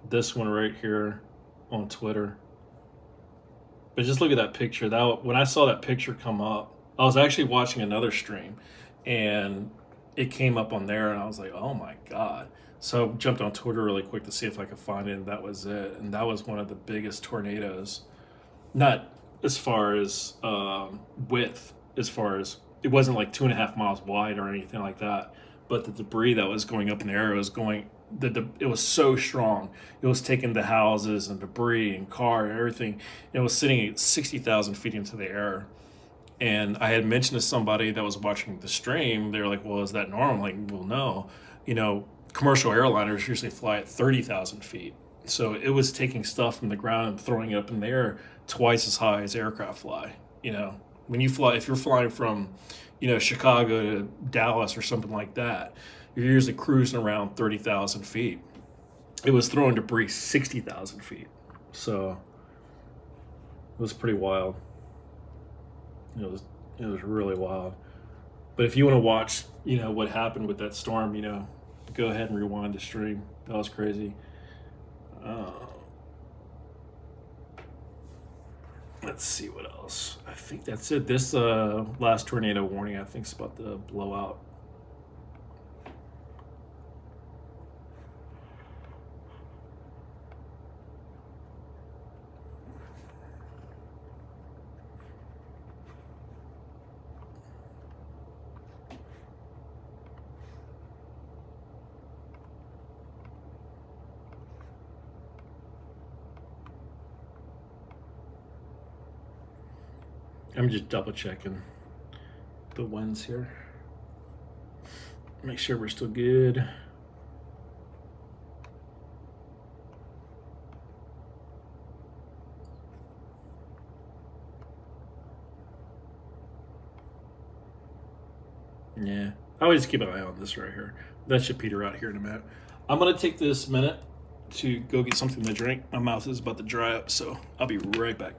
This one right here on Twitter. But just look at that picture. When I saw that picture come up, I was actually watching another stream, and it came up on there, and I was like, oh my God. So I jumped on Twitter really quick to see if I could find it, and that was it. And that was one of the biggest tornadoes. Not as far as width, as far as, it wasn't like 2.5 miles wide or anything like that. But the debris that was going up in the air it was so strong. It was taking the houses and debris and car and everything. It was sitting at 60,000 feet into the air. And I had mentioned to somebody that was watching the stream, they were like, well, is that normal? I'm like, well, no. You know, commercial airliners usually fly at 30,000 feet. So it was taking stuff from the ground and throwing it up in the air twice as high as aircraft fly. You know, when you fly, if you're flying from, Chicago to Dallas or something like that, you're usually cruising around 30,000 feet. It was throwing debris 60,000 feet. So it was pretty wild. It was it was really wild. But if you want to watch, what happened with that storm, go ahead and rewind the stream. That was crazy. Uh, let's see what else. I think that's it. This last tornado warning, I think, is about to blow out. I'm just double checking the winds here. Make sure we're still good. Yeah. I always keep an eye on this right here. That should peter out here in a minute. I'm going to take this minute to go get something to drink. My mouth is about to dry up, so I'll be right back.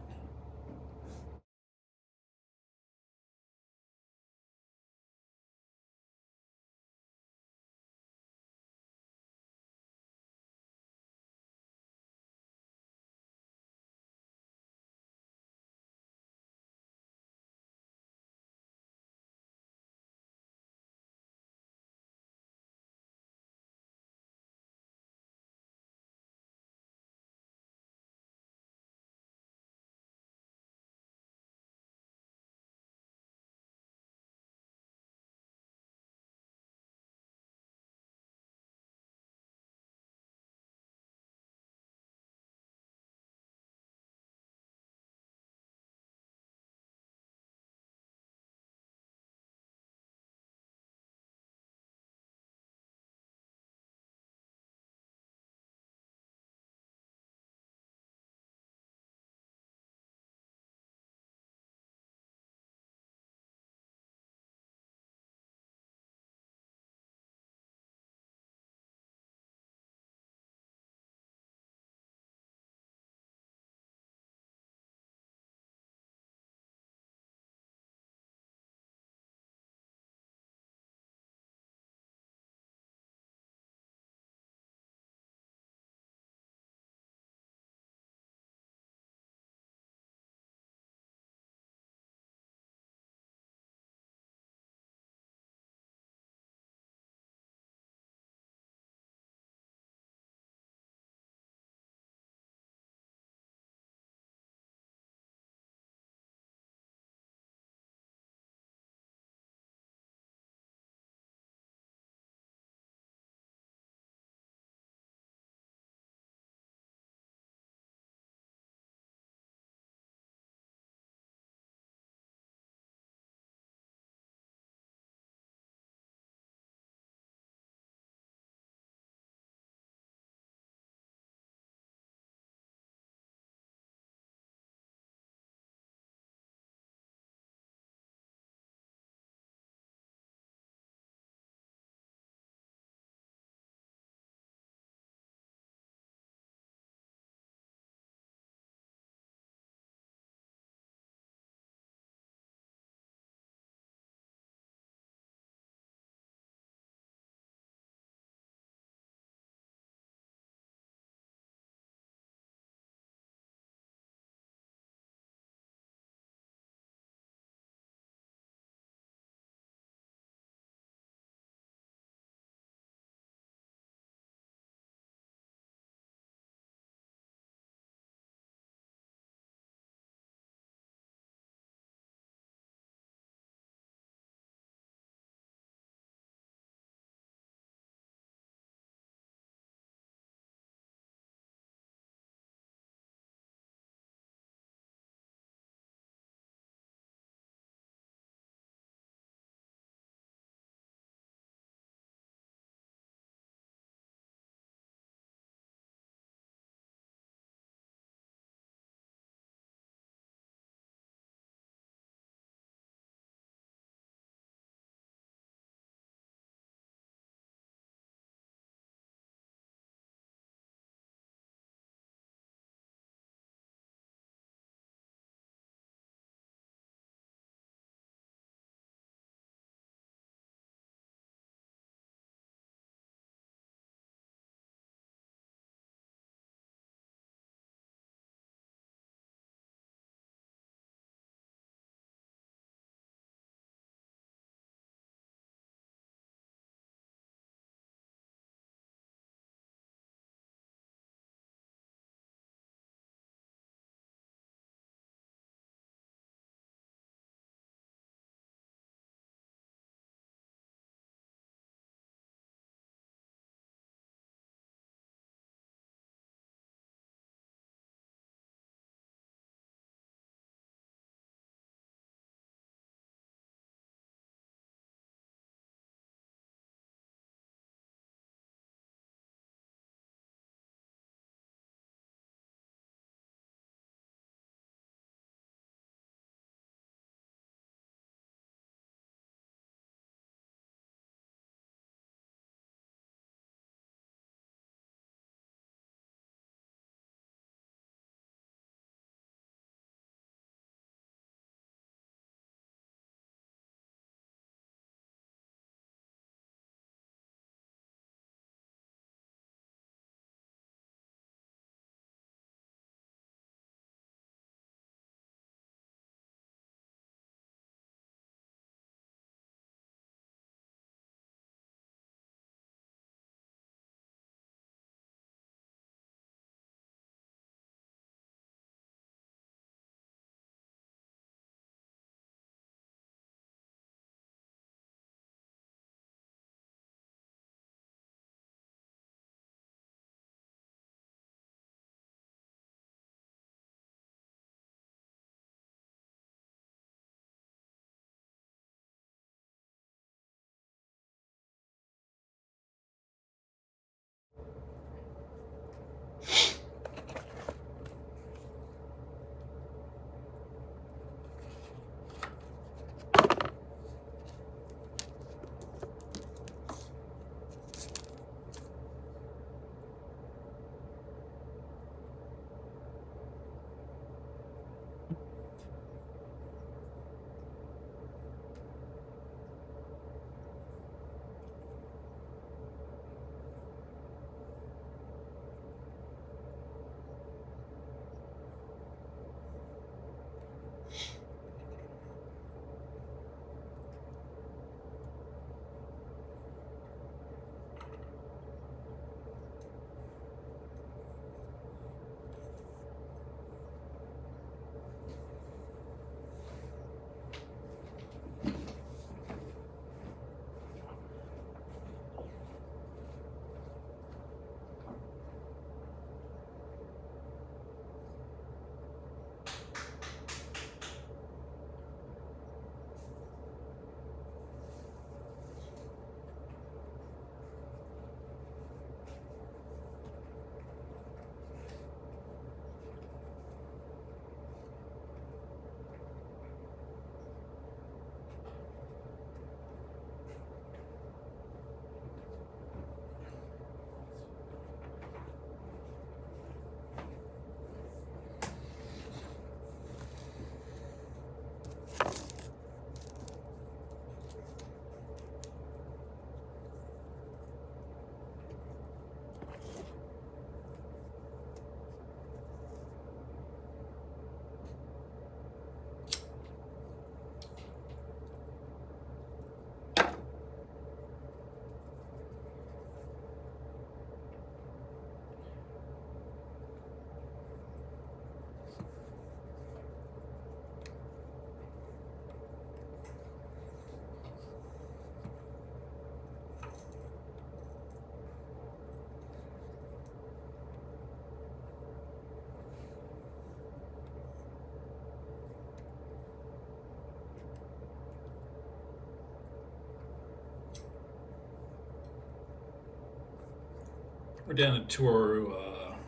We're down to tour.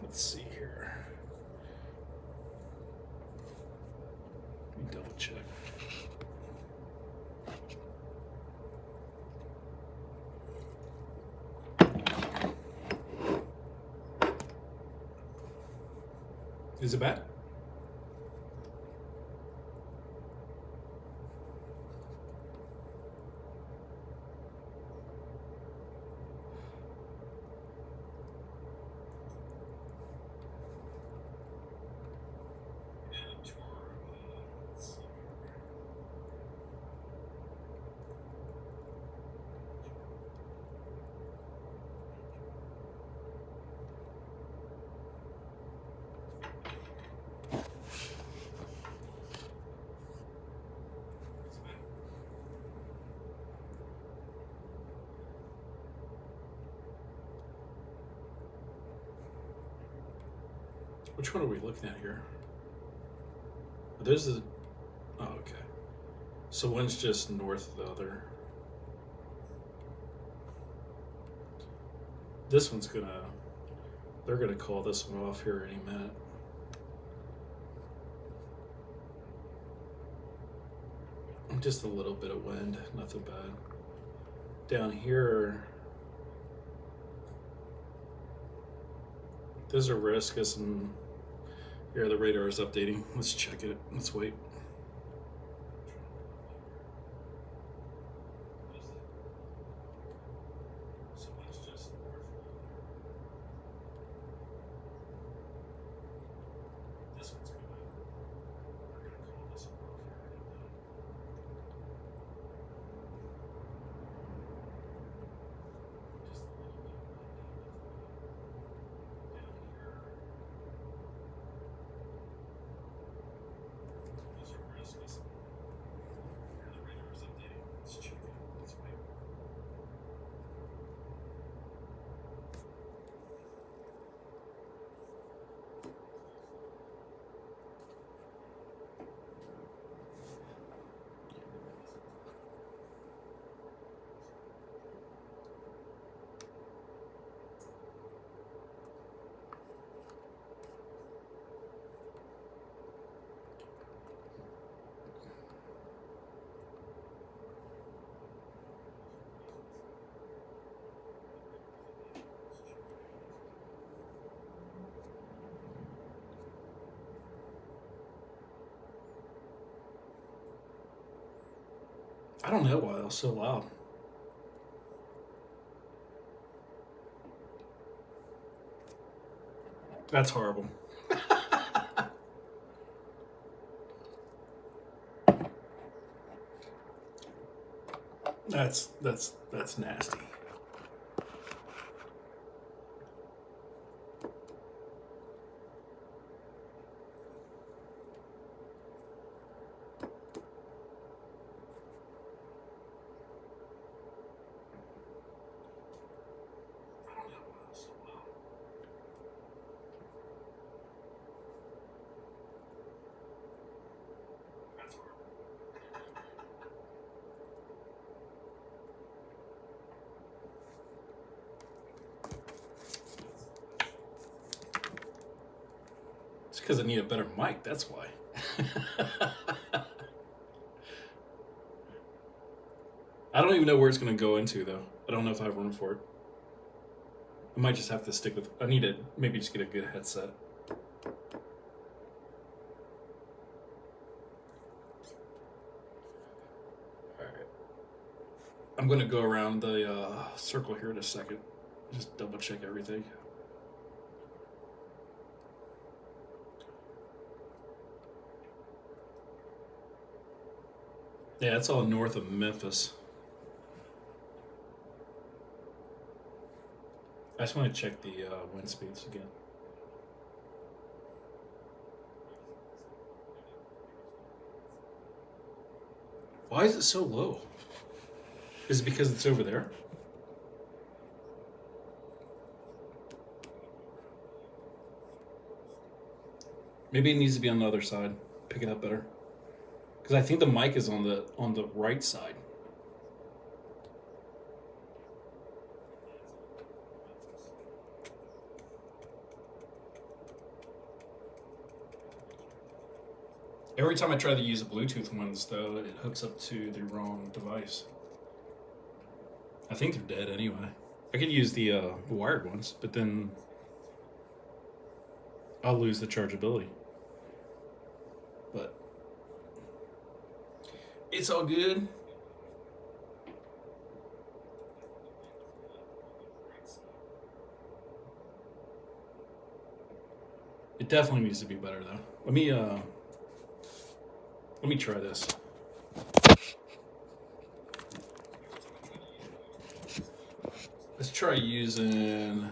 Let's see here. Let me double check. Is it back? Which one are we looking at here? There's a. Oh, okay. So one's just north of the other. This one's gonna. They're gonna call this one off here any minute. Just a little bit of wind, nothing bad. Down here, there's a risk of some. Here, the radar is updating. Let's check it. Let's wait. I don't know why that was so loud. That's horrible. That's nasty. It's because I need a better mic, that's why. I don't even know where it's going to go into, though. I don't know if I have room for it. I might just have to stick with... I need to maybe just get a good headset. Alright. I'm going to go around the circle here in a second. Just double check everything. Yeah, it's all north of Memphis. I just want to check the wind speeds again. Why is it so low? Is it because it's over there? Maybe it needs to be on the other side. Pick it up better. Because I think the mic is on the right side. Every time I try to use the Bluetooth ones, though, it hooks up to the wrong device. I think they're dead anyway. I could use the wired ones, but then I'll lose the chargeability. But it's all good. It definitely needs to be better, though. Let me try this. Let's try using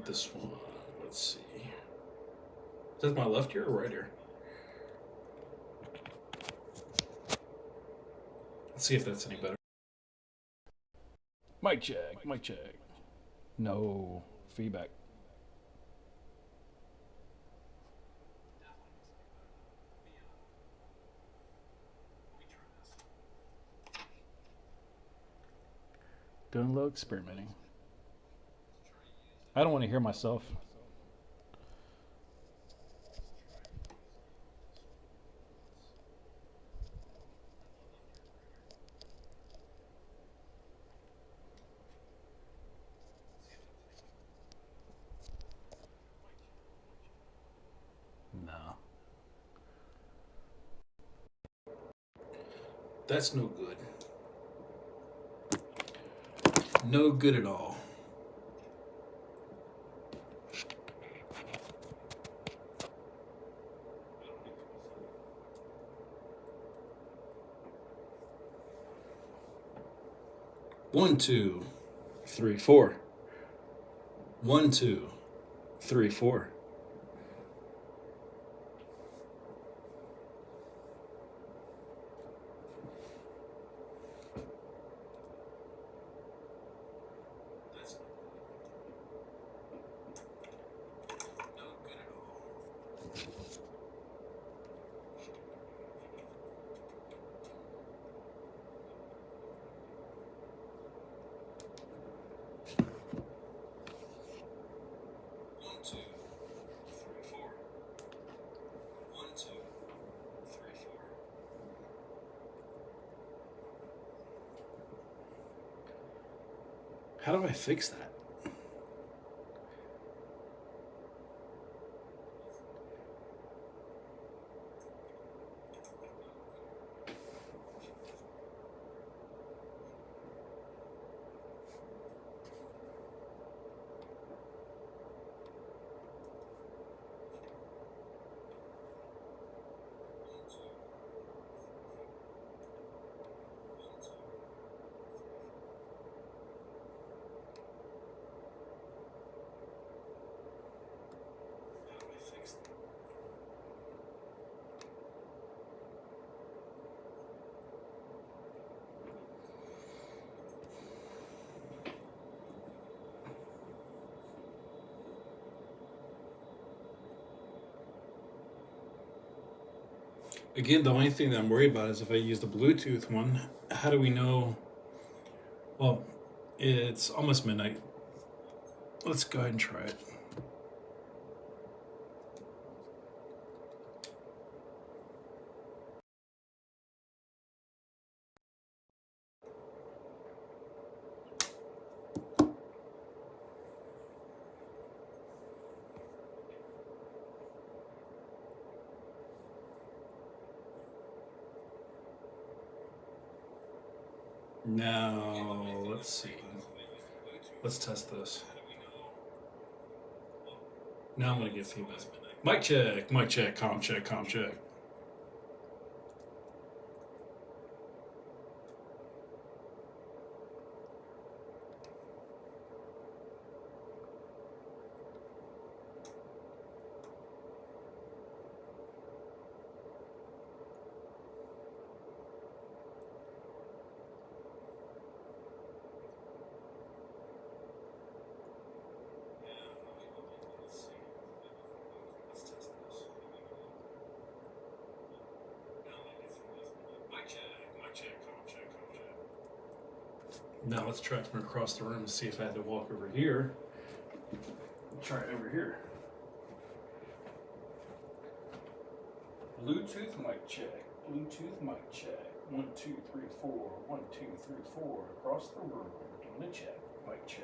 this one. Let's see. Is that my left ear or right ear? Let's see if that's any better. Mic check, mic check. No feedback. Doing a little experimenting. I don't want to hear myself. No. That's no good. No good at all. One, 2, 3, 4. 1, 2, 3, 4. How do I fix that? Again, the only thing that I'm worried about is if I use the Bluetooth one, how do we know? Well, it's almost midnight. Let's go ahead and try it. Now, let's see. Let's test this. Now I'm going to get feedback. Mic check, com check, com check. Now let's try it from across the room and see if I had to walk over here. Try it over here. Bluetooth mic check. Bluetooth mic check. 1, 2, 3, 4. 1, 2, 3, 4. Across the room. Doing a check. Mic check.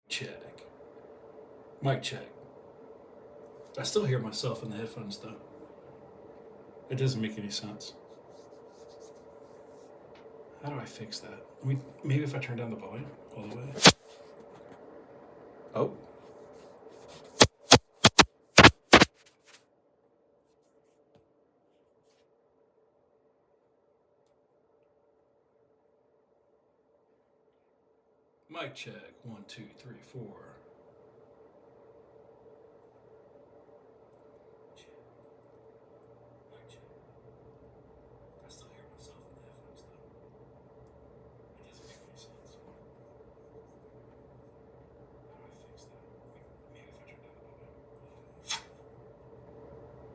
Check. Mic check. I still hear myself in the headphones though. It doesn't make any sense. How do I fix that? Maybe if I turn down the volume all the way. Oh. Mic check. 1, 2, 3, 4. Mic check. I still hear myself in the headphones though. It doesn't make any sense. How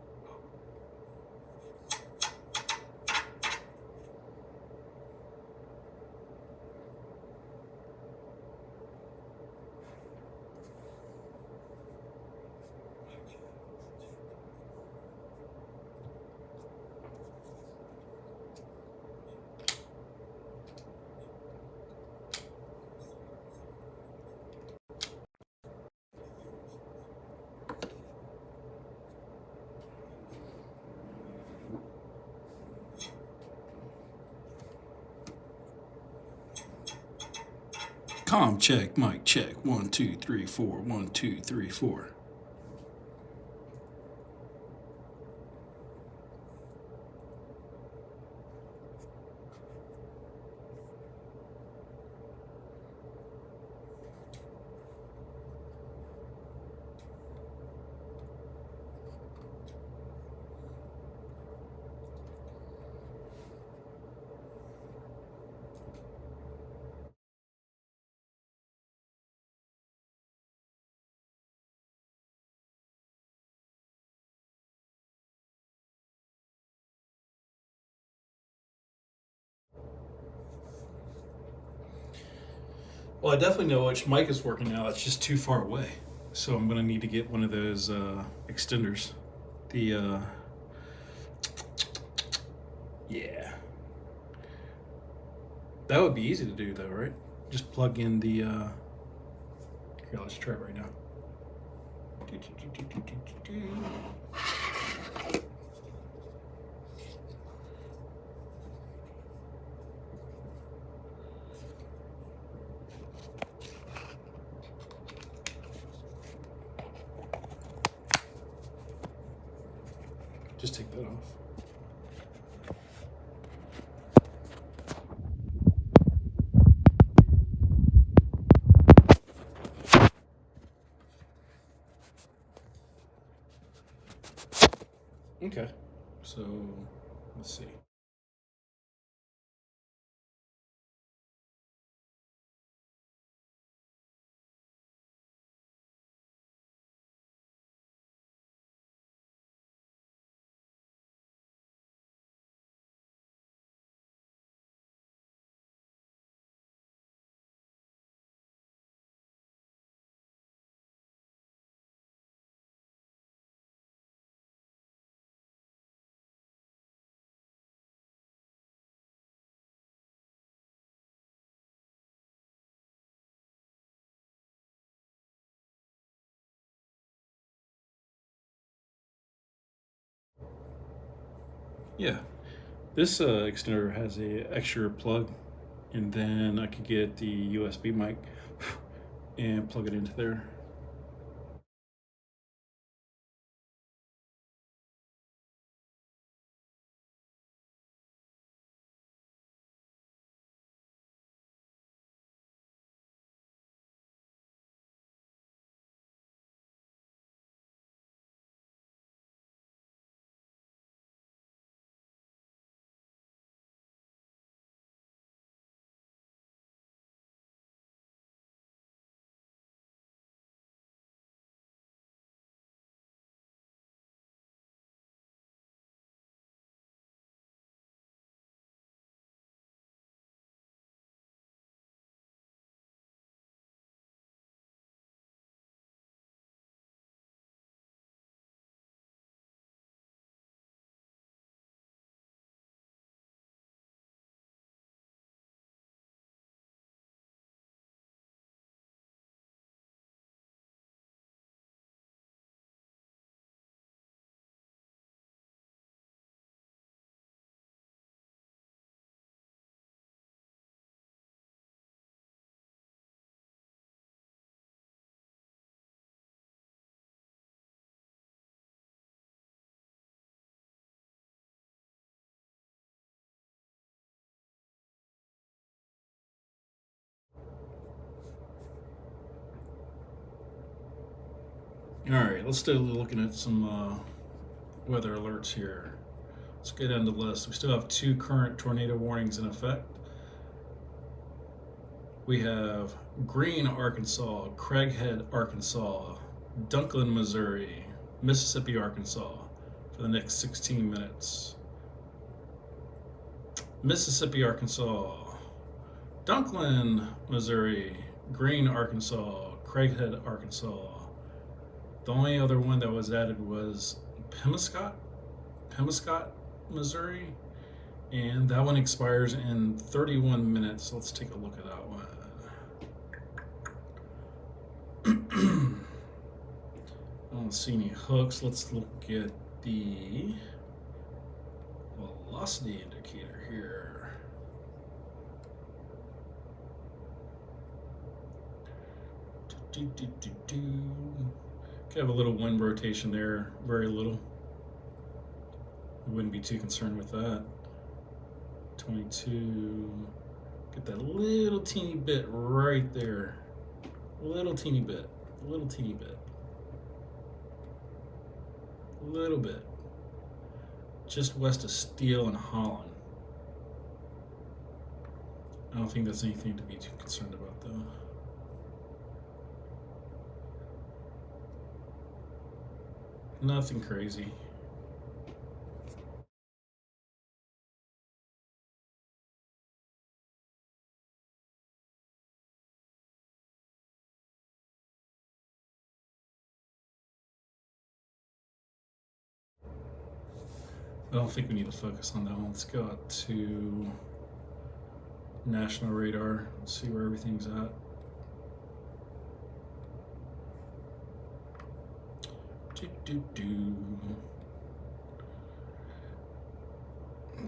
do I fix that? Maybe if I turn down the volume. Com check, mic check. 1, 2, 3, 4. 1, 2, 3, 4. Well, I definitely know which mic is working now. It's just too far away. So I'm going to need to get one of those extenders. Yeah. That would be easy to do though, right? Just plug in the, here, let's try it right now. Just take that off. Okay, so let's see. Yeah, this extender has a extra plug, and then I could get the USB mic and plug it into there. All right, let's start looking at some weather alerts here. Let's get down the list. We still have 2 current tornado warnings in effect. We have Green, Arkansas, Craighead, Arkansas, Dunklin, Missouri, Mississippi, Arkansas for the next 16 minutes. Mississippi, Arkansas, Dunklin, Missouri, Green, Arkansas, Craighead, Arkansas. The only other one that was added was Pemiscot, Missouri, and that one expires in 31 minutes. Let's take a look at that one. I don't see any hooks. Let's look at the velocity indicator here. Could have a little wind rotation there, very little. Wouldn't be too concerned with that. 22. Get that little teeny bit right there. Little teeny bit. Little teeny bit. Little bit. Just west of Steele and Holland. I don't think that's anything to be too concerned about, though. Nothing crazy. I don't think we need to focus on that one. Let's go out to national radar and see where everything's at.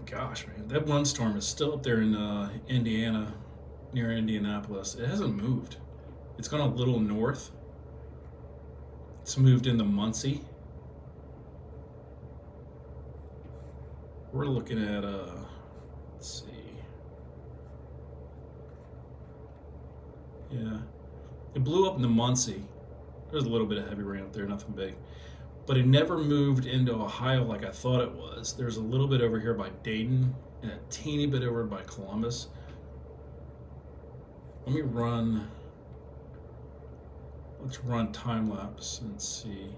Gosh, man, that one storm is still up there in Indiana, near Indianapolis. It hasn't moved. It's gone a little north. It's moved into Muncie. We're looking at let's see. Yeah, it blew up into Muncie. There's a little bit of heavy rain up there, nothing big. But it never moved into Ohio like I thought it was. There's a little bit over here by Dayton and a teeny bit over by Columbus. Let me run, let's run time lapse and see.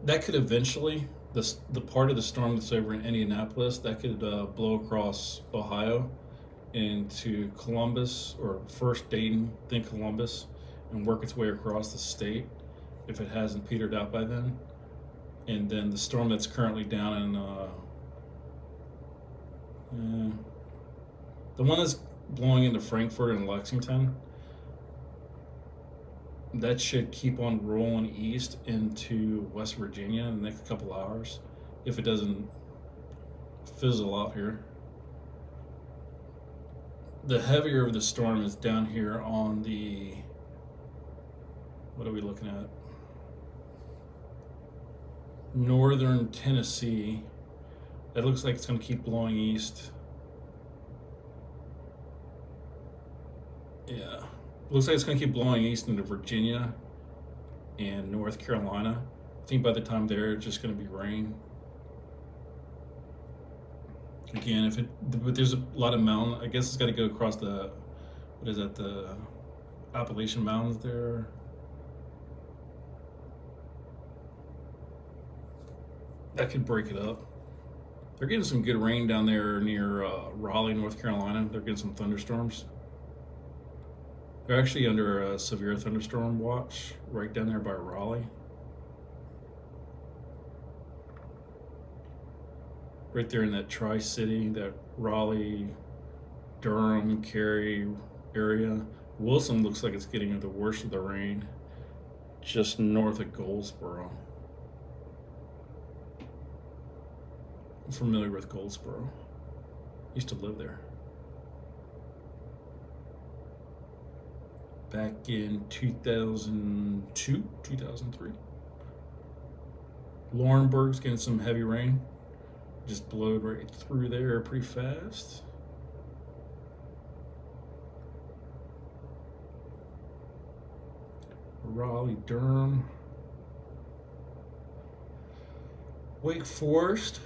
That could eventually, the part of the storm that's over in Indianapolis, that could blow across Ohio into Columbus, or first Dayton, then Columbus, and work its way across the state if it hasn't petered out by then. And then the storm that's currently down in the one that's blowing into Frankfurt and Lexington, that should keep on rolling east into West Virginia in the next couple hours if it doesn't fizzle out here. The heavier of the storm is down here on the, what are we looking at? Northern Tennessee. It looks like it's going to keep blowing east. Yeah. Looks like it's going to keep blowing east into Virginia and North Carolina. I think by the time there, it's just going to be rain. Again, but there's a lot of mountain. I guess it's got to go across the, what is that, the Appalachian Mountains there. That could break it up. They're getting some good rain down there near Raleigh, North Carolina. They're getting some thunderstorms. They're actually under a severe thunderstorm watch right down there by Raleigh. Right there in that Tri-City, that Raleigh, Durham, Cary area. Wilson looks like it's getting the worst of the rain just north of Goldsboro. I'm familiar with Goldsboro. Used to live there. Back in 2002, 2003. Laurinburg's getting some heavy rain. Just blowed right through there pretty fast. Raleigh, Durham. Wake Forest.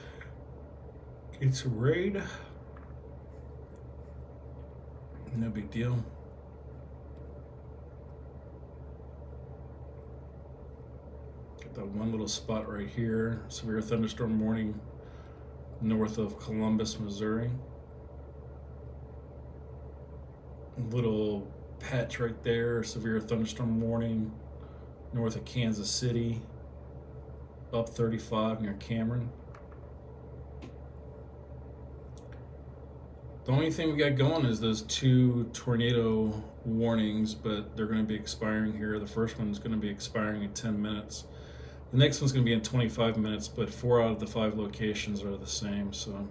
Get some rain. No big deal. Got that one little spot right here. Severe thunderstorm warning north of Columbus, Missouri. Little patch right there. Severe thunderstorm warning north of Kansas City. Up 35 near Cameron. The only thing we got going is those 2 tornado warnings, but they're going to be expiring here. The first one's going to be expiring in 10 minutes. The next one's going to be in 25 minutes, but 4 out of the 5 locations are the same. So,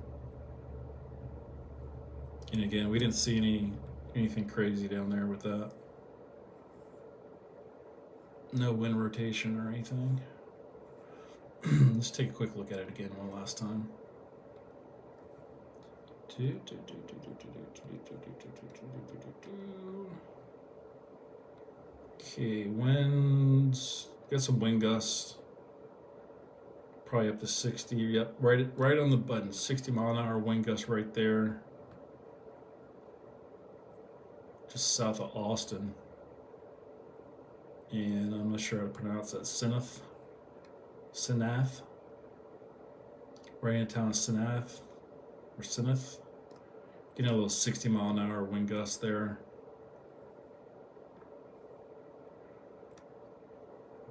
and again, we didn't see anything crazy down there with that. No wind rotation or anything. Let's take a quick look at it again one last time. Okay, winds. Got some wind gusts. Probably up to 60. Yep, right on the button. 60 mile an hour wind gust right there. Just south of Austin. And I'm not sure how to pronounce that. Senath. Right in the town of Senath. Or Senath. Getting a little 60 mile an hour wind gust there.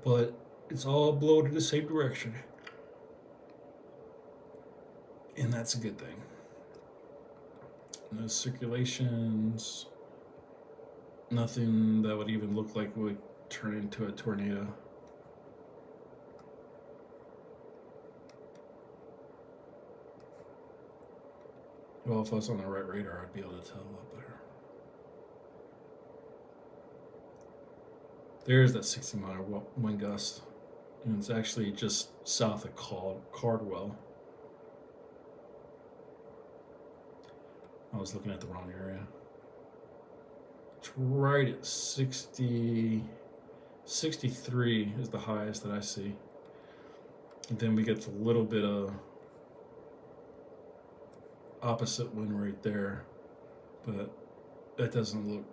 But it's all blowing in the same direction. And that's a good thing. No circulations. Nothing that would even look like would turn into a tornado. Well, if I was on the right radar, I'd be able to tell a lot better. There's that 60 mile wind gust. And it's actually just south of Cardwell. I was looking at the wrong area. It's right at 63 is the highest that I see. And then we get a little bit of opposite wind right there, but it doesn't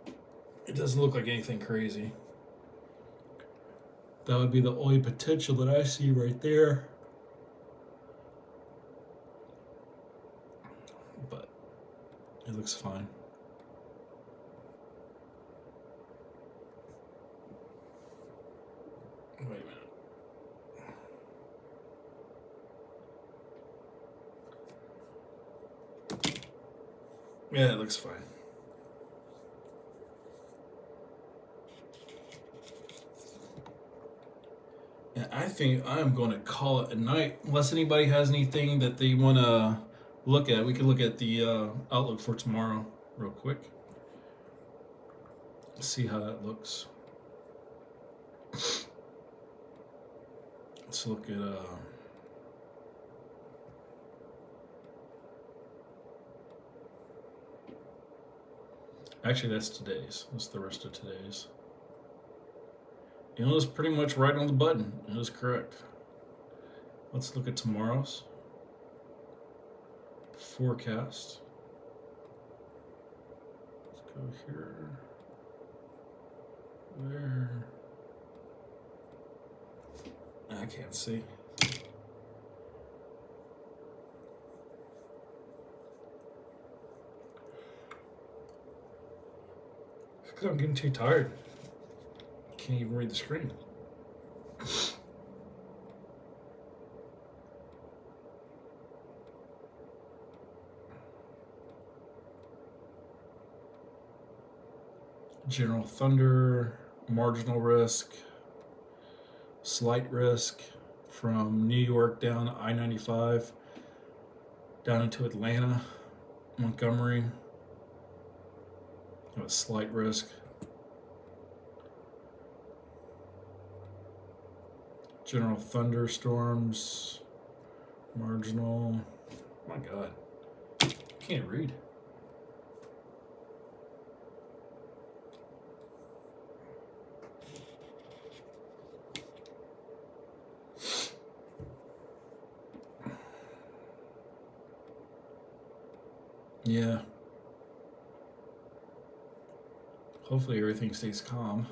look like anything crazy. That would be the only potential that I see right there. But it looks fine. Wait a minute. Yeah, it looks fine. think I'm going to call it a night. Unless anybody has anything that they want to look at, we could look at the outlook for tomorrow real quick. See how that looks. Let's look at actually that's today's. That's the rest of today's. It was pretty much right on the button. It was correct. Let's look at tomorrow's forecast. Let's go here. There. I can't see. It's because I'm getting too tired. Can't even read the screen. General thunder, marginal risk, slight risk from New York down I-95 down into Atlanta, Montgomery. A slight risk. General thunderstorms, marginal. Oh my God, can't read. Yeah. Hopefully everything stays calm.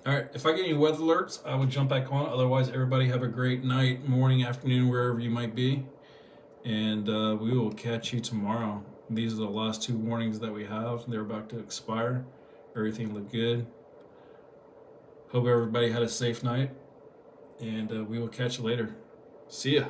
All right, if I get any weather alerts, I will jump back on. Otherwise, everybody have a great night, morning, afternoon, wherever you might be. And we will catch you tomorrow. These are the last 2 warnings that we have. They're about to expire. Everything looked good. Hope everybody had a safe night. And we will catch you later. See ya.